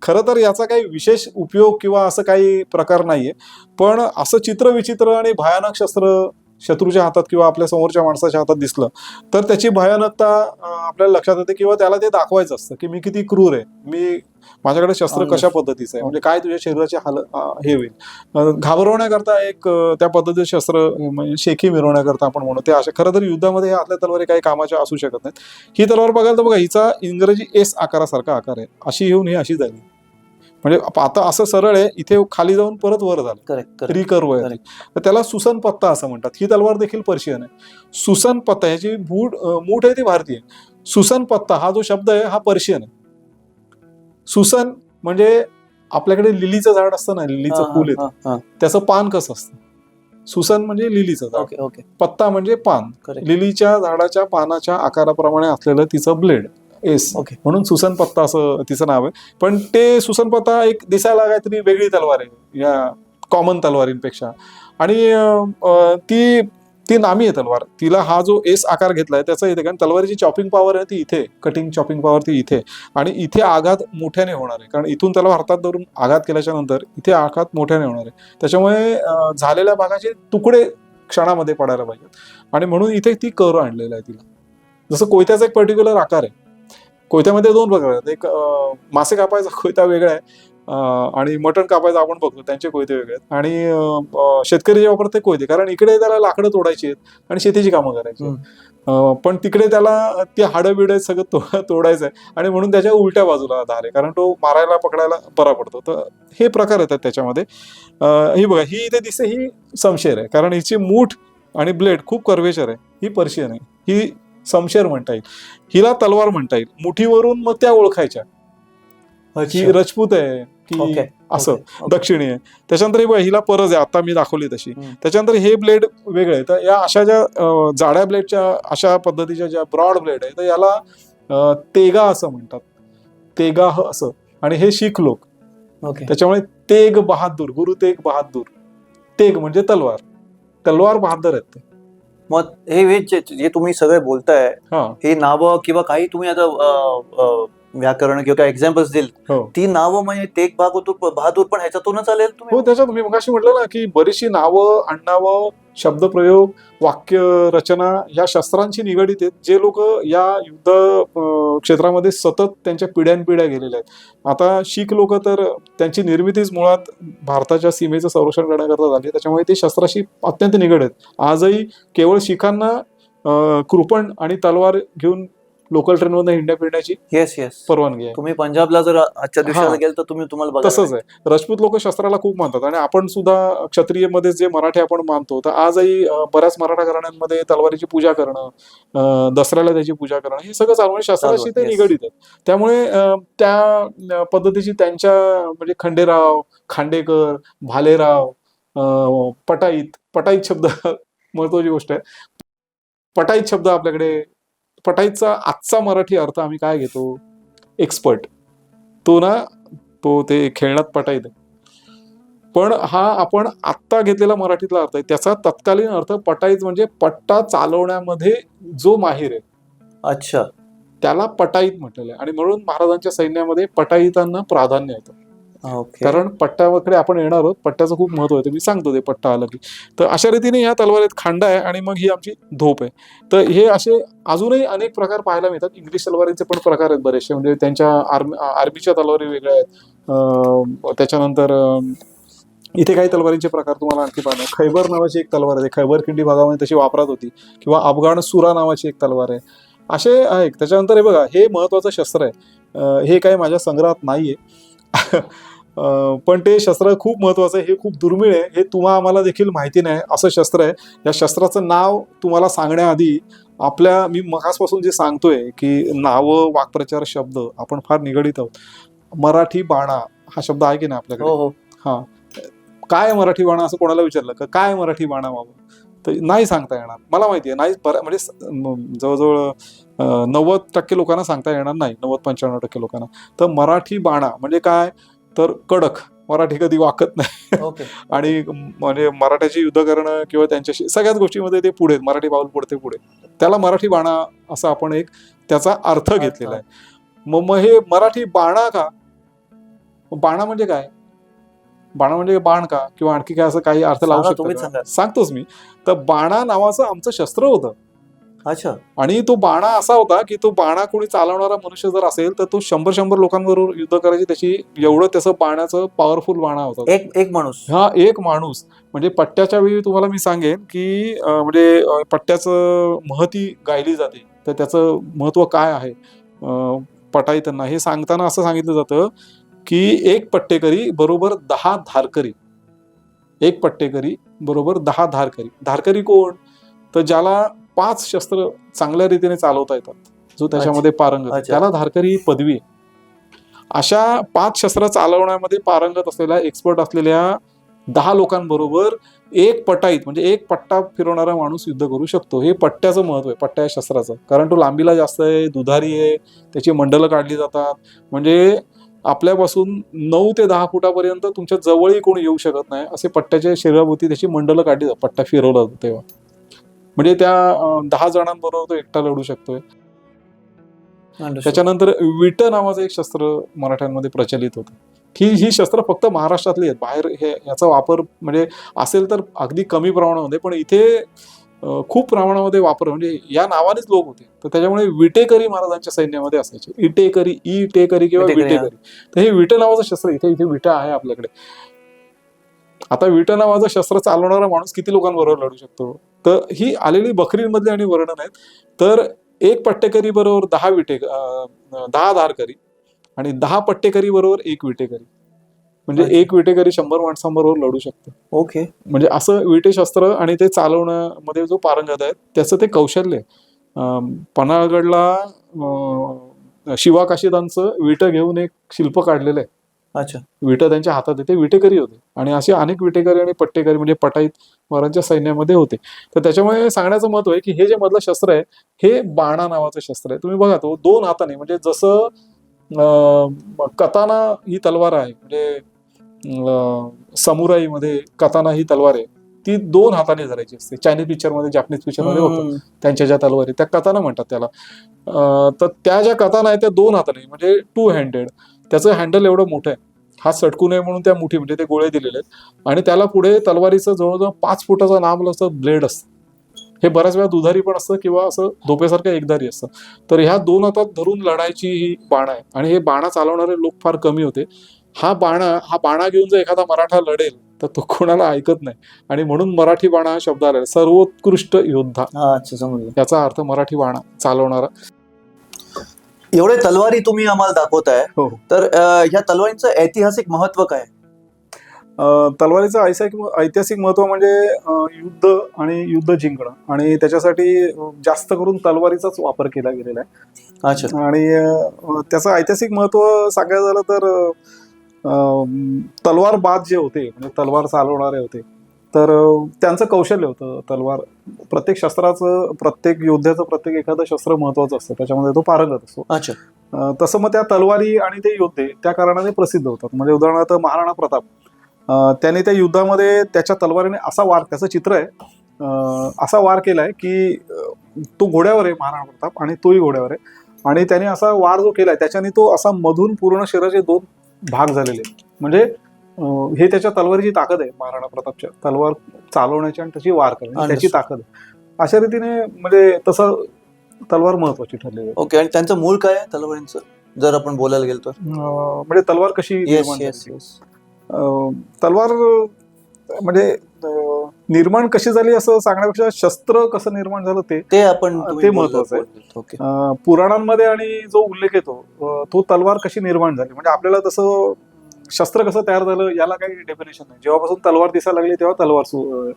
खरं तर याचा काही विशेष उपयोग किंवा असं काही प्रकार नाहीये, पण असं चित्रविचित्र आणि भयानक शस्त्र शत्रूच्या हातात किंवा आपल्या समोरच्या माणसाच्या हातात दिसलं तर त्याची भयानकता आपल्याला लक्षात येते, किंवा त्याला ते दाखवायचं असतं की मी किती क्रूर आहे, माझ्याकडे शस्त्र कशा पद्धतीचं आहे, म्हणजे काय तुझ्या शरीराची हे होईल. घाबरवण्याकरता एक त्या पद्धतीचे शस्त्र, म्हणजे शेखी मिरवण्याकरता आपण म्हणू ते असे. खरं तर युद्धामध्ये आपल्या तलवारी काही कामाच्या असू शकत नाहीत. ही तलवार बघायला तर बघा, हिचा इंग्रजी एस आकारासारखा आकार आहे, अशी येऊन ही अशी झाली. म्हणजे आता असं सरळ आहे, इथे खाली जाऊन परत वर झालं, रिकर्व आहे. तर त्याला सुसन पत्ता असं म्हणतात. ही तलवार देखील पर्शियन आहे. सुसन पत्ता, ह्याची मूठ आहे ती भारतीय. सुसन पत्ता हा जो शब्द आहे हा पर्शियन आहे. सुसन म्हणजे आपल्याकडे लिलीचं झाड असतं ना, लिलीचं फुल येतं, त्याचं पान कसं असतं, सुसन म्हणजे लिलीचं झाड, पत्ता म्हणजे पान. लिलीच्या झाडाच्या पानाच्या आकाराप्रमाणे असलेलं तिचं ब्लेड, एस, म्हणून सुसन पत्ता असं तिचं नाव आहे. पण ते सुसन पत्ता एक दिसायला काहीतरी वेगळी तलवार आहे या कॉमन तलवारींपेक्षा. आणि ती ती नामी आहे तलवार. तिला हा जो एस आकार घेतलाय त्याचा येते, कारण तलवारीची चॉपिंग पॉवर आहे ती इथे, कटिंग चॉपिंग पॉवर ती इथे, आणि इथे आघात मोठ्याने होणार आहे, कारण इथून त्याला हातात धरून आघात केल्याच्या नंतर इथे आघात मोठ्याने होणार आहे. त्याच्यामुळे झालेल्या भागाचे तुकडे क्षणामध्ये पडायला पाहिजेत, आणि म्हणून इथे ती कर्व आणलेला आहे तिला. जसं कोयत्याचा एक पर्टिक्युलर आकार आहे. कोयत्यामध्ये 2 प्रकार आहेत. एक मासे कापायचा कोयता वेगळा आहे, आणि मटण कापायचं आपण बघतो त्यांचे कोयते वेगळे आहेत, आणि शेतकरी जे वापरते कोयते, कारण इकडे त्याला लाकडं तोडायची आहेत आणि शेतीची कामं करायची आहेत. पण तिकडे त्याला ती हाडं बिडं सगळं तोडायचं आहे, आणि म्हणून त्याच्या उलट्या बाजूला धार आहे, कारण तो मारायला पकडायला बरा पडतो. तर हे प्रकार येतात त्याच्यामध्ये. ही बघा, ही इथे दिसते, ही समशेर आहे, कारण हिची मूठ आणि ब्लेड खूप कर्वेचर आहे. ही पर्शियन आहे, ही समशेर म्हणता येईल, हिला तलवार म्हणता येईल. मुठीवरून मग त्या ओळखायच्या की राजपूत आहे की असं दक्षिणी आहे. त्याच्यानंतर ही हिला परज आहे, आता मी दाखवली तशी. त्याच्यानंतर हे ब्लेड वेगळे. तर या अशा ज्या जाड्या ब्लेडच्या, अशा पद्धतीच्या ज्या ब्रॉड ब्लेड आहे, तर याला तेगा असं म्हणतात, तेगाह असं. आणि हे शीख लोक, त्याच्यामुळे तेग बहादूर, गुरु तेग बहादूर. तेग म्हणजे तलवार, तलवार बहादर आहेत ते.
मग हे जे तुम्ही सगळे बोलताय, हे नावं किंवा काही तुम्ही आता व्याकरण किंवा काही एक्झाम्पल्स दिल, ती नावं म्हणजे तेग बहादूर पण ह्याच्यातूनच आलेल तुम्ही?
हो, त्याच्यात मी मगाशी म्हटलं ना की बरीचशी नावं, आडनावं, शब्दप्रयोग, वाक्य रचना या शस्त्रांशी निगडीत आहेत, जे लोक या युद्ध क्षेत्रामध्ये सतत त्यांच्या पिढ्यानपिढ्या गेलेल्या आहेत. आता शीख लोक तर त्यांची निर्मितीच मुळात भारताच्या सीमेचं संरक्षण करण्याकरता झाली, त्याच्यामुळे ते शस्त्राशी अत्यंत निगडीत आहेत. आजही केवळ शीखांना कृपण आणि तलवार घेऊन लोकल ट्रेन मधून हिंड्या फिरण्याची परवानगी आहे.
तुम्ही पंजाबला जर आजच्या दिवसाला गेल तर तुम्हाला
तसंच आहे. राजपूत लोक शस्त्राला खूप मानतात, आणि आपण सुद्धा क्षत्रिय मध्ये जे मराठी आपण मानतो, तर आजही बऱ्याच मराठा घराण्यांमध्ये तलवारीची पूजा करणं, दसऱ्याला त्याची पूजा करणं, हे सगळं चालू शस्त्राशी ते निगडीत आहे. त्यामुळे त्या पद्धतीची त्यांच्या म्हणजे खंडेराव, खांडेकर, भालेराव, पटाईत शब्द महत्वाची गोष्ट आहे. पटाईत शब्द आपल्याकडे, पटाईचा आजचा मराठी अर्थ आम्ही काय घेतो? एक्सपर्ट. तो ते खेळण्यात पटाईत आहे, पण हा आपण आत्ता घेतलेला मराठीतला अर्थ आहे. त्याचा तत्कालीन अर्थ पटाईत म्हणजे पट्टा चालवण्यामध्ये जो माहीर आहे,
अच्छा,
त्याला पटाईत म्हटलेलं आहे. आणि म्हणून महाराजांच्या सैन्यामध्ये पटाईतांना प्राधान्य येतं, कारण पट्ट्याकडे आपण येणार आहोत. पट्ट्याचं खूप महत्व आहे, मी सांगतो ते पट्टा आलं की. तर अशा रीतीने ह्या तलवारीत खांडा आहे, आणि मग ही आमची धोप आहे. तर हे असे अजूनही अनेक प्रकार पाहायला मिळतात. इंग्लिश तलवारीचे पण प्रकार आहेत बरेचसे, म्हणजे त्यांच्या आर्मीच्या तलवारी वेगळ्या आहेत. त्याच्यानंतर इथे काही तलवारींचे प्रकार तुम्हाला आणखी पाहणार. खैबर नावाची एक तलवार आहे, खैबर खिंडी भागामध्ये तशी वापरात होती, किंवा अफगाण सुरा नावाची एक तलवार आहे. असे आहे. त्याच्यानंतर हे बघा, हे महत्वाचं शस्त्र आहे. हे काही माझ्या संग्रहात नाहीये पण ते शस्त्र खूप महत्वाचं आहे. हे खूप दुर्मिळ आहे, हे आम्हाला देखील माहिती नाही असं शस्त्र आहे. या शस्त्राचं नाव तुम्हाला सांगण्याआधी मी मगासपासून जे सांगतोय की नावं, वाक्प्रचार, शब्द आपण फार निगडीत आहोत. मराठी बाणा हा शब्द आहे की नाही आपल्याकडे? हा, काय मराठी बाणा असं कोणाला विचारलं का काय मराठी बाणा बाबा, तर नाही सांगता येणार. मला माहिती आहे, नाही, म्हणजे जवळजवळ 90% लोकांना सांगता येणार नाही, 90-95% लोकांना. तर मराठी बाणा म्हणजे काय, तर कडक, मराठी कधी वाकत नाही. आणि म्हणजे मराठ्याची युद्ध करणं किंवा त्यांच्याशी सगळ्याच गोष्टीमध्ये ते पुढे, मराठी पाऊल पडते पुढे, त्याला मराठी बाणा असा आपण एक त्याचा अर्थ घेतलेला आहे. मग हे मराठी बाणा का, बाणा म्हणजे काय, बाणा म्हणजे बाण का, किंवा आणखी काय असं काही अर्थ लावू शकतो? सांगतोच मी. तर बाणा नावाचं आमचं शस्त्र होतं.
अच्छा.
आणि तो बाणा असा होता की तो बाणा कोणी चालवणारा मनुष्य जर असेल तर तो 100 लोकांबरोबर युद्ध करायची, त्याची एवढं त्याचं बाणाचं पॉवरफुल बाणा होता.
एक माणूस.
हा, एक माणूस. म्हणजे पट्ट्याच्या वेळी तुम्हाला मी सांगेन की म्हणजे पट्ट्याचं महती गायली जाते, तर त्याचं महत्व काय आहे पटाईतांना हे सांगताना असं सांगितलं जातं की एक पट्टेकरी बरोबर 10 धारकरी. एक पट्टेकरी बरोबर 10 धारकरी. धारकरी कोण, तर ज्याला 5 शस्त्र चांगल्या रीतीने चालवता येतात, जो त्याच्यामध्ये पारंगत, त्याला धारकरी ही पदवी आहे. अशा 5 शस्त्र चालवण्यामध्ये पारंगत असलेल्या, एक्सपर्ट असलेल्या 10 लोकांबरोबर एक पटाईत म्हणजे एक पट्टा फिरवणारा माणूस युद्ध करू शकतो. हे पट्ट्याचं महत्व आहे, पट्ट्या शस्त्राचं, कारण तो लांबीला जास्त आहे, दुधारी आहे, त्याची मंडलं काढली जातात. म्हणजे आपल्यापासून 9 ते 10 फुटापर्यंत तुमच्या जवळही कोणी येऊ शकत नाही, असे पट्ट्याच्या शरीराभोवती त्याची मंडलं काढली जातात, पट्टा फिरवला जातो तेव्हा. म्हणजे त्या 10 जणांबरोबर तो एकटा लढू शकतोय. त्याच्यानंतर विट नावाचं एक शस्त्र मराठ्यांमध्ये प्रचलित होतं. ही शस्त्र फक्त महाराष्ट्रातली आहेत, बाहेर याचा वापर म्हणजे असेल तर अगदी कमी प्रमाणामध्ये, पण इथे खूप प्रमाणामध्ये वापर म्हणजे या नावानेच लोक होते. तर त्याच्यामुळे विटेकरी महाराजांच्या सैन्यामध्ये असायचे. इटेकरी किंवा विटेकरी. तर हे विट नावाचं शस्त्र इथे विटा आहे आपल्याकडे. आता विट नावाचं शस्त्र चालवणारा माणूस किती लोकांबरोबर लढू शकतो? तर ही आलेली बकरीमधली आणि वर्णन आहेत. तर एक पट्टेकरी बरोबर 10 धारकरी आणि 10 पट्टेकरी बरोबर 1 विटेकरी, म्हणजे 1 विटेकरी 100 माणसांबरोबर लढू शकतो.
ओके.
म्हणजे असं विटे शस्त्र आणि ते चालवण्यामध्ये जो पारंगत आहे त्याचं ते कौशल्य. पन्हाळगडला शिवा काशीदांचं विट घेऊन एक शिल्प काढलेलं आहे.
अच्छा.
विट त्यांच्या हातात ते विटेकरी होते आणि असे अनेक विटेकरी आणि पट्टेकरी म्हणजे पटाईत वारांच्या सैन्यामध्ये होते. तर त्याच्यामुळे सांगण्याचं महत्व आहे की हे जे मधलं शस्त्र आहे हे बाणा नावाचं शस्त्र आहे. तुम्ही बघा तो 2 हाताने, म्हणजे जसं कताना ही तलवार आहे, म्हणजे समुराईमध्ये कताना ही तलवार आहे, ती 2 हाताने धरायची असते. चायनीज पिक्चरमध्ये, जापनीज पिक्चरमध्ये होतं त्यांच्या ज्या तलवारी त्या कताना म्हणतात त्याला. तर त्या ज्या कताना आहेत त्या 2 हाताने म्हणजे 2 हँडेड. त्याचं हँडल एवढं मोठं आहे, हात सटकू नये म्हणून त्या मुठी म्हणजे ते गोळे दिलेले आहेत आणि त्याला पुढे तलवारीचं जवळजवळ 5 फुटाचा लांब असं ब्लेड असतं. हे बऱ्याच वेळा दुधारी पण असतं किंवा असं धोपेसारखं एकदारी असतं. तर ह्या 2 हातात धरून लढायची ही बाणा आहे आणि हे बाणा चालवणारे लोक फार कमी होते. हा बाणा घेऊन जर एखादा मराठा लढेल तर तो कोणाला ऐकत नाही आणि म्हणून मराठी बाणा हा शब्द आलेला, सर्वोत्कृष्ट योद्धा याचा अर्थ मराठी बाणा चालवणारा.
एवढे तलवारी तुम्ही आम्हाला दाखवताय,
हो.
तर ह्या तलवारींचं ऐतिहासिक महत्व काय?
तलवारीचं ऐतिहासिक महत्व म्हणजे युद्ध आणि युद्ध जिंकणं आणि त्याच्यासाठी जास्त करून तलवारीचाच वापर केला गेलेला आहे.
अच्छा.
आणि त्याचं ऐतिहासिक महत्व सांगायचं झालं तर तलवारबाज जे होते म्हणजे तलवार चालवणारे होते, तर त्यांचं कौशल्य होतं. तलवार प्रत्येक शस्त्राचं, प्रत्येक योद्ध्याचं प्रत्येक एखादं शस्त्र महत्वाचं असतं, त्याच्यामध्ये तो पारंगत असतो.
अच्छा.
तसं मग त्या तलवारी आणि ते योद्धे त्या कारणाने प्रसिद्ध होतात. म्हणजे उदाहरणार्थ महाराणा प्रताप, त्याने त्या युद्धामध्ये त्याच्या तलवारीने असा वार, त्याचं चित्र आहे, असा वार केलाय की तो घोड्यावर आहे महाराणा प्रताप आणि तोही घोड्यावर आहे आणि त्याने असा वार जो केलाय त्याच्याने तो असा मधून पूर्ण शरीराचे 2 भाग झालेले. म्हणजे हे त्याच्या तलवारीची ताकद आहे, महाराणा प्रतापच्या तलवार चालवण्याची आणि त्याची वार करण्याची त्याची ताकद आहे. अशा रीतीने म्हणजे तसं तलवार महत्वाची ठरलेली.
ओके. आणि त्यांचं मूळ काय आहे तलवारींचं, जर आपण बोलायला गेलो तर?
म्हणजे तलवार कशी तलवार म्हणजे निर्माण कशी झाली असं सांगण्यापेक्षा शस्त्र कसं निर्माण झालं ते महत्वाचं आहे. पुराणांमध्ये आणि जो उल्लेख येतो तो तलवार कशी निर्माण झाली, म्हणजे आपल्याला तसं शस्त्र कसं तयार झालं याला काही डेफिनेशन नाही. जेव्हापासून तलवार दिसायला लागली तेव्हा तलवार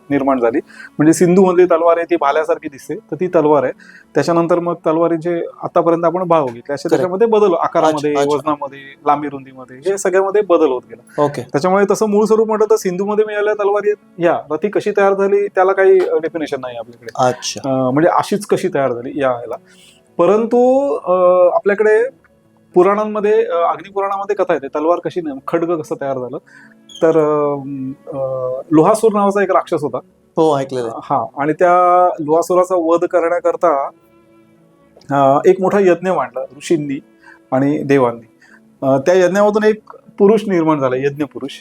निर्माण झाली. म्हणजे सिंधू मधली तलवार आहे ती भाल्यासारखी दिसते तर ती तलवार आहे. त्याच्यानंतर मग तलवारीचे आतापर्यंत आपण भाव घेतले असे त्याच्यामध्ये बदल, आकारामध्ये, वजनामध्ये, लांबी रुंदीमध्ये, हे सगळ्यामध्ये बदल होत गेला.
ओके.
त्याच्यामुळे तसं मूळ स्वरूप म्हटलं तर सिंधूमध्ये मिळालेल्या तलवारी या ती कशी तयार झाली त्याला काही डेफिनेशन नाही आपल्याकडे.
अच्छा.
म्हणजे अशीच कशी तयार झाली याला. परंतु आपल्याकडे पुराणांमध्ये, अग्निपुराणामध्ये कथा येते तलवार कशी नाही, खड्ग कसं तयार झालं. तर लोहासूर नावाचा एक राक्षस होता.
हो, ऐकलेलं.
हा. आणि त्या लोहासुराचा वध करण्याकरता एक मोठा यज्ञ मांडला ऋषींनी आणि देवांनी. त्या यज्ञामधून एक पुरुष निर्माण झाला, यज्ञ पुरुष,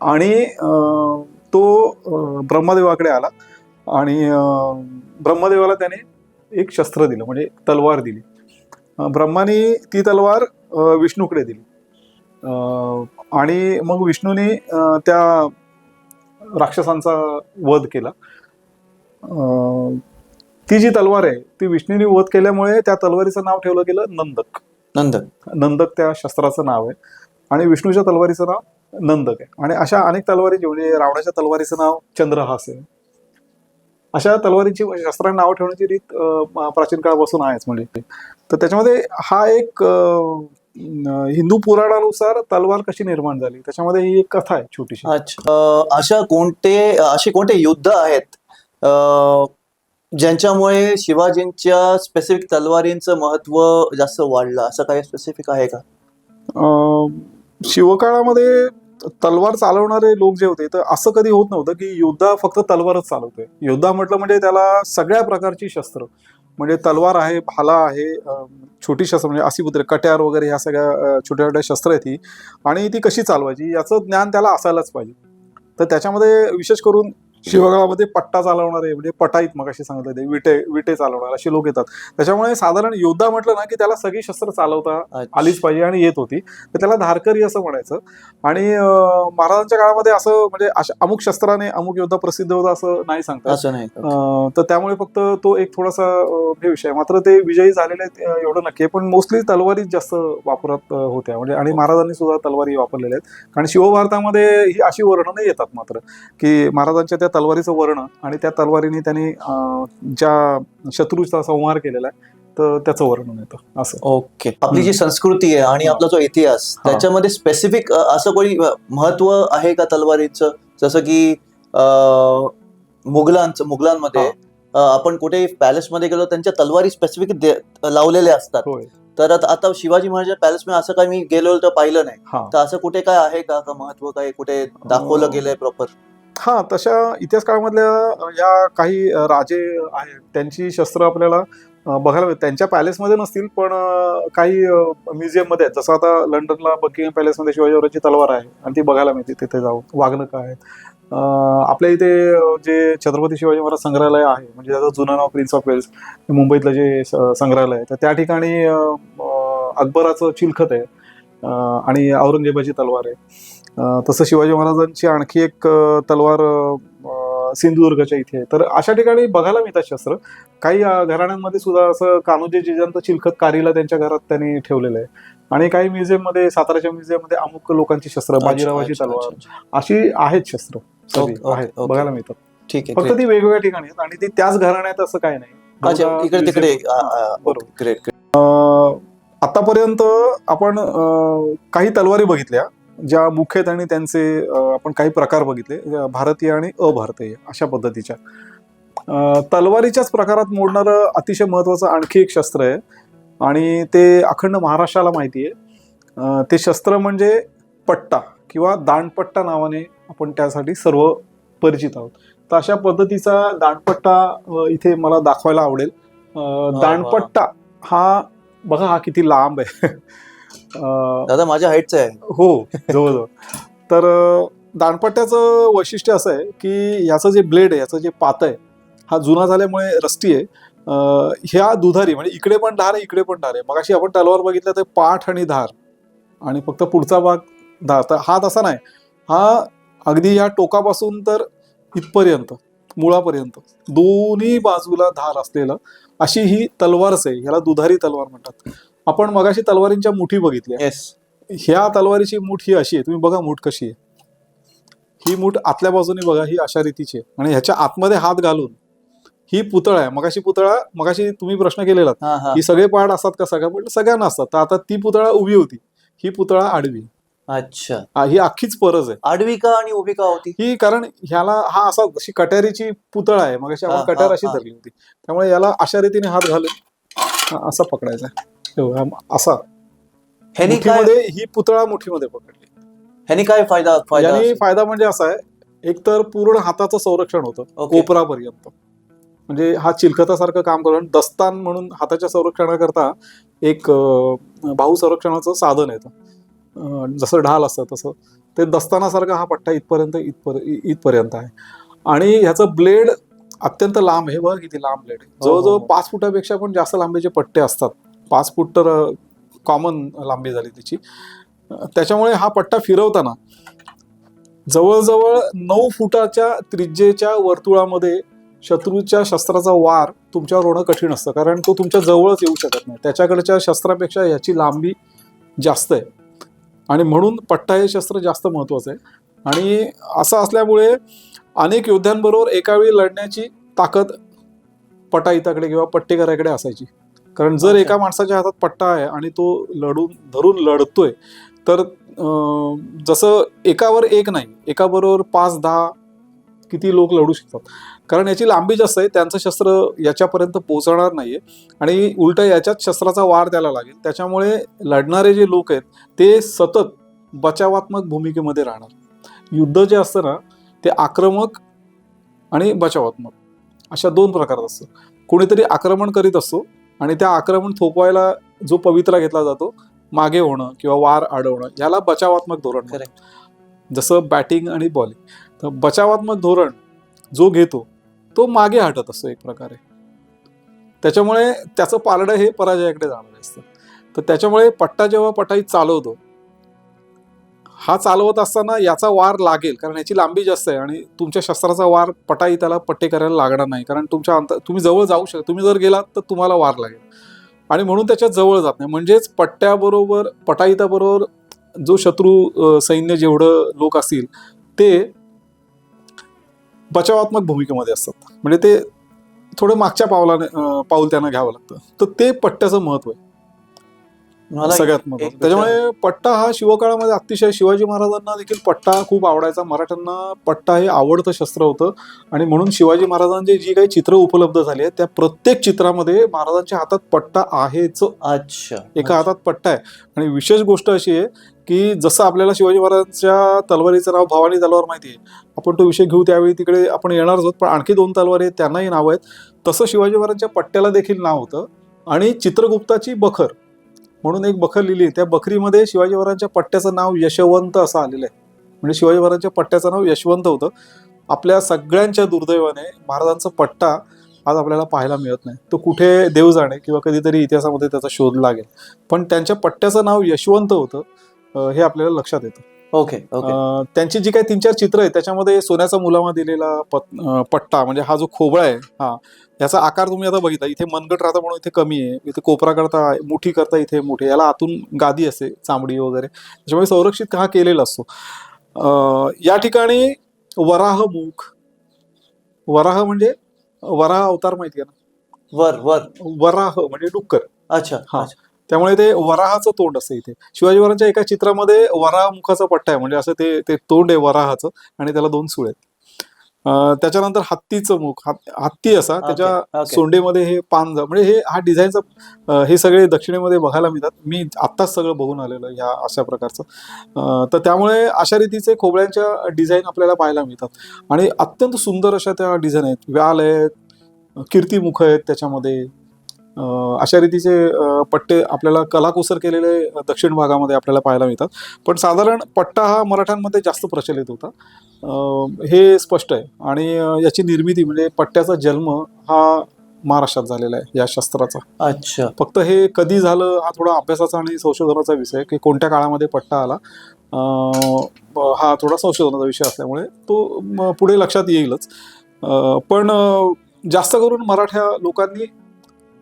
आणि तो ब्रह्मदेवाकडे आला आणि ब्रह्मदेवाला त्याने एक शस्त्र दिलं, म्हणजे तलवार दिली. ब्रह्माने ती तलवार विष्णूकडे दिली आणि मग विष्णूने त्या राक्षसांचा वध केला. ती जी तलवार आहे ती विष्णूने वध केल्यामुळे त्या तलवारीचं नाव ठेवलं गेलं नंदक. नंदक त्या शस्त्राचं नाव आहे आणि विष्णूच्या तलवारीचं नाव नंदक आहे. आणि अशा अनेक तलवारी, म्हणजे रावणाच्या तलवारीचं नाव चंद्रहास आहे. अशा तलवारींची शस्त्रांना नाव ठेवण्याची रीत प्राचीन काळापासून आहेच. म्हणजे तर त्याच्यामध्ये हा एक हिंदू पुराणानुसार तलवार कशी निर्माण झाली त्याच्यामध्ये ही एक कथा आहे छोटीशी.
असे कोणते युद्ध आहेत ज्यांच्यामुळे शिवाजींच्या स्पेसिफिक तलवारींचं महत्व जास्त वाढलं, असं काही स्पेसिफिक आहे का?
शिवकाळामध्ये तलवार चालवणारे लोक जे होते तर असं कधी होत नव्हतं की योद्धा फक्त तलवारच चालवतोय. योद्धा म्हटलं म्हणजे त्याला सगळ्या प्रकारची शस्त्र, म्हणजे तलवार आहे, भाला आहे, छोटी शस्त्र म्हणजे असीपुत्र, कट्यार वगैरे ह्या सगळ्या छोट्या छोट्या शस्त्र आहेत ही, आणि ती कशी चालवायची याचं ज्ञान त्याला असायलाच पाहिजे. तर त्याच्यामध्ये विशेष करून शिवगडामध्ये पट्टा चालवणारे म्हणजे पटाईत मग अशी सांगितलं ते विटे चालवणारे असे लोक येतात. त्याच्यामुळे साधारण योद्धा म्हटलं ना की त्याला सगळी शस्त्र चालवता आलीच पाहिजे आणि येत होती, तर त्याला धारकरी असं म्हणायचं. आणि महाराजांच्या काळामध्ये असं म्हणजे अमुक शस्त्राने अमुक योद्धा प्रसिद्ध होता असं नाही सांगतात. तर त्यामुळे फक्त तो एक थोडासा हे विषय. मात्र ते विजयी झालेले एवढं नक्की, पण मोस्टली तलवारीच जास्त वापरात होत्या म्हणजे, आणि महाराजांनी सुद्धा तलवारी वापरलेल्या आहेत. कारण शिवभारतामध्ये ही अशी वर्णनं येतात मात्र की महाराजांच्या त्या तलवारीचं वर्ण आणि त्या तलवारीने त्यांनी ज्या शत्रूचा संहार केलेला आहे तर त्याचं वर्णन येतं असं.
ओके. आपली जी संस्कृती आहे आणि आपला जो इतिहास त्याच्यामध्ये स्पेसिफिक असं कोणी महत्व आहे का तलवारीचं? जसं की मुघलांमध्ये आपण कुठे पॅलेसमध्ये गेलो त्यांच्या तलवारी स्पेसिफिक लावलेल्या असतात. तर आता शिवाजी महाराज पॅलेस मध्ये असं काही मी गेलो तर पाहिलं नाही. तर असं कुठे काय आहे का महत्व, काय कुठे दाखवलं गेलंय प्रॉपर?
हा, तशा इतिहास काळामधल्या या काही राजे आहेत त्यांची शस्त्र आपल्याला बघायला मिळतात. त्यांच्या पॅलेसमध्ये नसतील पण काही म्युझियम मध्ये आहेत. जसं आता लंडनला बकिंगहॅम पॅलेसमध्ये शिवाजी महाराजांची तलवार आहे आणि ती बघायला मिळते तिथे जाऊन. वाघनखं आहेत. आपल्या इथे जे छत्रपती शिवाजी महाराज संग्रहालय आहे म्हणजे त्याचं जुनं नाव प्रिन्स ऑफ वेल्स, मुंबईतलं जे संग्रहालय आहे, तर त्या ठिकाणी अकबराचं चिलखत आहे आणि औरंगजेबाची तलवार आहे. तसं शिवाजी महाराजांची आणखी एक तलवार सिंधुदुर्गच्या इथे आहे. तर अशा ठिकाणी बघायला मिळतात शस्त्र. काही घराण्यांमध्ये सुद्धा असं कान्होजी जिजांचं चिलखत कारीला त्यांच्या घरात त्यांनी ठेवलेलं आहे. आणि काही म्युझियम मध्ये, साताराच्या म्युझियम मध्ये अमुक लोकांची शस्त्र, बाजीरावाची तलवार अशी आहेत शस्त्र आहेत, बघायला मिळतात.
ठीक आहे.
फक्त ती वेगवेगळ्या ठिकाणी आहेत आणि ती त्याच घराण्यात असं काही नाही.
इकडे तिकडे.
बरोबर. आतापर्यंत आपण काही तलवारी बघितल्या ज्या मुख्य आहेत आणि त्यांचे आपण काही प्रकार बघितले, भारतीय आणि अभारतीय अशा पद्धतीच्या. तलवारीच्याच प्रकारात मोडणारं अतिशय महत्वाचं आणखी एक शस्त्र आहे आणि ते अखंड महाराष्ट्राला माहिती आहे. ते शस्त्र म्हणजे पट्टा किंवा दांडपट्टा नावाने आपण त्यासाठी सर्व परिचित आहोत. तर अशा पद्धतीचा दांडपट्टा इथे मला दाखवायला आवडेल. दांडपट्टा हा बघा, हा किती लांब आहे.
दादा माझ्या हाईटचा आहे.
हो, जवळजवळ. तर दांडपट्ट्याचं वैशिष्ट्य असं आहे की याचं जे ब्लेड आहे, याचं जे पात आहे, हा जुना झाल्यामुळे रस्टी आहे. ह्या दुधारी म्हणजे इकडे पण धार आहे, इकडे पण धार आहे. मग अशी आपण तलवार बघितलं तर पाठ आणि धार आणि फक्त पुढचा भाग धार. तर हा तसा नाही, हा अगदी या टोकापासून तर इथपर्यंत मुळापर्यंत दोन्ही बाजूला धार असलेलं अशी ही तलवारच आहे. ह्याला दुधारी तलवार म्हणतात. आपण मगाशी तलवारींच्या मुठी बघितल्या. ह्या तलवारीची मूठ ही अशी आहे, तुम्ही बघा मूठ कशी आहे. ही मूठ आतल्या बाजूने बघा, ही अशा रीतीची आहे आणि ह्याच्या आतमध्ये हात घालून ही पुतळा आहे. मगाशी तुम्ही प्रश्न केलेला की सगळे पार्ट असतात का? सगळ्यांना असतात. तर आता ती पुतळा उभी होती, ही पुतळा आडवी.
अच्छा.
ही अख्खीच परज आहे.
आडवी का आणि उभी का होती?
ही कारण ह्याला हा असा जशी कट्यारीची पुतळा आहे, मगाशी आपण कट्यार अशी धरली होती, त्यामुळे याला अशा रीतीने हात घालून असा पकडायचा. असा मुठीमध्ये ही पुतळा मुठीमध्ये पकडली.
ह्यानी काय
फायदा म्हणजे असा आहे, एक तर पूर्ण हाताचं संरक्षण होतं कोपरापर्यंत, म्हणजे हा चिलखतासारखं काम करून दस्तान म्हणून हाताच्या संरक्षणाकरता एक भाऊ संरक्षणाचं साधन येतं. जसं ढाल असतं तसं ते दस्तानासारखा हा पट्टा इथपर्यंत आहे. आणि ह्याचं ब्लेड अत्यंत लांब आहे. बघा किती लांब ब्लेड आहे. जवळजवळ 5 फुटापेक्षा पण जास्त लांबीचे पट्टे असतात. 5 फूट तर कॉमन लांबी झाली त्याची. त्याच्यामुळे हा पट्टा फिरवताना जवळजवळ 9 फुटाच्या त्रिज्येच्या वर्तुळामध्ये शत्रूच्या शस्त्राचा वार तुमच्यावर होणं कठीण असतं, कारण तो तुमच्या जवळच येऊ शकत नाही. त्याच्याकडच्या शस्त्रापेक्षा याची लांबी जास्त आहे आणि म्हणून पट्टा हे शस्त्र जास्त महत्वाचं आहे. आणि असं असल्यामुळे अनेक योद्ध्यांबरोबर एका वेळी लढण्याची ताकद पटाईताकडे किंवा पट्टेकराकडे असायची. कारण जर एका माणसाच्या हातात पट्टा आहे आणि तो धरून लढतोय, तर जसं एकावर एक नाही, एकाबरोबर 5-10 किती लोक लढू शकतात. कारण याची लांबी जास्त आहे, त्यांचं शस्त्र याच्यापर्यंत पोहोचणार नाहीये आणि उलट याच्याच शस्त्राचा वार त्याला लागेल. त्याच्यामुळे लढणारे जे लोक आहेत ते सतत बचावात्मक भूमिकेमध्ये राहणार. युद्ध जे असतं ना ते आक्रमक आणि बचावात्मक अशा दोन प्रकारात असतं. कोणीतरी आक्रमण करीत असतो आणि त्या आक्रमण थोपवायला जो पवित्रा घेतला जातो, मागे होणं किंवा वार अडवणं, याला बचावात्मक धोरण म्हणतात. जसं बॅटिंग आणि बॉलिंग. तर बचावात्मक धोरण जो घेतो तो मागे हटत असतो एक प्रकारे. त्याच्यामुळे त्याचं पारडं हे पराजयाकडे जाणार असतं. तर त्याच्यामुळे पट्टा जेव्हा पटाई चालवतो, हा चालवत असताना याचा वार लागेल कारण याची लांबी जास्त आहे आणि तुमच्या शस्त्राचा वार पटाई त्याला पट्टे करायला लागणार नाही कारण तुम्ही जवळ जाऊ शकता. तुम्ही जर गेलात तर तुम्हाला वार लागेल आणि म्हणून त्याच्या जवळ जात नाही. म्हणजेच पट्ट्याबरोबर पटाईताबरोबर जो शत्रू सैन्य जेवढं लोक असतील ते बचावात्मक भूमिकेमध्ये असतात. म्हणजे ते थोडं मागच्या पाऊल त्यांना घ्यावं लागतं. तर ते पट्ट्याचं महत्व आहे सगळ्यात महत्त्वाचं. त्याच्यामुळे पट्टा हा शिवकाळामध्ये अतिशय, शिवाजी महाराजांना देखील पट्टा खूप आवडायचा. मराठ्यांना पट्टा हे आवडतं शस्त्र होतं आणि म्हणून शिवाजी महाराजांची जी काही चित्र उपलब्ध झाली आहेत त्या प्रत्येक चित्रामध्ये महाराजांच्या हातात पट्टा आहेच.
अच्छा,
एका हातात पट्टा आहे. आणि विशेष गोष्ट अशी आहे की जसं आपल्याला शिवाजी महाराजांच्या तलवारीचं नाव भवानी तलवार माहिती आहे, आपण तो विषय घेऊ त्यावेळी तिकडे आपण येणारच आहोत, पण आणखी 2 तलवारी आहेत त्यांनाही नाव आहेत. तसं शिवाजी महाराजांच्या पट्ट्याला देखील नाव होतं. आणि चित्रगुप्ताची बखर म्हणून एक बखर लिहिली, त्या बखरीमध्ये शिवाजी महाराजांच्या पट्ट्याचं नाव यशवंत असं आलेलं आहे. म्हणजे शिवाजी महाराजांच्या पट्ट्याचं नाव यशवंत होतं. आपल्या सगळ्यांच्या दुर्दैवाने महाराजांचा पट्टा आज आपल्याला पाहायला मिळत नाही. तो कुठे देव जाणे किंवा कधीतरी इतिहासामध्ये त्याचा शोध लागेल, पण त्यांच्या पट्ट्याचं नाव यशवंत होतं हे आपल्याला लक्षात येतं.
ओके.
त्यांची जी काही 3-4 चित्र आहेत त्याच्यामध्ये सोन्याचा मुलामा दिलेला पट्टा, म्हणजे हा जो खोबळा आहे, हा याचा आकार तुम्ही आता बघितला. इथे मनगट राहता म्हणून इथे कमी आहे, इथे कोपरा करता, मुठी करता इथे मोठी, याला आतून गादी असते चांबडी वगैरे, त्याच्यामुळे संरक्षित हा केलेला असतो. या ठिकाणी वराहमुख, वराह म्हणजे वराह अवतार माहिती आहे ना, वराह म्हणजे डुक्कर.
अच्छा,
हा, त्यामुळे ते वराहाचं तोंड असतं इथे. शिवाजी महाराजांच्या एका चित्रामध्ये वराह मुखाचा पट्टा आहे, म्हणजे असं ते तोंड आहे वराहाचं आणि त्याला 2 सुळे आहेत. त्याच्यानंतर हत्तीचं मुख, हत्ती असा, त्याच्या सोंडेमध्ये हे पान, म्हणजे हा डिझाईनचा हे सगळे दक्षिणेमध्ये बघायला मिळतात. मी आत्ताच सगळं बघून आलेलं ह्या अशा प्रकारचं. तर त्यामुळे अशा रीतीचे खोबळ्यांच्या डिझाईन आपल्याला पाहायला मिळतात आणि अत्यंत सुंदर अशा त्या डिझाईन आहेत. व्याल आहेत, कीर्तिमुख आहेत त्याच्यामध्ये. अशा रीतीचे पट्टे आपल्याला कलाकुसर केलेले दक्षिण भागामध्ये आपल्याला पाहायला मिळतात. पण साधारण पट्टा हा मराठ्यांमध्ये जास्त प्रचलित होता हे स्पष्ट आहे. आणि याची निर्मिती म्हणजे पट्ट्याचा जन्म हा महाराष्ट्रात झालेला आहे या शस्त्राचा.
अच्छा.
फक्त हे कधी झालं हा थोडा अभ्यासाचा आणि संशोधनाचा विषय, की कोणत्या काळामध्ये पट्टा आला हा थोडा संशोधनाचा विषय असल्यामुळे तो पुढे लक्षात येईलच. पण जास्त करून मराठा लोकांनी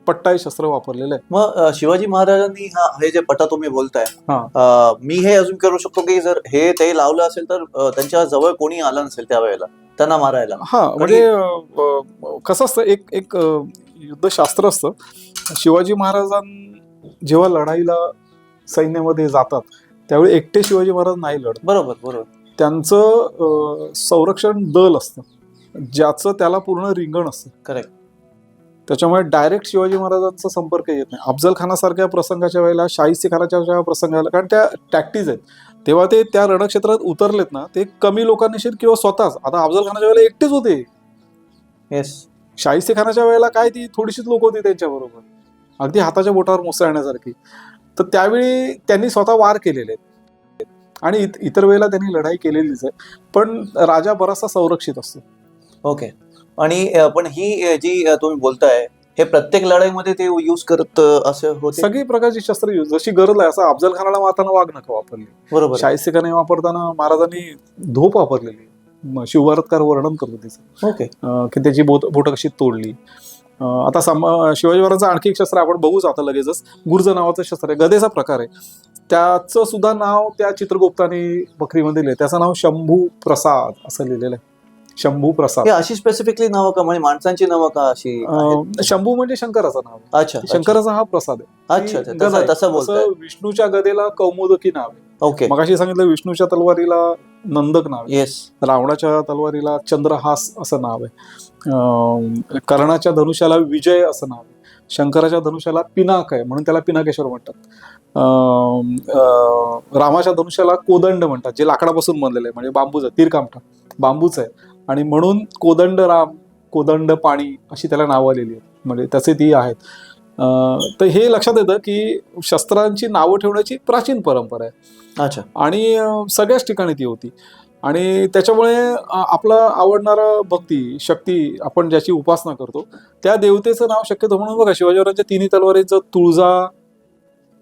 पट्टा हे शस्त्र वापरलेलं आहे.
मग शिवाजी महाराजांनी हे जे पट्टा तुम्ही बोलताय, मी हे अजून करू शकतो की जर हे ते लावलं असेल तर त्यांच्या जवळ कोणी आलं नसेल त्यावेळेला त्यांना मारायला.
हा, म्हणजे कसं असतं, एक युद्धशास्त्र असतं. शिवाजी महाराजां जेव्हा लढाईला सैन्यामध्ये जातात त्यावेळी एकटे शिवाजी महाराज नाही लढत.
बरोबर.
त्यांचं संरक्षण दल असतं ज्याचं त्याला पूर्ण रिंगण असतं.
करेक्ट.
त्याच्यामुळे डायरेक्ट शिवाजी महाराजांचा संपर्क येत नाही. अफजल खानासारख्या प्रसंगाच्या वेळेला, शाहिस्ते खानाच्या प्रसंगाला, कारण त्या टॅक्टिस आहेत, तेव्हा ते त्या रणक्षेत्रात उतरलेत ना, ते कमी लोकांनी किंवा स्वतःच. आता अफजल खानाच्या वेळेला एकटेच होते.
येस.
शाहिस्ते खानाच्या वेळेला काय ती थोडीशीच लोक होती त्यांच्याबरोबर, अगदी हाताच्या बोटावर मोसळण्यासारखी. तर त्यावेळी त्यांनी स्वतः वार केलेले आहेत आणि इतर वेळेला त्यांनी लढाई केलेलीच आहे, पण राजा बराचसा संरक्षित असतो.
ओके. आणि पण ही जी तुम्ही बोलताय हे प्रत्येक लढाईमध्ये ते यूज करत असं होते.
सगळी प्रकारची शस्त्र यूज जशी गरज आहे. असं अफजल खानाला मारताना वाघ नख वापरली,
बरोबर.
शाहिस्ते खान वापरताना महाराजांनी धोप वापरलेली. शिवभारतकार वर्णन करतो तिचं.
ओके.
की त्याची बोट कशी तोडली. आता शिवाजी महाराजांचं आणखी एक शस्त्र आपण बघूच आता लगेचच. गुर्ज नावाचं शस्त्र आहे, गदेचा प्रकार आहे. त्याचं सुद्धा नाव त्या चित्रगुप्ताने बखरीमध्ये लिहिलं. त्याचं नाव शंभू प्रसाद असं लिहिलेलं आहे. शंभू प्रसाद.
अशी स्पेसिफिकली नावं का, म्हणजे माणसांची नावं का अशी?
शंभू म्हणजे शंकराचं नाव.
अच्छा.
शंकराचा हा प्रसाद आहे.
अच्छा, तसं बोलतोय.
विष्णूच्या गदेला कौमुदकी नाव आहे.
ओके.
मगाशी सांगितलं विष्णूच्या तलवारीला नंदक नाव आहे.
येस.
रावणाच्या तलवारीला चंद्रहास असं नाव आहे. कर्णाच्या धनुष्याला विजय असं नाव आहे. शंकराच्या धनुष्याला पिनाक आहे म्हणून त्याला पिनाकेश्वर म्हणतात. रामाच्या धनुष्याला कोदंड म्हणतात, जे लाकडापासून बनलेलं आहे, म्हणजे बांबूचं तीरकामठा बांबूच आहे, आणि म्हणून कोदंड राम, कोदंड पाणी अशी त्याला नावं आलेली आहेत, म्हणजे त्याचे ती आहेत. तर हे लक्षात येतं की शस्त्रांची नावं ठेवण्याची प्राचीन परंपरा आहे.
अच्छा.
आणि सगळ्याच ठिकाणी ती होती. आणि त्याच्यामुळे आपला आवडणारा भक्ती शक्ती आपण ज्याची उपासना करतो त्या देवतेचं नाव शक्यतो, म्हणून बघा शिवाजीरावांच्या तिन्ही तलवारीचं तुळजा,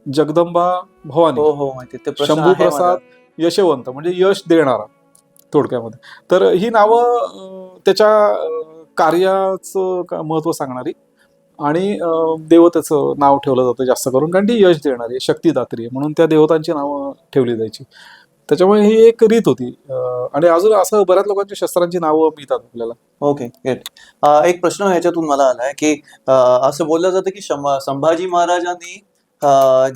जगदंबा, भवानी,
हो हो माहिती, ते प्रश्न
शंभू
आहे
प्रसाद, यशवंत म्हणजे यश देणारा थोडक्यामध्ये. तर ही नावं त्याच्या कार्याचं महत्व सांगणारी आणि देवतेचं नाव ठेवलं जातं जास्त करून, कारण ती यश देणारी शक्तिदात्री आहे म्हणून त्या देवतांची नावं ठेवली जायची. त्याच्यामुळे ही एक रीत होती. आणि अजून असं बऱ्याच लोकांची शस्त्रांची नावं मिळतात आपल्याला.
Okay great. एक प्रश्न ह्याच्यातून मला आलाय की असं बोललं जातं की संभाजी महाराजांनी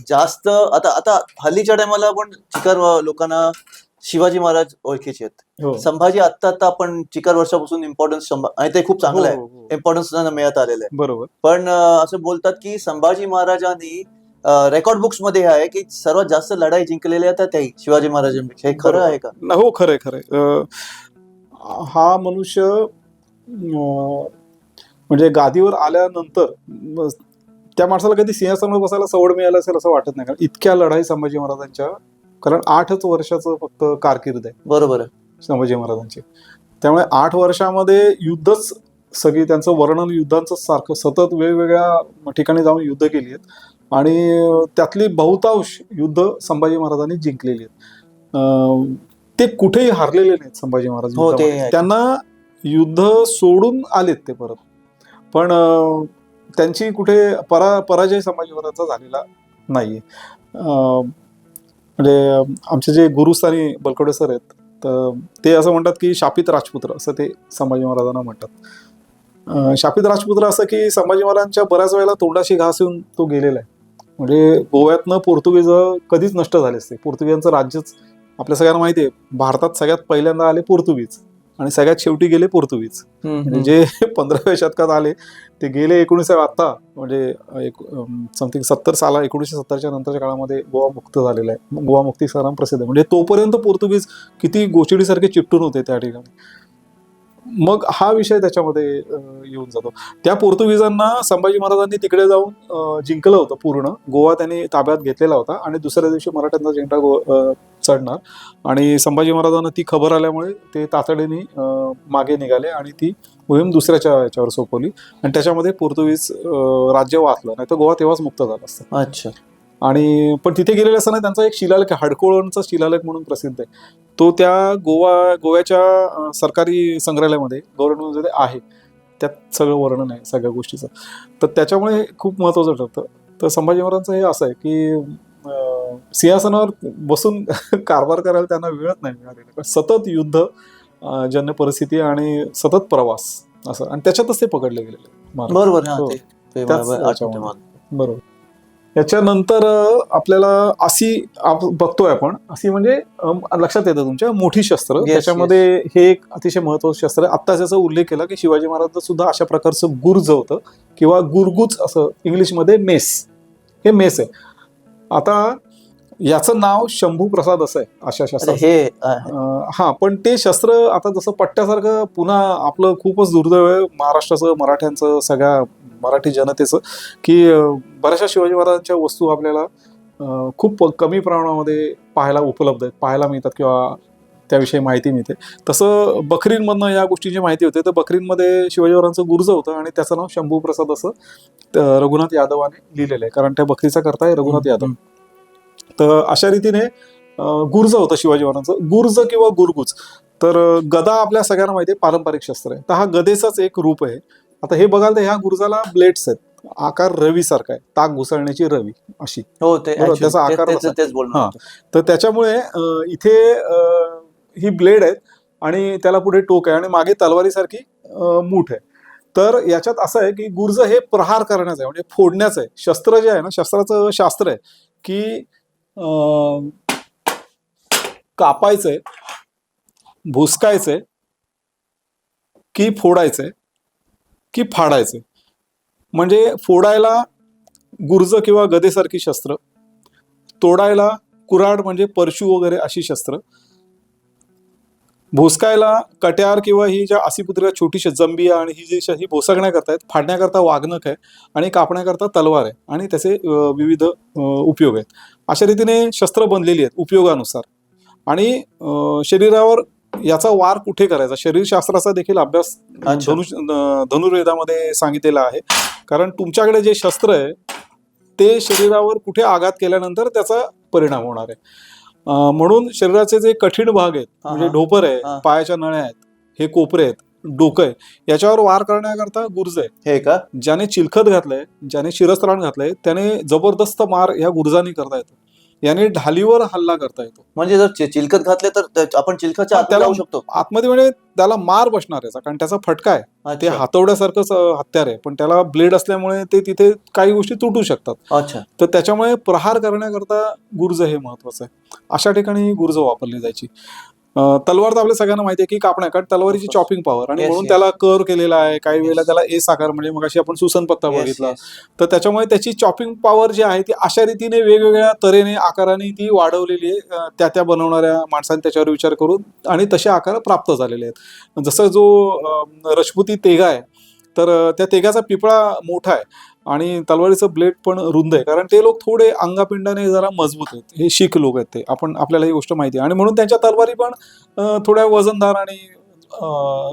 जास्त आता आता हल्लीच्या टायमाला पण चिकार लोकांना शिवाजी महाराज ओळखीचे आहेत.
हो.
संभाजी आता आपण चिकार वर्षापासून इम्पॉर्टन्स आणि ते खूप चांगलं आहे,
हो, हो.
इम्पॉर्टन्स मिळत आलेलं आहे.
बरोबर.
पण असं बोलतात की संभाजी महाराजांनी रेकॉर्ड बुक्स मध्ये आहे की सर्वात जास्त लढाई जिंकलेल्या त्या त्याही शिवाजी महाराजांपेक्षा. हे खरं आहे का?
हो, खरंय खरंय. हा मनुष्य म्हणजे गादीवर आल्यानंतर त्या माणसाला कधी सिंहासनावर बसायला सवड मिळालं असेल असं वाटत नाही, कारण इतक्या लढाई संभाजी महाराजांच्या, कारण 8च वर्षाचं फक्त कारकीर्द आहे
बरोबर आहे
संभाजी महाराजांची. त्यामुळे 8 वर्षामध्ये युद्धच सगळी, त्यांचं वर्णन युद्धांचं सारखं, सतत वेगवेगळ्या ठिकाणी जाऊन युद्ध केली आहेत आणि त्यातली बहुतांश युद्ध संभाजी महाराजांनी जिंकलेली आहेत. ते कुठेही हारलेले नाहीत संभाजी महाराज.
हो, ते आहे.
त्यांना युद्ध सोडून आलेत ते परत, पण त्यांची कुठे पराजय संभाजी महाराजांचा झालेला नाहीये. म्हणजे आमचे जे गुरुस्थानी बलकवडे सर आहेत, तर ते असं म्हणतात की शापित राजपुत्र असं ते संभाजी महाराजांना म्हणतात. शापित राजपुत्र असं की संभाजी महाराजांच्या बऱ्याच वेळेला तोंडाशी घास येऊन तो गेलेला आहे. म्हणजे गोव्यातनं पोर्तुगीज कधीच नष्ट झाले असते. पोर्तुगीजांचं राज्यच आपल्या सगळ्यांना माहिती आहे, भारतात सगळ्यात पहिल्यांदा आले पोर्तुगीज आणि सगळ्यात शेवटी गेले पोर्तुगीज. म्हणजे जे 15व्या शतकात आले ते गेले 19व्या, आता म्हणजे समथिंग 70 साला 1970च्या नंतरच्या काळामध्ये गोवा मुक्त झालेला आहे. गोवा मुक्ती संग्राम प्रसिद्ध आहे. म्हणजे तोपर्यंत पोर्तुगीज किती गोचिडीसारखे चिपटून होते त्या ठिकाणी. मग हा विषय त्याच्यामध्ये येऊन जातो. त्या पोर्तुगीजांना संभाजी महाराजांनी तिकडे जाऊन जिंकलं होतं पूर्ण. गोवा त्यांनी ताब्यात घेतलेला होता आणि दुसऱ्या दिवशी मराठ्यांचा झेंडा चढणार, आणि संभाजी महाराजांना ती खबर आल्यामुळे ते तातडीने मागे निघाले आणि ती मोहीम दुसऱ्याच्या याच्यावर सोपवली आणि त्याच्यामध्ये पोर्तुगीज राज्य वाचलं, नाही तर गोवा तेव्हाच मुक्त झाला असतं.
अच्छा.
आणि पण तिथे गेलेले असताना त्यांचा एक शिलालेख, हडकोळणचा शिलालेख म्हणून प्रसिद्ध आहे, तो त्या गोव्याच्या सरकारी संग्रहालयामध्ये गव्हर्नमेंटमध्ये आहे. त्यात सगळं वर्णन आहे सगळ्या गोष्टीचं. तर त्याच्यामुळे खूप महत्त्वाचं ठरतं. तर संभाजी महाराजांचं हे असं आहे की सिंहासनावर बसून कारभार करायला त्यांना वेळच नाही मिळालेला, सतत युद्ध जन्य परिस्थिती आणि सतत प्रवास असं, आणि त्याच्यातच ते पकडले गेलेले.
बरोबर.
बरोबर. याच्यानंतर आपल्याला असी बघतोय आपण, असी म्हणजे लक्षात येतं तुमच्या मोठी शस्त्र. त्याच्यामध्ये हे एक अतिशय महत्वाचं शस्त्र आहे. आत्ता त्याचा उल्लेख केला की शिवाजी महाराज सुद्धा अशा प्रकारचं गुर्ज होतं किंवा गुरगुच असं इंग्लिशमध्ये मेस, हे मेस आहे. आता याचं नाव शंभू प्रसाद असं आहे अशा शस्त्राचं. हा, पण ते शस्त्र आता जसं पट्ट्यासारखं पुन्हा आपलं खूपच दुर्दैव आहे महाराष्ट्राचं, मराठ्यांचं, सगळ्या मराठी जनतेचं, की बऱ्याचशा शिवाजी महाराजांच्या वस्तू आपल्याला खूप कमी प्रमाणामध्ये उपलब्ध आहेत, पाहायला मिळतात किंवा त्याविषयी माहिती मिळते. तसं बखरींमधनं या गोष्टीची माहिती होते. तर बखरींमध्ये शिवाजी महाराजांचं गुर्ज होतं आणि त्याचं नाव शंभू प्रसाद असं रघुनाथ यादवाने लिहिलेलं आहे, कारण त्या बखरीचा करता आहे रघुनाथ यादव. तर अशा रीतीने गुर्ज होतं शिवाजी महाराजांचं. गुर्ज किंवा गुरगुज. तर गदा आपल्या सगळ्यांना माहिती आहे पारंपरिक शस्त्र आहे, तर हा गदेचाच एक रूप आहे. आता हे बघाल तर ह्या गुर्जाला ब्लेड्स आहेत, आकार रवी सारखा आहे, ताक घुसळण्याची रवी अशी.
हो,
त्याचा आकार. हा, तर त्याच्यामुळे इथे ही ब्लेड आहेत आणि त्याला पुढे टोक आहे आणि मागे तलवारीसारखी मूठ आहे. तर याच्यात असं आहे की गुर्ज हे प्रहार करण्याचं आहे, म्हणजे फोडण्याचं आहे. शस्त्र जे आहे ना, शस्त्राचं शास्त्र आहे की कापायचंय, भुसकायचंय की फोडायचंय की फाडायचंय. म्हणजे फोडायला गुर्ज किंवा गदेसारखी शस्त्र, तोडायला कुऱ्हाड म्हणजे परशू वगैरे अशी शस्त्र, भोसकायला कट्यार किंवा ही ज्या आसीपुत्रीला छोटीशी जंबिया आणि ही भोसकण्याकरता आहेत, फाडण्याकरता वाघनख आहे आणि कापण्याकरता तलवार आहे आणि त्याचे विविध उपयोग आहेत. अशा रीतीने शस्त्र बनलेली आहेत उपयोगानुसार. आणि शरीरावर याचा वार कुठे करायचा, शरीरशास्त्राचा देखील अभ्यास
अच्छा.
धनुर्वेदामध्ये सांगितलेला आहे. कारण तुमच्याकडे जे शस्त्र आहे ते शरीरावर कुठे आघात केल्यानंतर त्याचा परिणाम होणार आहे. म्हणून शरीराचे जे कठीण भाग आहेत, म्हणजे ढोपर आहे, पायाच्या नळ्या आहेत, हे कोपरे आहेत, डोकं आहे, याच्यावर वार करण्याकरता गुर्ज आहे.
हे का?
ज्याने चिलखत घातलंय, ज्याने शिरस्त्राण घातलंय, त्याने जबरदस्त मार ह्या गुर्जांनी करता येतो. याने ढालीवर हल्ला करता येतो.
म्हणजे जर चिलखत घातले तर आपण चिलखतच्या आत जाऊ शकतो
आतमध्ये, म्हणजे त्याला मार बसणार याचा, कारण त्याचा फटका आहे. ते हातवड्यासारखंच हत्यार आहे, पण त्याला ब्लेड असल्यामुळे ते तिथे काही गोष्टी तुटू शकतात.
अच्छा.
तर त्याच्यामुळे प्रहार करण्याकरता गुर्ज हे महत्वाचं आहे. अशा ठिकाणी गुर्ज वापरली जायची. तलवार तर आपल्या सगळ्यांना माहिती आहे की कापण्या, कारण तलवारीची चॉपिंग पॉवर, आणि म्हणून त्याला कर केलेला आहे. काही वेळेला त्याला एस आकार, म्हणजे मग अशी आपण सुसन पत्ता बघितला, तर त्याच्यामुळे त्याची चॉपिंग पॉवर जी आहे ती अशा रीतीने वेगवेगळ्या तऱ्हेने आकाराने ती वाढवलेली आहे. त्या बनवणाऱ्या माणसांनी त्याच्यावर विचार करून, आणि तसे आकार प्राप्त झालेले आहेत. जसं जो रजपुती तेगा आहे, तर त्या तेगाचा पिपळा मोठा आहे आणि तलवारीचं ब्लेड पण रुंद आहे, कारण ते लोक थोडे अंगापिंडाने जरा मजबूत आहेत. हे शीख लोक आहेत ते, आपल्याला ही गोष्ट माहिती आहे. आणि म्हणून त्यांच्या तलवारी पण थोड्या वजनदार आणि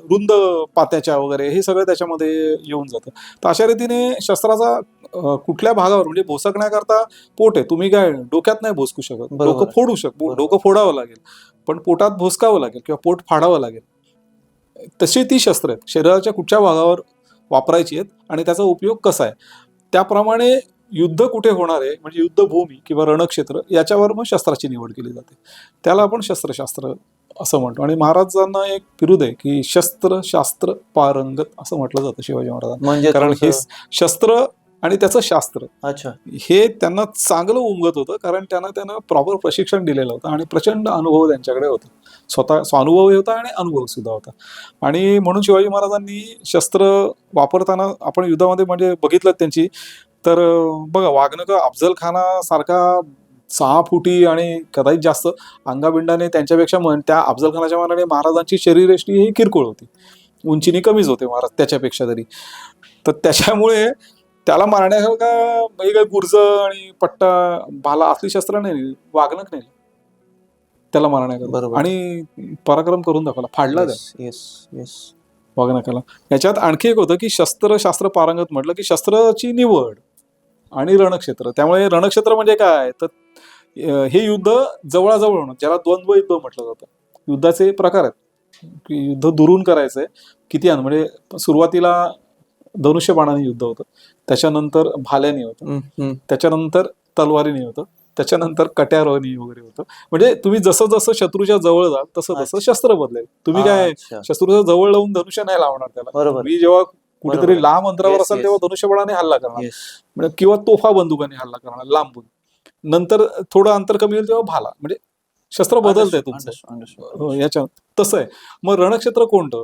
रुंद पात्याच्या वगैरे हे सगळं त्याच्यामध्ये येऊन जातं. तर अशा रीतीने शस्त्राचा कुठल्या भागावर, म्हणजे भोसकण्याकरता पोट आहे, तुम्ही काय डोक्यात नाही भोसकू शकत, डोकं फोडू शकतो, डोकं फोडावं लागेल, पण पोटात भोसकावं लागेल किंवा पोट फाडावं लागेल. तशी ती शस्त्र आहेत, शरीराच्या कुठच्या भागावर वापरायची आहेत आणि त्याचा उपयोग कसा आहे. त्याप्रमाणे युद्ध कुठे होणार आहे, म्हणजे युद्धभूमी किंवा रणक्षेत्र, याच्यावर मग शस्त्राची निवड केली जाते. त्याला आपण शस्त्रशास्त्र असं म्हणतो. आणि महाराजांना एक बिरुद आहे की शस्त्र पारंगत असं म्हटलं जातं शिवाजी महाराजांना.
म्हणजे
कारण हे शस्त्र आणि त्याचं शास्त्र,
अच्छा,
हे त्यांना चांगलं उमगत होतं, कारण त्यांना प्रॉपर प्रशिक्षण दिलेलं होतं आणि प्रचंड अनुभव त्यांच्याकडे होता. स्वतः स्वानुभवही होता आणि अनुभव सुद्धा होता. आणि म्हणून शिवाजी महाराजांनी शस्त्र वापरताना आपण युद्धामध्ये म्हणजे बघितलं त्यांची, तर बघा, वाघनख अफजल खानासारखा 6 फुटी आणि कदाचित जास्त अंगाबिंडाने त्यांच्यापेक्षा त्या अफजल खानाच्या मानाने महाराजांची शरीरयष्टी ही किरकोळ होती, उंचीने कमीच होते महाराज त्याच्यापेक्षा तरी. तर त्याच्यामुळे त्याला मारण्यासारखा काही गुर्ज आणि पट्टा भाला असली शस्त्र नाही, वाघनख नाही त्याला मारण्याकरता, आणि पराक्रम करून दाखवला, फाडला वाघनखाला. याच्यात आणखी एक होतं की शास्त्र पारंगत म्हटलं की शस्त्राची निवड आणि रणक्षेत्र. त्यामुळे रणक्षेत्र म्हणजे काय, तर हे युद्ध जवळाजवळ होणं, ज्याला द्वंद्व युद्ध म्हटलं जातं. युद्धाचे प्रकार आहेत की युद्ध दुरून करायचंय किती, म्हणजे सुरुवातीला धनुष्यबाणाने युद्ध होतं, त्याच्यानंतर भाल्याने होतं, त्याच्यानंतर तलवारीने होतं, त्याच्यानंतर कट्याराने वगैरे होतं. म्हणजे तुम्ही जसं जसं शत्रूच्या जवळ जाल तसं तसं शस्त्र बदलेल. तुम्ही काय शत्रूच्या जवळ लावून धनुष्य नाही लावणार त्याला. तुम्ही जेव्हा कुठेतरी लांब अंतरावर असाल तेव्हा धनुष्यबाणाने हल्ला करणार, किंवा तोफा बंदुकाने हल्ला करणार लांबून. नंतर थोडं अंतर कमी होईल तेव्हा भाला, म्हणजे शस्त्र बदलतंय तुमचं याच्या. तसं आहे. मग रणक्षेत्र कोणतं,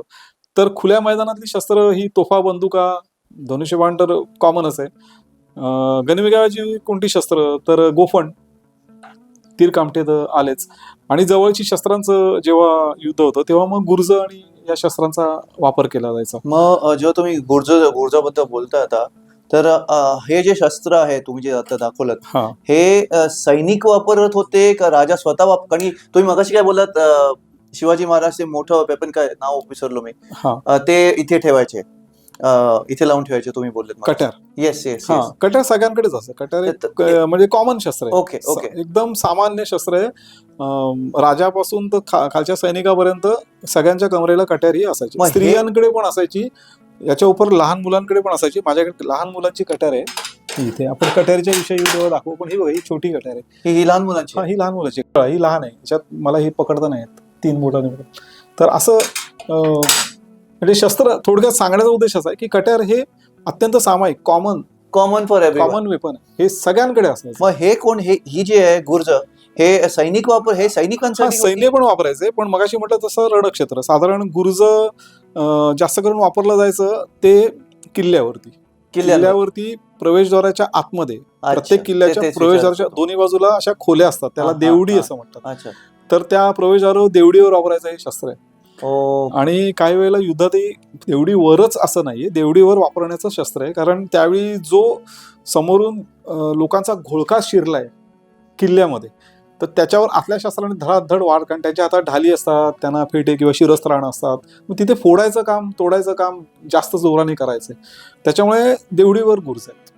तर खुल्या मैदानातली शस्त्र ही तोफा बंदुका, धनुष्यबाण तर कॉमनच आहे. गनिमेगावाची कोणती शस्त्र, तर गोफण, तीर कामठे तर आलेच. आणि जवळची शस्त्रांचं जेव्हा युद्ध होतं तेव्हा मग गुर्ज आणि या शस्त्रांचा वापर केला जायचा.
मग जेव्हा तुम्ही गुर्जाबद्दल बोलता आता, तर हे जे शस्त्र आहे तुम्ही जे आता दाखवलं, हे सैनिक वापरत होते का राजा स्वतः कारण तुम्ही मगाशी काय बोललात, शिवाजी महाराज ते मोठं वेपन, काय नाव विसरलो मी, ते इथे ठेवायचे, इथे लावून ठेवायचे तुम्ही बोललेत,
कट्यार.
येस येस,
कट्यार सगळ्यांकडेच असतं. कट्यार म्हणजे कॉमन शस्त्र आहे.
ओके ओके,
एकदम सामान्य शस्त्र आहे. राजापासून तर खालच्या सैनिकापर्यंत सगळ्यांच्या कमरेला कट्यार ही असायची. स्त्रियांकडे पण असायची, याच्या उपर लहान मुलांकडे पण असायची. माझ्याकडे लहान मुलांची कट्यार आहे इथे. आपण कट्यारीच्या विषयी दाखवू, पण ही बघा, ही छोटी कट्यार आहे.
ही लहान मुलांची,
ही लहान मुलांची, ही लहान आहे. याच्यात मला ही पकडता नाही येत, 3 बोटाने. तर असं म्हणजे शस्त्र थोडक्यात सांगण्याचा उद्देश असा आहे की कट्यार हे अत्यंत सामायिक, कॉमन फॉर कॉमन वेपन, हे सगळ्यांकडे असायचं.
मग हे कोण, ही जे आहे गुर्ज, हे सैनिक वापर, हे सैनिकांसाठी,
सैन्य पण वापरायचे. पण मगाशी म्हटलं तसं रणक्षेत्र, साधारण गुर्ज जास्त करून वापरलं जायचं ते किल्ल्यावरती. किल्ल्यावरती प्रवेशद्वाराच्या आतमध्ये प्रत्येक किल्ल्याच्या प्रवेशद्वाराच्या दोन्ही बाजूला अशा खोल्या असतात, त्याला देवडी असं म्हणतात. तर त्या प्रवेशद्वारावर देवडीवर वापरायचं हे शस्त्र आहे. आणि काही वेळेला युद्धातही देवडीवरच असं नाहीये, देवडीवर वापरण्याचं शस्त्र आहे, कारण त्यावेळी जो समोरून लोकांचा घोळका शिरलाय किल्ल्यामध्ये, तर त्याच्यावर आतल्या शस्त्राने धडाधड वाढ, कारण त्यांच्या हातात ढाली असतात, त्यांना फेटे किंवा शिरस्त्राण असतात, मग तिथे फोडायचं काम, तोडायचं काम जास्त जोराने करायचंय. त्याच्यामुळे देवडीवर गुर्ज आहेत.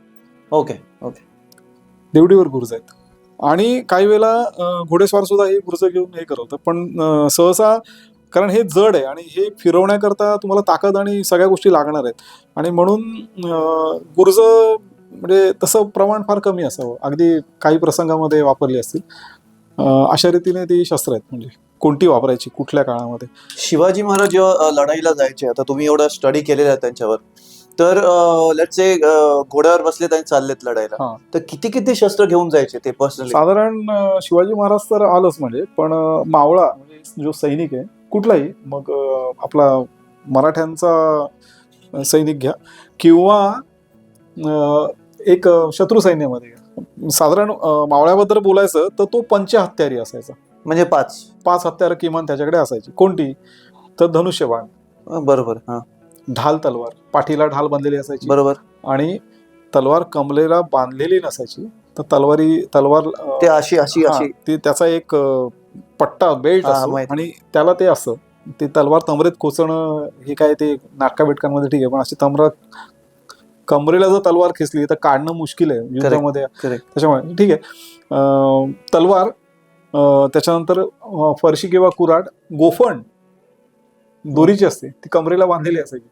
देवडीवर गुर्ज आहेत. आणि काही वेळेला घोडेस्वार सुद्धा हे गुर्ज घेऊन हे करवतं, पण सहसा कारण हे जड आहे आणि हे फिरवण्याकरता तुम्हाला ताकद आणि सगळ्या गोष्टी लागणार आहेत, आणि म्हणून गुर्ज म्हणजे तसं प्रमाण फार कमी असावं, अगदी काही प्रसंगामध्ये वापरली असतील. अशा रीतीने ती शस्त्र आहेत, म्हणजे कोणती वापरायची कुठल्या काळामध्ये.
शिवाजी महाराज जेव्हा लढाईला जायचे, आता तुम्ही एवढा स्टडी केलेला आहे त्यांच्यावर, तर लेट्स से घोड्यावर बसले आणि चाललेत लढायला, तर किती किती शस्त्र घेऊन जायचे ते पर्सनली?
साधारण शिवाजी महाराज तर आलंच म्हणजे, पण मावळा म्हणजे जो सैनिक आहे कुठलाही, मग आपला मराठ्यांचा सैनिक घ्या किंवा एक शत्रू सैन्यामध्ये घ्या, साधारण मावळ्याबद्दल बोलायचं तर तो पंचहत्यारी असायचा,
म्हणजे पाच
हत्यार किमान त्याच्याकडे असायची. कोणती? तर धनुष्यबाण,
बरोबर,
ढाल तलवार, पाठीला ढाल बांधलेली असायची,
बरोबर,
आणि तलवार कमलेला बांधलेली नसायची, तर तलवार
ते अशी
ती त्याचा एक पट्टा बेल्ट असतो, आणि त्याला ते असं ते तलवार तमरेत खोचणं हे काय ते नाटका बिटकांमध्ये ठीक आहे, पण अशी कमरेला जर तलवार खेचली तर काढणं मुश्किल आहे युद्धामध्ये. त्याच्यामुळे ठीक आहे, तलवार, त्याच्यानंतर फरशी किंवा कुऱ्हाड, गोफण दोरीची असते, ती कमरेला बांधलेली असायची,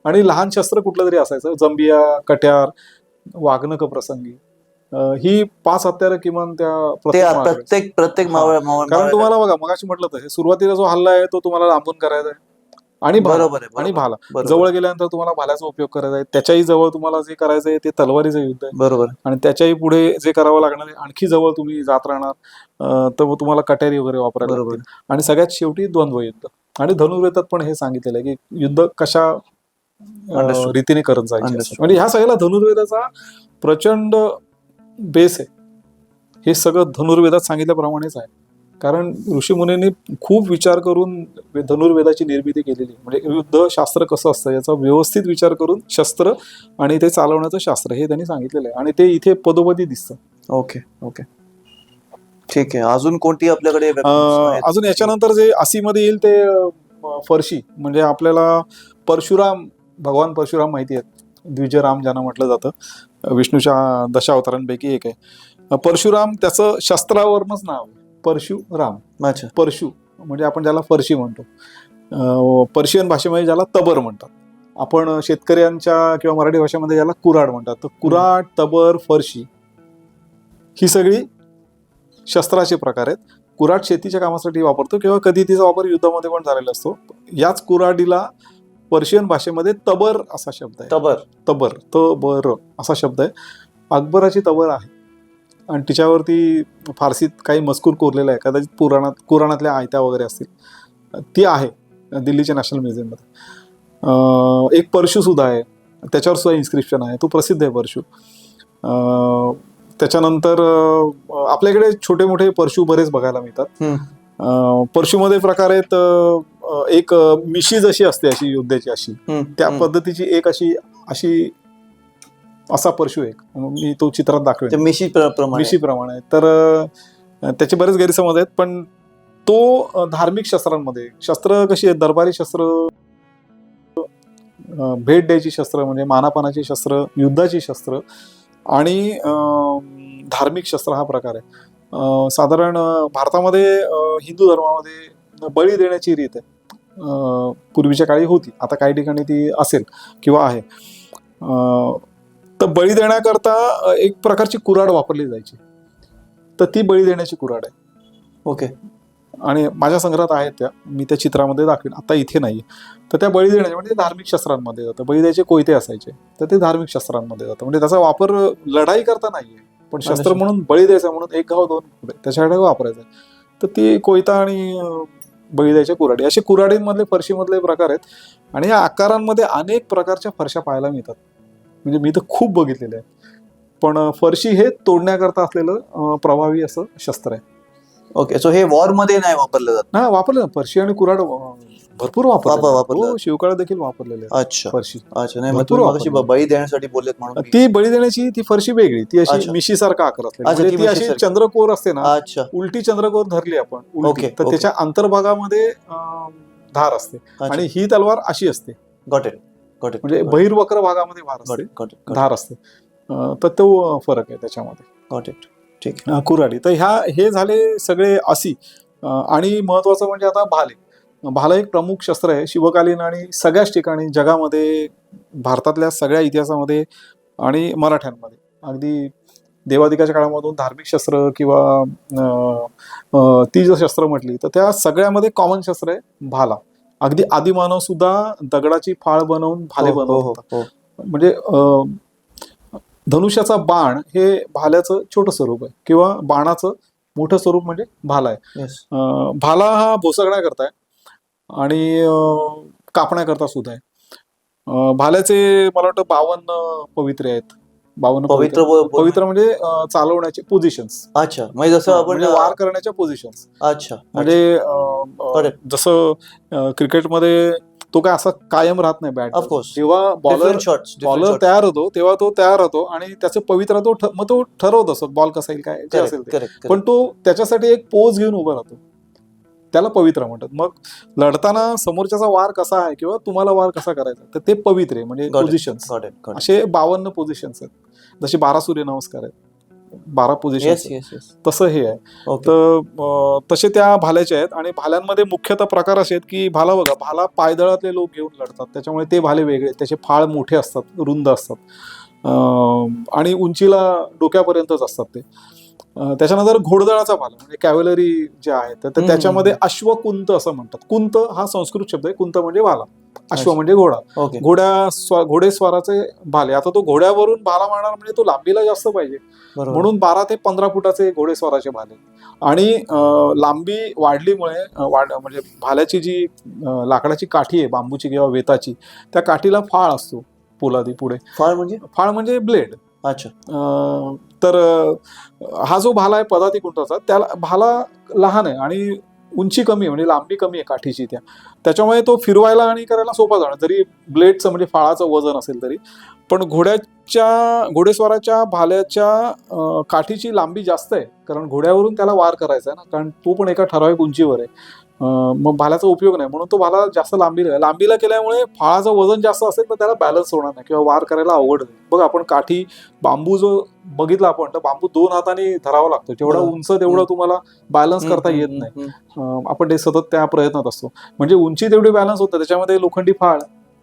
आणि लहान शस्त्र कुठलं तरी असायचं, जंबिया, कट्यार, वाघनक प्रसंगी, ही 5 हत्यार किमान त्या
प्रत्येक
कारण तुम्हाला बघा मगाशी म्हटलं तर सुरुवातीला जो हल्ला आहे तो तुम्हाला लांबून करायचा आहे, आणि आणि भाला जवळ गेल्यानंतर तुम्हाला भाल्याचा उपयोग करायचा आहे, त्याच्याही जवळ तुम्हाला जे करायचं आहे ते तलवारीचं युद्ध आहे,
बरोबर,
आणि त्याच्याही पुढे जे करावं लागणार आहे आणखी जवळ तुम्ही जात राहणार, तर तुम्हाला कट्यारी वगैरे वापरायला लागतील, आणि सगळ्यात शेवटी द्वंद्व युद्ध. आणि धनुर्वेदात पण हे सांगितलेलं आहे की युद्ध कशा रीतीने करत जायचे, म्हणजे ह्या सगळ्याला धनुर्वेदाचा प्रचंड बेस आहे. हे सगळं धनुर्वेदात सांगितल्याप्रमाणेच आहे, कारण ऋषीमुनींनी खूप विचार करून धनुर्वेदाची निर्मिती केलेली, म्हणजे युद्ध शास्त्र कसं असतं याचा व्यवस्थित विचार करून शस्त्र आणि ते चालवण्याचं शास्त्र हे त्यांनी सांगितलेलं आहे, आणि ते इथे पदोपदी दिसतं.
ओके, ठीक आहे. अजून कोणती आपल्याकडे?
अजून याच्यानंतर जे आसीमध्ये येईल ते फरशी, म्हणजे आपल्याला परशुराम, भगवान परशुराम माहिती आहेत, द्विजराम ज्यांना म्हटलं जातं, विष्णूच्या दशावतारांपैकी एक आहे परशुराम. त्याचं शस्त्रावरच नाव परशुराम. परशु म्हणजे आपण ज्याला फरशी म्हणतो, पर्शियन भाषेमध्ये ज्याला तबर म्हणतात, आपण शेतकऱ्यांच्या किंवा मराठी भाषेमध्ये ज्याला कुऱ्हाड म्हणतात, तर कुऱ्हाड, तबर, फरशी ही सगळी शस्त्राचे प्रकार आहेत. कुऱ्हाड शेतीच्या कामासाठी वापरतो किंवा कधी तिचा वापर युद्धामध्ये पण झालेला असतो. याच कुऱ्हाडीला पर्शियन भाषेमध्ये तबर असा शब्द आहे. तबर असा शब्द आहे. अकबराची तबर आहे, आणि तिच्यावरती फारसीत काही मजकूर कोरलेला आहे, कदाचित कुराणातल्या आयत्या वगैरे असतील, ती आहे दिल्लीच्या नॅशनल म्युझियममध्ये. एक परशु सुद्धा आहे, त्याच्यावर सुद्धा इन्स्क्रिप्शन आहे, तो प्रसिद्ध आहे परशु. त्याच्यानंतर आपल्याकडे छोटे मोठे परशु बरेच बघायला मिळतात. परशुमध्ये प्रकार आहेत, एक मिशी जशी असते अशी युद्धाची अशी, त्या पद्धतीची एक अशी असा परशु एक मी तो चित्रात दाखवेन, मिशी प्रमाणे. तर त्याचे बरेच गैरसमज आहेत, पण तो धार्मिक शस्त्रांमध्ये, शस्त्र कशी आहेत, दरबारी शस्त्र, भेट द्यायची शस्त्र म्हणजे मानापानाची शस्त्र, युद्धाची शस्त्र आणि धार्मिक शस्त्र हा प्रकार आहे. साधारण भारतामध्ये हिंदू धर्मामध्ये बळी देण्याची रीत आहे, पूर्वीच्या काळी होती, आता काही ठिकाणी ती असेल किंवा आहे. तर बळी देण्याकरता एक प्रकारची कुऱ्हाड वापरली जायची, तर ती बळी देण्याची कुऱ्हाड आहे.
ओके.
आणि माझ्या संग्रहात आहेत त्या, मी त्या चित्रामध्ये दाखवेन, आता इथे नाही. तर त्या बळी देण्याच्या म्हणजे धार्मिक शस्त्रांमध्ये जातं. बळी द्यायचे कोयते असायचे, तर ते धार्मिक शस्त्रांमध्ये जातं, म्हणजे त्याचा वापर लढाई करता नाहीये, पण शस्त्र म्हणून बळी द्यायचा, म्हणून एक गाव दोन पुढे त्याच्याकडे वापरायचं. तर ती कोयता आणि बळी द्यायच्या कुऱ्हाडी, असे कुऱ्हाडींमधले फरशीमधले प्रकार आहेत. आणि या आकारांमध्ये अनेक प्रकारच्या फरशा पाहायला मिळतात, म्हणजे मी तर खूप बघितलेले आहे. पण फरशी हे तोडण्याकरता असलेलं प्रभावी असं शस्त्र आहे.
ओके, सो हे वॉर मध्ये नाही वापरलं जात?
हा, वापरलं ना. फरशी आणि कुऱ्हाड भरपूर वापरले.
वापरलं.
हो, शिवकाळ देखील वापरलेले आहेत
अच्छा
फरशी.
अच्छा. नाही, मग
भरपूर
तुम्ही मगाशी
वापरले.
बळी देण्यासाठी बोललेत म्हणून
ती बळी देण्याची ती फरशी वेगळी, ती अशी
अच्छा.
मिशीसारखा आकार असते.
अच्छा,
म्हणजे
ती
ती अशी
मिशीसारखी.
चंद्रकोर असते ना,
अच्छा
उलटी चंद्रकोर धरली आपण उलटी,
ओके,
तर
ओके.
त्याच्या अंतर्भागामध्ये धार असते
अच्छा.
आणि ही तलवार अशी असते,
गॉट इट गॉट इट.
म्हणजे बहिर्वक्र भागामध्ये भार असते, धार असते. तर तो फरक आहे त्याच्यामध्ये.
Got it. ठीक.
कुऱ्हाडी. तर हे झाले सगळे असी. आणि महत्वाचं म्हणजे आता भाला एक प्रमुख शस्त्र आहे शिवकालीन आणि सगळ्याच ठिकाणी जगामध्ये, भारतातल्या सगळ्या इतिहासामध्ये आणि मराठ्यांमध्ये अगदी देवादिकाच्या काळामधून धार्मिक शस्त्र किंवा ती जर शस्त्र म्हटली तर त्या सगळ्यामध्ये कॉमन शस्त्र आहे भाला. अगदी आदिमानव सुद्धा दगडाची फाळ बनवून भाले बनवत होता. म्हणजे धनुष्याचा बाण हे भाल्याचं छोटं स्वरूप आहे किंवा बाणाचं मोठं स्वरूप म्हणजे भाला आहे. भाला हा भोसकण्याकरता आहे आणि कापण्याकरता सुद्धा आहे. भाल्याचे मला वाटतं 52 पवित्रे आहेत. 52 पवित्र म्हणजे चालवण्याचे पोझिशन्स.
अच्छा, म्हणजे जसं आपण
वार करण्याच्या पोझिशन्स.
अच्छा,
म्हणजे जसं क्रिकेटमध्ये तो काय असा कायम राहत नाही बॅट.
ऑफकोर्स,
जेव्हा बॉलर तयार होतो तेव्हा तो तयार होतो आणि त्याचं पवित्र मग तो ठरवत असतो बॉल कसा येईल काय जे असेल ते. पण तो त्याच्यासाठी एक पोज घेऊन उभा राहतो, त्याला पवित्र म्हणतात. मग लढताना समोरच्याचा वार कसा आहे किंवा तुम्हाला वार कसा करायचा तर ते पवित्र आहे म्हणजे पोझिशन्स. असे 52 पोझिशन्स आहेत. जसे 12 सूर्यनमस्कार आहेत, 12 पोझिशन, तसं हे आहे. तर तसे त्या भाल्याचे आहेत. आणि भाल्यांमध्ये मुख्यतः प्रकार असे आहेत की भाला पायदळातले लोक घेऊन लढतात, त्याच्यामुळे ते भाले वेगळे. त्याचे फाळ मोठे असतात, रुंद असतात आणि उंचीला डोक्यापर्यंतच असतात ते. त्याच्यानंतर घोडदळाचा भाला म्हणजे कॅव्हलरी जे आहे तर त्याच्यामध्ये अश्वकुंत असं म्हणतात. कुंत हा संस्कृत शब्द आहे, कुंत म्हणजे भाला, अश्व म्हणजे घोडा. घोडेस्वाराचे भाले. आता तो घोड्यावरून भाला मारणार म्हणजे तो लांबीला जास्त पाहिजे, म्हणून 12 ते 15 फुटाचे घोडेस्वाराचे भाले. आणि लांबी वाढलीमुळे म्हणजे भाल्याची जी लाकडाची काठी आहे बांबूची किंवा वेताची, त्या काठीला फाळ असतो पोलादी पुढे. फाळ म्हणजे ब्लेड.
अच्छा.
तर हा जो भाला आहे पदाती कुंटाचा, त्याला भाला लहान आहे आणि उंची कमी आहे, म्हणजे लांबी कमी आहे काठीची त्याच्यामुळे तो फिरवायला आणि करायला सोपा जाणार, जरी ब्लेडचं म्हणजे फाळाचं वजन असेल तरी. पण घोडेस्वाराच्या भाल्याच्या काठीची लांबी जास्त आहे, कारण घोड्यावरून त्याला वार करायचा आहे ना, कारण तो पण एका ठराविक उंचीवर आहे. मग भाल्याचा उपयोग नाही, म्हणून तो भाला जास्त लांबीला केल्यामुळे फाळाचं वजन जास्त असेल तर त्याला बॅलन्स होणार नाही किंवा वार करायला अवघड होईल. बघ, आपण काठी बांबू जो बघितला आपण, तर बांबू 2 हाताने धरावा लागतो. जेवढा उंच तेवढं तुम्हाला बॅलन्स करता येत नाही. आपण ते सतत त्या प्रयत्नात असतो. म्हणजे उंची तेवढी बॅलन्स होतं, त्याच्यामध्ये लोखंडी फाळ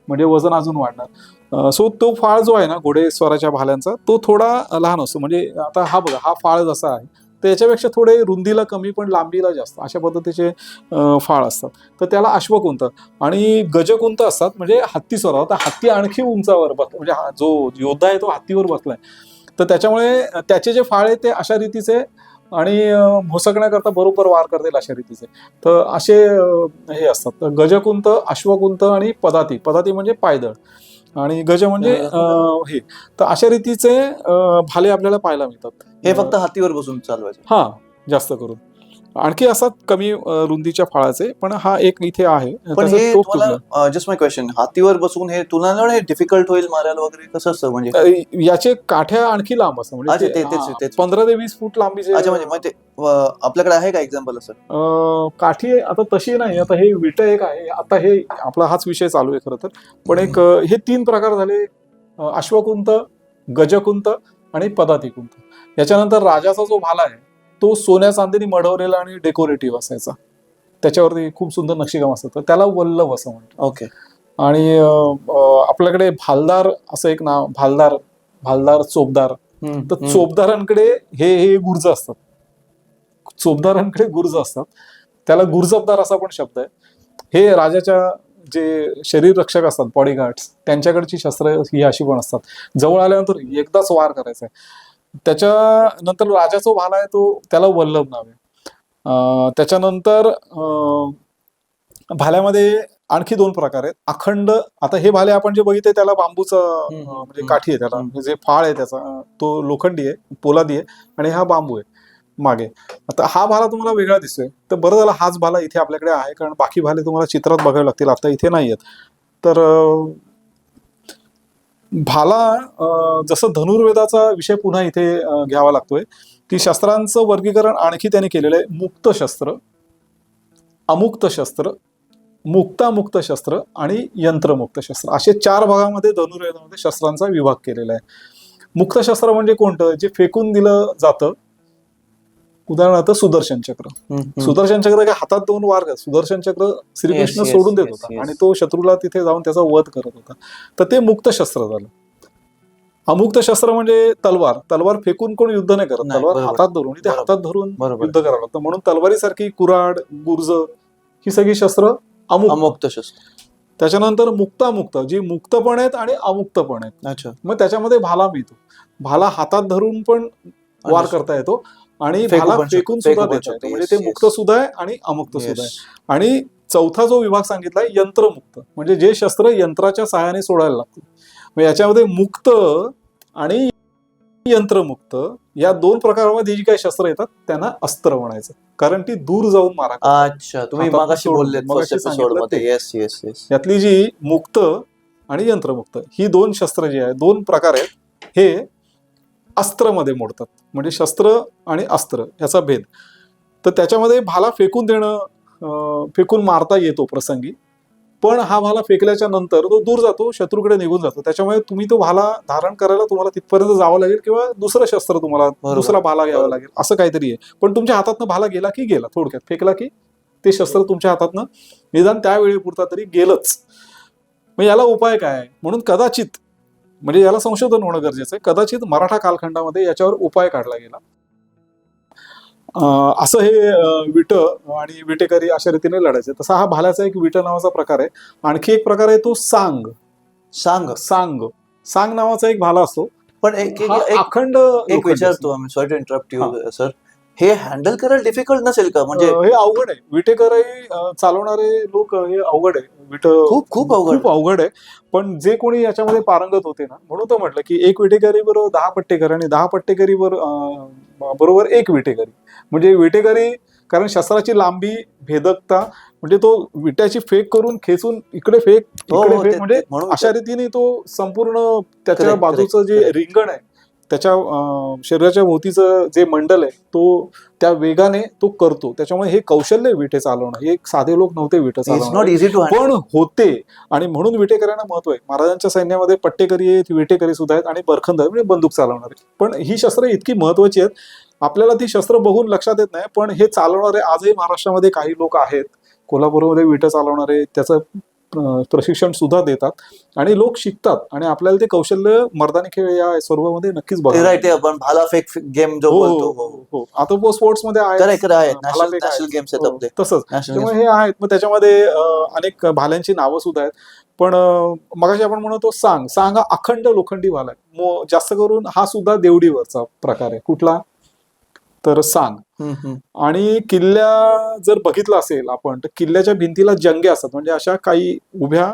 म्हणजे वजन अजून वाढणार. सो तो फाळ जो आहे ना घोडेस्वाराच्या भाल्यांचा, तो थोडा लहान असतो. म्हणजे आता हा बघा, हा फाळ जसा आहे त्याच्यापेक्षा थोडे रुंदीला कमी पण लांबीला जास्त, अशा पद्धतीचे फाळ असतात. तर त्याला अश्वकुंत आणि गजकुंत असतात, म्हणजे हत्तीस्वार. आता हत्ती आणखी उंचावर म्हणजे जो योद्धा आहे तो हत्तीवर बसलाय, तर त्याच्यामुळे त्याचे जे फाळ आहे ते अशा रीतीचे आणि भोसकण्याकरता बरोबर वार करतील अशा रीतीचे. तर असे हे असतात गजकुंत, अश्वकुंत आणि पदाती म्हणजे पायदळ, आणि गज म्हणजे हे. तर अशा रीतीचे भाले आपल्याला पाहायला मिळतात.
हे फक्त हातीवर बसून चालवायचे?
हा, जास्त करून. आणखी असतात कमी रुंदीच्या फाळाचे, पण हा एक इथे आहे.
पण हे तुम्हाला जस्ट माय क्वेश्चन, हातीवर बसून हे तुला हे डिफिकल्ट होईल मारायला वगैरे, कसं असतं? म्हणजे
याचे काठ्या आणखी लांब असतात, म्हणजे 15 ते 20 फूट लांबीचे.
अच्छा, म्हणजे आपल्याकडे आहे का एक्झाम्पल असं?
काठी आता तशी नाही. आता हे विट एक आहे, आता हे आपला हाच विषय चालू आहे खरं तर. पण एक हे 3 प्रकार झाले: अश्वकुंत, गजकुंत आणि पदातिकुंत. याच्यानंतर राजाचा जो भाला आहे तो सोन्या चांदीने मढवलेला आणि डेकोरेटिव्ह असायचा, त्याच्यावरती खूप सुंदर नक्षीकाम असतं, तर त्याला वल्लभ असं म्हणतात.
ओके.
आणि आपल्याकडे भालदार असं एक नाव, भालदार चोपदार. तर चोपदारांकडे हे गुर्ज असतात, चोपदारांकडे गुर्ज असतात, त्याला गुर्जबदार असा पण शब्द आहे. हे राजाच्या जे शरीर रक्षक असतात, बॉडीगार्ड्स, त्यांच्याकडची शस्त्र ही अशी पण असतात. जवळ आल्यानंतर एकदाच वार करायचा आहे. त्याच्यानंतर राजाचा भाला आहे तो, त्याला वल्लभ नाव आहे. त्याच्यानंतर भाल्यामध्ये आणखी 2 प्रकार आहेत. अखंड, आता हे भाले आपण जे बघितले त्याला बांबूचं म्हणजे काठी आहे त्याला, जे फाळ आहे त्याचा तो लोखंडी आहे, पोलादी आहे, आणि हा बांबू आहे मागे. आता हा भाला तुम्हाला वेगळा दिसतोय, तर बरं झालं हाच भाला इथे आपल्याकडे आहे, कारण बाकी भाले तुम्हाला चित्रात बघावे लागतील, आता इथे नाही आहेत. तर भाला जसं धनुर्वेदाचा विषय पुन्हा इथे घ्यावा लागतोय, की शस्त्रांचं वर्गीकरण आणखी त्याने केलेलं आहे. मुक्त शस्त्र, अमुक्त शस्त्र, मुक्तामुक्त शस्त्र आणि यंत्रमुक्त शस्त्र, असे 4 भागामध्ये धनुर्वेदामध्ये शस्त्रांचा विभाग केलेला आहे. मुक्त शस्त्र म्हणजे कोणतं, जे फेकून दिलं जातं. उदाहरणार्थ सुदर्शन चक्र. सुदर्शन चक्र काय हातात 2 वार, सुदर्शन चक्र श्रीकृष्ण सोडून देत होता आणि तो शत्रूला तिथे जाऊन त्याचा वध करत होता, तर ते मुक्त शस्त्र झालं. अमुक्त शस्त्र म्हणजे तलवार. तलवार फेकून कोण युद्ध नाही करत, तलवार हातात धरून, ते हातात धरून युद्ध करावं लागतं, म्हणून तलवारीसारखी कुऱ्हाड, गुर्ज ही सगळी शस्त्र अमुक्त शस्त्र. त्याच्यानंतर मुक्तामुक्त, जी मुक्त पण आहेत आणि अमुक्त पण आहेत. मग त्याच्यामध्ये भाला मिळतो. भाला हातात धरून पण वार करता येतो आणि भाला फेकून सुद्धा देता येतो, म्हणजे ते मुक्त सुद्धा आहे आणि अमुक्त सुद्धा आहे. आणि चौथा जो विभाग सांगितलाय यंत्रमुक्त, म्हणजे जे शस्त्र यंत्राच्या सहाय्याने सोडायला लागते. मग याच्यामध्ये मुक्त आणि यंत्रमुक्त या 2 प्रकारामध्ये जी काही शस्त्र येतात त्यांना अस्त्र म्हणायचं, कारण ती दूर जाऊन मारा.
अच्छा, तुम्ही मगाशी बोललेत फर्स्ट एपिसोडमध्ये. Yes yes yes.
यातली जी मुक्त आणि यंत्रमुक्त ही 2 शस्त्र जी आहेत, 2 प्रकार आहेत, हे अस्त्रमध्ये मोडतात. म्हणजे शस्त्र आणि अस्त्र याचा भेद. तर त्याच्यामध्ये भाला फेकून देणं, फेकून मारता येतो प्रसंगी, पण हा भाला फेकल्याच्या नंतर तो दूर जातो, शत्रूकडे निघून जातो. त्याच्यामुळे तुम्ही तो भाला धारण करायला तुम्हाला तिथपर्यंत जावं लागेल, किंवा दुसरं शस्त्र तुम्हाला दुसरा भाला घ्यावा लागेल, असं काहीतरी आहे. पण तुमच्या हातातनं भाला गेला की गेला, थोडक्यात फेकला की ते शस्त्र तुमच्या हातातनं निदान त्यावेळी पुरता तरी गेलंच. मग याला उपाय काय, म्हणून कदाचित, म्हणजे याला संशोधन होणं गरजेचं आहे, कदाचित मराठा कालखंडामध्ये याच्यावर उपाय काढला गेला. असं हे विट आणि विटेकरी अशा रीतीने लढायचे. तसा हा भाल्याचा एक विट नावाचा प्रकार आहे. आणखी एक प्रकार आहे तो सांग. सांग नावाचा एक भाला असतो, पण अखंड.
एक विचारतो आम्ही, sorry to interrupt you sir, हे हँडल करायला डिफिकल्ट नसेल का? म्हणजे
हे अवघड आहे. विटेकरी चालवणारे लोक हे अवघड आहे. विट खूप अवघड आहे. पण जे कोणी याच्यामध्ये पारंगत होते ना, म्हणून तो म्हटलं की एक विटेकरी बरोबर 10 पट्टेकरी आणि 10 पट्टेकरी बरोबर एक विटेकरी. म्हणजे विटेकरी, कारण शस्त्राची लांबी, भेदकता, म्हणजे तो विट्याची फेक करून खेचून इकडे फेक इकडे फेक, म्हणजे अशा रीतीने तो संपूर्ण त्याच्या बाजूचं जे रिंगण आहे, त्याच्या शरीराच्या भोवतीचं जे मंडल आहे, तो त्या वेगाने तो करतो. त्याच्यामुळे हे कौशल्य विटे चालवणं, हे साधे लोक नव्हते विटे चालवणं, पण होते. आणि म्हणून विटेकऱ्यांना महत्व आहे. महाराजांच्या सैन्यामध्ये पट्टेकरी आहेत, विटेकरी सुद्धा आहेत आणि बरखंद आहेत, म्हणजे बंदूक चालवणारे. पण ही शस्त्र इतकी महत्वाची आहेत, आपल्याला ती शस्त्र बघून लक्षात येत नाही, पण हे चालवणारे आजही महाराष्ट्रामध्ये काही लोक आहेत. कोल्हापूरमध्ये विटे चालवणारे त्याचं प्रशिक्षण सुद्धा देतात आणि लोक शिकतात, आणि आपल्याला ते कौशल्य मर्दानी खेळ या सर्वमध्ये नक्कीच बघायला.
आपण भाला फेक गेम जो बोलतो,
आता स्पोर्ट्स मध्ये
नॅशनल गेम्स आहेत
तसंच, त्यामुळे हे आहेत. मग त्याच्यामध्ये अनेक भाल्यांची नावं सुद्धा आहेत. पण मगाशी आपण म्हणतो सांग हा अखंड लोखंडी भाला आहे. जास्त करून हा सुद्धा देवडीवरचा प्रकार आहे. कुठला तर सांग. आणि किल्ल्या जर बघितला असेल आपण, तर किल्ल्याच्या भिंतीला जंगे असतात, म्हणजे अशा काही उभ्या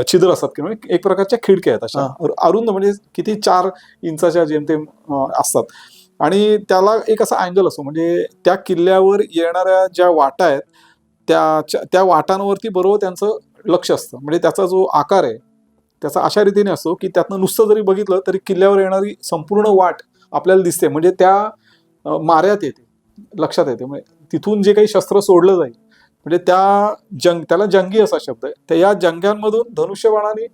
छिद्र असतात, किंवा एक प्रकारच्या खिडक्या आहेत अशा अरुंद, म्हणजे किती 4 इंचाच्या जेमतेम असतात. आणि त्याला एक असा अँगल असतो, म्हणजे त्या किल्ल्यावर येणाऱ्या ज्या वाटा आहेत त्या वाटांवरती बरोबर त्यांचं लक्ष असतं. म्हणजे त्याचा जो आकार आहे त्याचा अशा रीतीने असतो की त्यातनं नुसतं जरी बघितलं तरी किल्ल्यावर येणारी संपूर्ण वाट आपल्याला दिसते, म्हणजे त्या माऱ्यात येते, लक्षात येते. म्हणजे तिथून जे काही शस्त्र सोडलं जाईल, म्हणजे त्याला जंगी असा शब्द आहे. तर या जंग्यांमधून धनुष्यबाणाने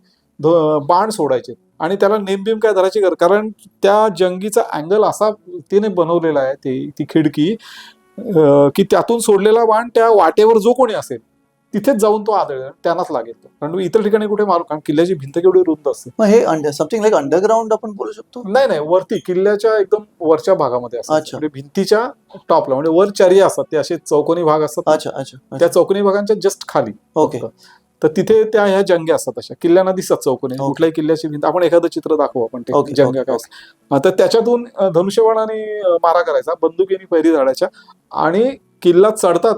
बाण सोडायचे, आणि त्याला नेमबिम काय धरायची, कारण त्या जंगीचा अँगल असा तिने बनवलेला आहे, ती खिडकी, की त्यातून सोडलेला बाण त्या वाटेवर जो कोणी असेल तिथेच जाऊन तो आदळेल, त्यांनाच लागेल. कारण इतर ठिकाणी कुठे मारू, कारण किल्ल्याची भिंत केवढी रुंद असते.
मग हे समथिंग लाईक अंडरग्राउंड आपण बोलू शकतो?
नाही, वरती किल्ल्याच्या एकदम वरच्या भागामध्ये असतात, म्हणजे भिंतीच्या टॉपला, म्हणजे वर चर्या असतात, ते असे चौकोनी भाग असतात. त्या चौकोनी भागांच्या जस्ट खाली.
ओके.
तर तिथे त्या ह्या जंग्या असतात, अशा किल्ल्यांना दिसतात चौकोनी. कुठल्याही किल्ल्याची भिंत आपण एखादं चित्र दाखवू आपण, ते जंग्या काय असतात. तर त्याच्यातून धनुष्यबाणाने मारा करायचा, बंदुकीने फैरी झाडायच्या, आणि किल्ला चढतात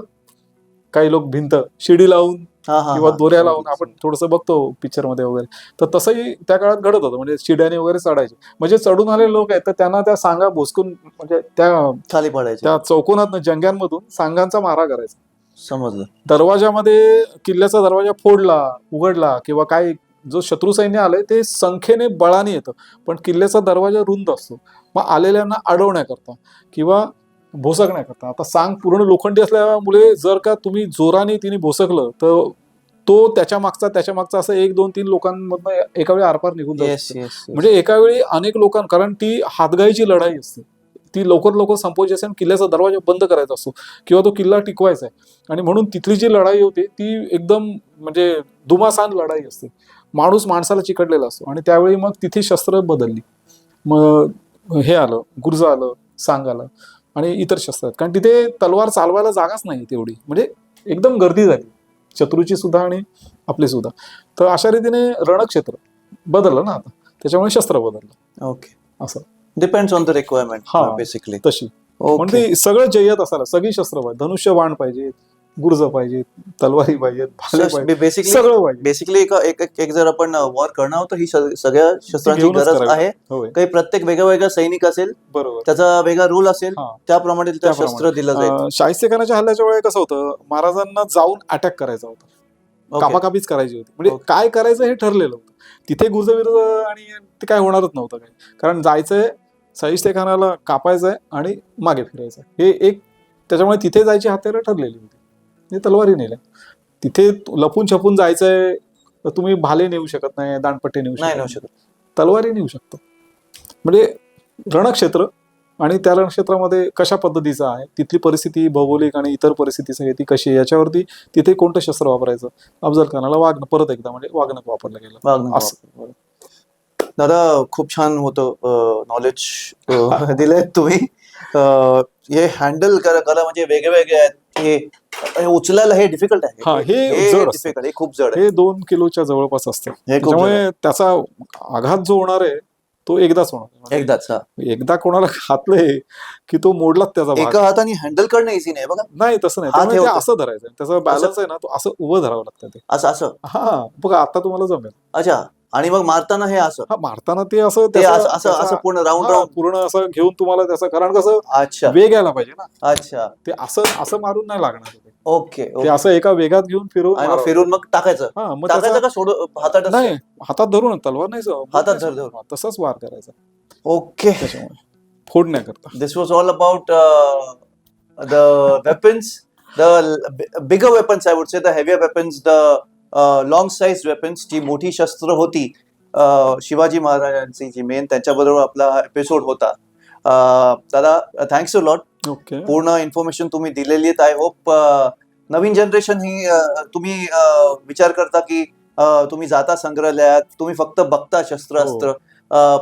काही लोक भिंत शिडी लावून किंवा दोऱ्या लावून
समजलं,
आपण थोडंसं बघतो पिक्चर मध्ये वगैरे, तर तसंही त्या काळात घडत होतं. म्हणजे शिड्याने वगैरे चढायचे. म्हणजे चढून आलेले लोक आहेत तर त्यांना त्या सांगा भोसकून म्हणजे त्या
खाली पडायचे.
त्या चौकोनात जंग्यांमधून सांगांचा मारा करायचा.
समजलं.
दरवाजामध्ये किल्ल्याचा दरवाजा फोडला उघडला किंवा काय जो शत्रू सैन्य आलंय ते संख्येने बळाने येतं, पण किल्ल्याचा दरवाजा रुंद असतो. मग आलेल्यांना अडवण्याकरता किंवा भोसकण्याकरता, आता सांग पूर्ण लोखंडी असल्यामुळे जर का तुम्ही जोराने तिने भोसकलं तर तो त्याच्या मागचा असं 1 2 3 लोकांमधनं एका वेळी आरपार निघून जाऊ
येस
शकतो.
येस.
म्हणजे एका वेळी अनेक लोकां, कारण ती हातगाईची लढाई असते, ती लवकर संपवायची असते आणि किल्ल्याचा दरवाजा बंद करायचा असतो किंवा तो किल्ला टिकवायचा आहे. आणि म्हणून तिथली जी लढाई होती ती एकदम म्हणजे धुमासान लढाई असते. माणूस माणसाला चिकटलेला असतो आणि त्यावेळी मग तिथे शस्त्र बदलली. मग हे आलं, गुर्ज आलं, सांग आलं आणि इतर शस्त्र आहेत, कारण तिथे तलवार चालवायला जागाच नाही तेवढी. म्हणजे एकदम गर्दी झाली शत्रूची सुद्धा आणि आपली सुद्धा. तर अशा रीतीने रणक्षेत्र बदललं ना आता, त्याच्यामुळे शस्त्र बदललं.
ओके.
असं
डिपेंड्स ऑन द रिक्वायरमेंट
हा.
बेसिकली.
तशी म्हणजे सगळं जय्यत असायला सगळी शस्त्र पाहिजे, धनुष्य बाण पाहिजे, गुर्ज पाहिजे, तलवारी पाहिजेत, भाले पाहिजे,
बेसिकली
सगळं पाहिजे.
बेसिकली एक जर आपण वॉर करणार आहोत तर ही सगळ्या शस्त्रांची
घेऊनच
गरज
करावी.
आहे.
होय,
काही प्रत्येक वेगळा सैनिक असेल,
बरोबर.
त्याचा वेगळा रूल असेल,
हा.
त्याप्रमाणे तिथं शस्त्र दिलं जाईल.
शाहिस्तेखानाच्या हल्ल्याच्या वेळी कसं होतं, महाराजांना जाऊन अटॅक करायचा होता,
Okay.
कापाकापीच करायची होती. म्हणजे
Okay.
काय करायचं हे ठरलेलं होतं. तिथे गुर्जविर्ज आणि ते काय होणारच नव्हतं काय, कारण जायचंय शाहिस्तेखानाला कापायचंय आणि मागे फिरायचं हे एक, त्याच्यामुळे तिथे जायची हत्यारं ठरलेली होती. ते तलवारी नेल्या. तिथे लपून छपून जायचंय तर तुम्ही भाले नेऊ शकत नाही, दांडपट्टे नेऊ
नाही नेऊ
शकत,
शकत.
तलवारी नेऊ शकतो. म्हणजे रणक्षेत्र आणि त्या रणक्षेत्रामध्ये कशा पद्धतीचं आहे, तिथली परिस्थिती भौगोलिक आणि इतर परिस्थिती सगळी ती कशी आहे याच्यावरती तिथे कोणतं शस्त्र वापरायचं. अफजल खानाला वाघ परत एकदा म्हणजे वाघनक वापरलं गेलं.
वाघनक
असं.
दादा खूप छान होतं नॉलेज दिलंय तुम्ही. हे हँडल करा म्हणजे वेगळे आहेत. हे उचलायला हे डिफिकल्ट
हा,
आहे.
हे जड असतं.
डिफिकल्ट, हे खूप जड आहे.
हे 2 किलोच्या जवळपास असतं.
हे खूप जड
त्यामुळे त्याचा आघात जो होणार आहे तो एकदाच होणार.
आहे. एकदाच. हा.
एकदा कोणाला घातलंय की तो मोडलाच त्याचा भाग.
एका हाताने हँडल करणं इझी नाही बघा.
नाही तसं नाही,
हात
त्यामुळे ते
ठेवतो.
असं धरायचं, त्याचा बॅलन्स आहे ना तो असं उभं धरावं लागतं ते.
असं.
हा बघा आता तुम्हाला जमेल.
अच्छा. आणि मग मारताना हे असं.
हा, मारताना ते असं
ते असं पूर्ण राऊंड
पूर्ण असं घेऊन तुम्हाला त्याचं, कारण कसं
अच्छा
वेग यायला पाहिजे ना.
अच्छा.
ते असं मारून नाही लागणार ते.
ओके.
ते असं एका वेगात घेऊन फिरून
आणि मग फिरून मग टाकायचं.
हा, मग
टाकायचं
त्याचा-
का सोड हातात?
नाही, हातात धरून, तलवार नाही
हातात धरून.
तसंच वार करायचा.
ओके.
त्याच्यामुळे फोडण्याकरता.
This was all about the weapons, the bigger weapons, I would say, the heavier weapons, the long sized weapons, जी मोठी शस्त्र होती शिवाजी महाराजांची जी मेन, त्यांच्याबरोबर आपला एपिसोड होता. दादा थँक्स अ लॉट.
ओके.
पूर्ण इन्फॉर्मेशन तुम्ही दिलेली आहेत. आय होप नवीन जनरेशन ही तुम्ही विचार करता की तुम्ही जाता संग्रहालयात, तुम्ही फक्त बघता शस्त्र अस्त्र,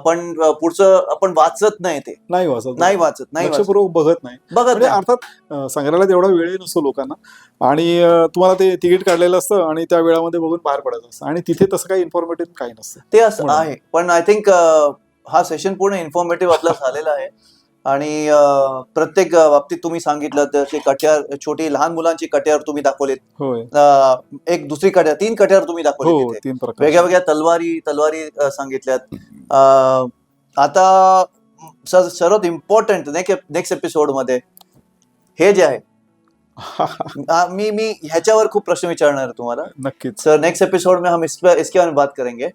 पण पुढचं आपण वाचत नाही, ते
नाही वाचत,
नाही
लक्षपूर्वक बघत नाही. म्हणजे अर्थात संग्रहालयात एवढा वेळही नसतो लोकांना आणि तुम्हाला ते तिकीट काढलेलं असतं आणि त्या वेळामध्ये बघून बाहेर पडायचं असतं आणि तिथे तसं काही इन्फॉर्मेटिव्ह काही नसतं.
ते असं आहे. पण आय थिंक हा सेशन पूर्ण इन्फॉर्मेटिव्ह आपला झालेला आहे आणि प्रत्येक बाबतीत तुम्ही सांगितलं तसे कट्यार, छोटी लहान मुलांची कट्यार तुम्ही दाखवलेत.
होय.
एक दुसरी कट्यार, 3 कट्यार तुम्ही दाखवले.
3 प्रकार
वेगळ्या तलवारी सांगितल्यात. आता सर्वात इम्पॉर्टंट नेक्स्ट एपिसोड मध्ये हे जे आहे, मी ह्याच्यावर खूप प्रश्न विचारणार आहे तुम्हाला.
नक्कीच
सर, नेक्स्ट एपिसोड में हम इसके बारे में बात करेंगे,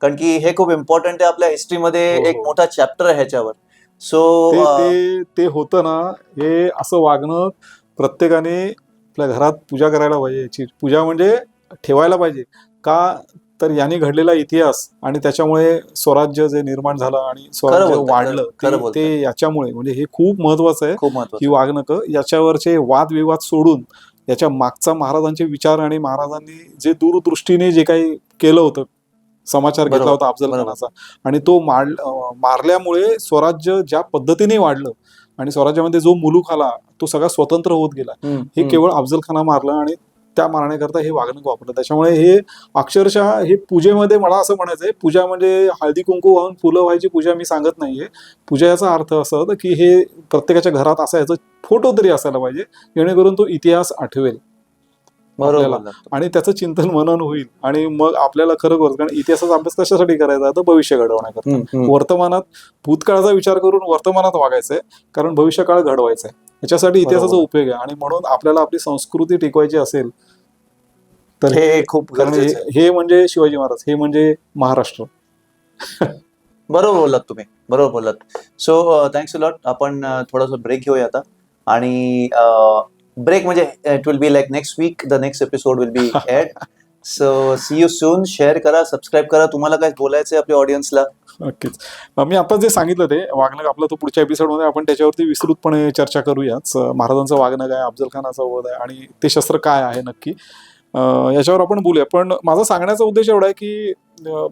कारण की हे खूप इम्पॉर्टंट आहे आपल्या हिस्ट्रीमध्ये. एक मोठा चॅप्टर आहे ह्याच्यावर. सो
ते होतं ना, हे असं वागणं प्रत्येकाने आपल्या घरात पूजा करायला पाहिजे. याची पूजा म्हणजे ठेवायला पाहिजे का, तर याने घडलेला इतिहास आणि त्याच्यामुळे स्वराज्य जे निर्माण झालं आणि स्वराज्य वाढलं ते याच्यामुळे, म्हणजे हे खूप महत्वाचं आहे.
खूप महत्वाचं.
ही वागणं याच्यावरचे वादविवाद सोडून याच्या मागचा महाराजांचे विचार आणि महाराजांनी जे दूरदृष्टीने जे काही केलं होतं, समाचार घेतला होता अफजल खानाचा आणि तो मारल्यामुळे स्वराज्य ज्या पद्धतीने वाढलं आणि स्वराज्यामध्ये जो मुलूक आला तो सगळा स्वतंत्र होत गेला, हे केवळ अफजल खाना मारलं आणि त्या मारण्याकरता हे वागणूक वापरलं. त्याच्यामुळे हे अक्षरशः हे पूजेमध्ये मला असं म्हणायचंय, पूजा म्हणजे हळदी कुंकू वाहून फुलं व्हायची पूजा मी सांगत नाहीये. पूजा याचा अर्थ असं होता की हे प्रत्येकाच्या घरात असा याचा फोटो तरी असायला पाहिजे, जेणेकरून तो इतिहास आठवेल.
बरोबर
आपल्याला
बोललात.
आणि त्याचं चिंतन मनन होईल आणि मग आपल्याला खरोखर, कारण इतिहासाचा अभ्यास कशासाठी करायचा तर भविष्य घडवण्याकरता. वर्तमानात भूतकाळाचा विचार करून वर्तमानात वागायचंय, कारण भविष्यकाळ घडवायचा आहे. याच्यासाठी इतिहासाचा
बरोबर.
उपयोग आहे आणि म्हणून आपल्याला आपली संस्कृती टिकवायची असेल तर
हे खूप
कारण
गरजेचं आहे.
हे म्हणजे शिवाजी महाराज, हे म्हणजे महाराष्ट्र.
बरोबर बोललात तुम्ही, बरोबर बोललात. So thanks a lot. आपण थोडासा ब्रेक घेऊया आता आणि ब्रेक म्हणजे it will be like next week the next episode will be aired. So see you soon. Share करा, सबस्क्राईब करा. तुम्हाला काय बोलायचंय आपल्या ऑडियन्सला?
नक्कीच. मी आता जे सांगितलं ते वागणं आपलं, तो पुढच्या एपिसोडमध्ये आपण त्याच्यावरती विस्तृतपणे चर्चा करूयाच. महाराजांचं वागणं काय, अफजल खानाचा वध आहे आणि ते शस्त्र काय आहे नक्की, याच्यावर आपण बोलूया. पण माझा सांगण्याचा उद्देश एवढा आहे की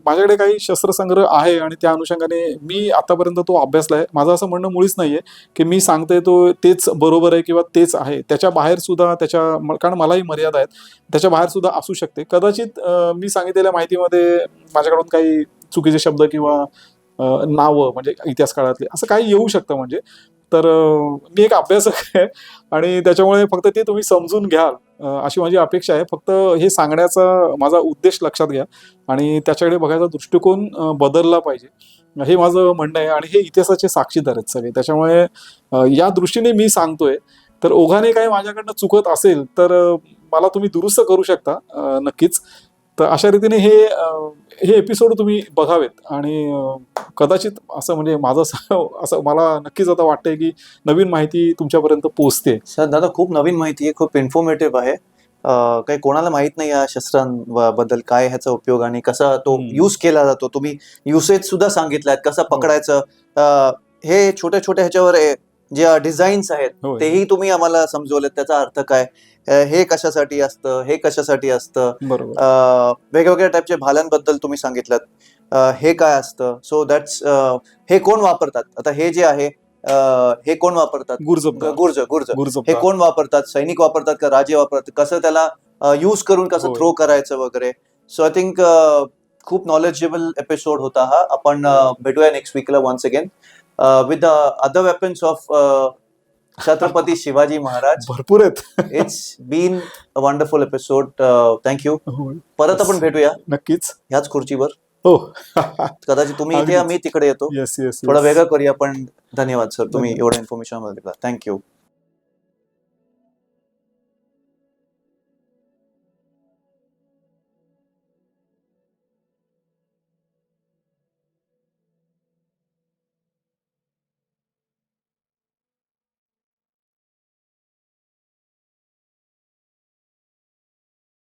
माझ्याकडे काही शस्त्रसंग्रह आहे आणि त्या अनुषंगाने मी आतापर्यंत तो अभ्यासला आहे. माझं असं म्हणणं मुळीच नाहीये की मी सांगतोय तो तेच बरोबर आहे किंवा तेच आहे. त्याच्या बाहेर सुद्धा कारण मलाही मर्यादा आहेत, त्याच्या बाहेर सुद्धा असू शकते. कदाचित मी सांगितलेल्या माहितीमध्ये माझ्याकडून काही चुकीचे शब्द किंवा नावं म्हणजे इतिहास काळातले असं काही येऊ शकतं. म्हणजे तर मी एक अभ्यासक आहे आणि त्याच्यामुळे फक्त ते तुम्ही समजून घ्याल अशी माझी अपेक्षा आहे. फक्त हे सांगण्याचा माझा उद्देश लक्षात घ्या आणि त्याच्याकडे बघायचा दृष्टिकोन बदलला पाहिजे, हे माझं म्हणणं आहे. आणि हे इतिहासाचे साक्षीदार आहेत सगळे, त्याच्यामुळे या दृष्टीने मी सांगतोय. तर ओघाने काही माझ्याकडनं चुकत असेल तर मला तुम्ही दुरुस्त करू शकता नक्कीच. तर अशा रीतीने हे एपिसोड तुम्ही बघावेत आणि कदाचित असं म्हणजे माझं असं मला नक्कीच आता वाटतंय की नवीन माहिती तुमच्यापर्यंत पोहोचते.
सर दादा, खूप नवीन माहिती आहे, खूप इन्फॉर्मेटिव्ह आहे. काही कोणाला माहित नाही या शस्त्रांबद्दल, काय ह्याचा उपयोग आणि कसा तो यूज केला जातो. तुम्ही युसेज सुद्धा सांगितलात, कसं पकडायचं. हे छोट्या छोट्या ह्याच्यावर जे डिझाईन्स आहेत तेही तुम्ही आम्हाला समजवलेत, त्याचा अर्थ काय, हे कशासाठी असतं, हे कशासाठी असतं. वेगवेगळ्या टाईपच्या भाल्यांबद्दल तुम्ही सांगितलं, हे काय असतं. सो दॅट्स हे कोण वापरतात आता, हे जे आहे हे कोण वापरतात, गुर्ज हे कोण वापरतात, सैनिक वापरतात का राजे वापरतात, कसं त्याला यूज करून कसं थ्रो करायचं वगैरे. सो आय थिंक खूप नॉलेजेबल एपिसोड होता हा. आपण भेटूया नेक्स्ट वीकला once again with the other weapons of Chhatrapati Shivaji Maharaj.
भरपूर आहेत.
It's been a wonderful episode. Thank you. परत आपण भेटूया
नक्कीच
ह्याच खुर्चीवर.
हो.
कदाचित तुम्ही इथे, मी तिकडे येतो.
Yes yes.
थोडा वेगळं करूया. पण धन्यवाद सर, तुम्ही एवढं इन्फॉर्मेशन दिला. थँक्यू.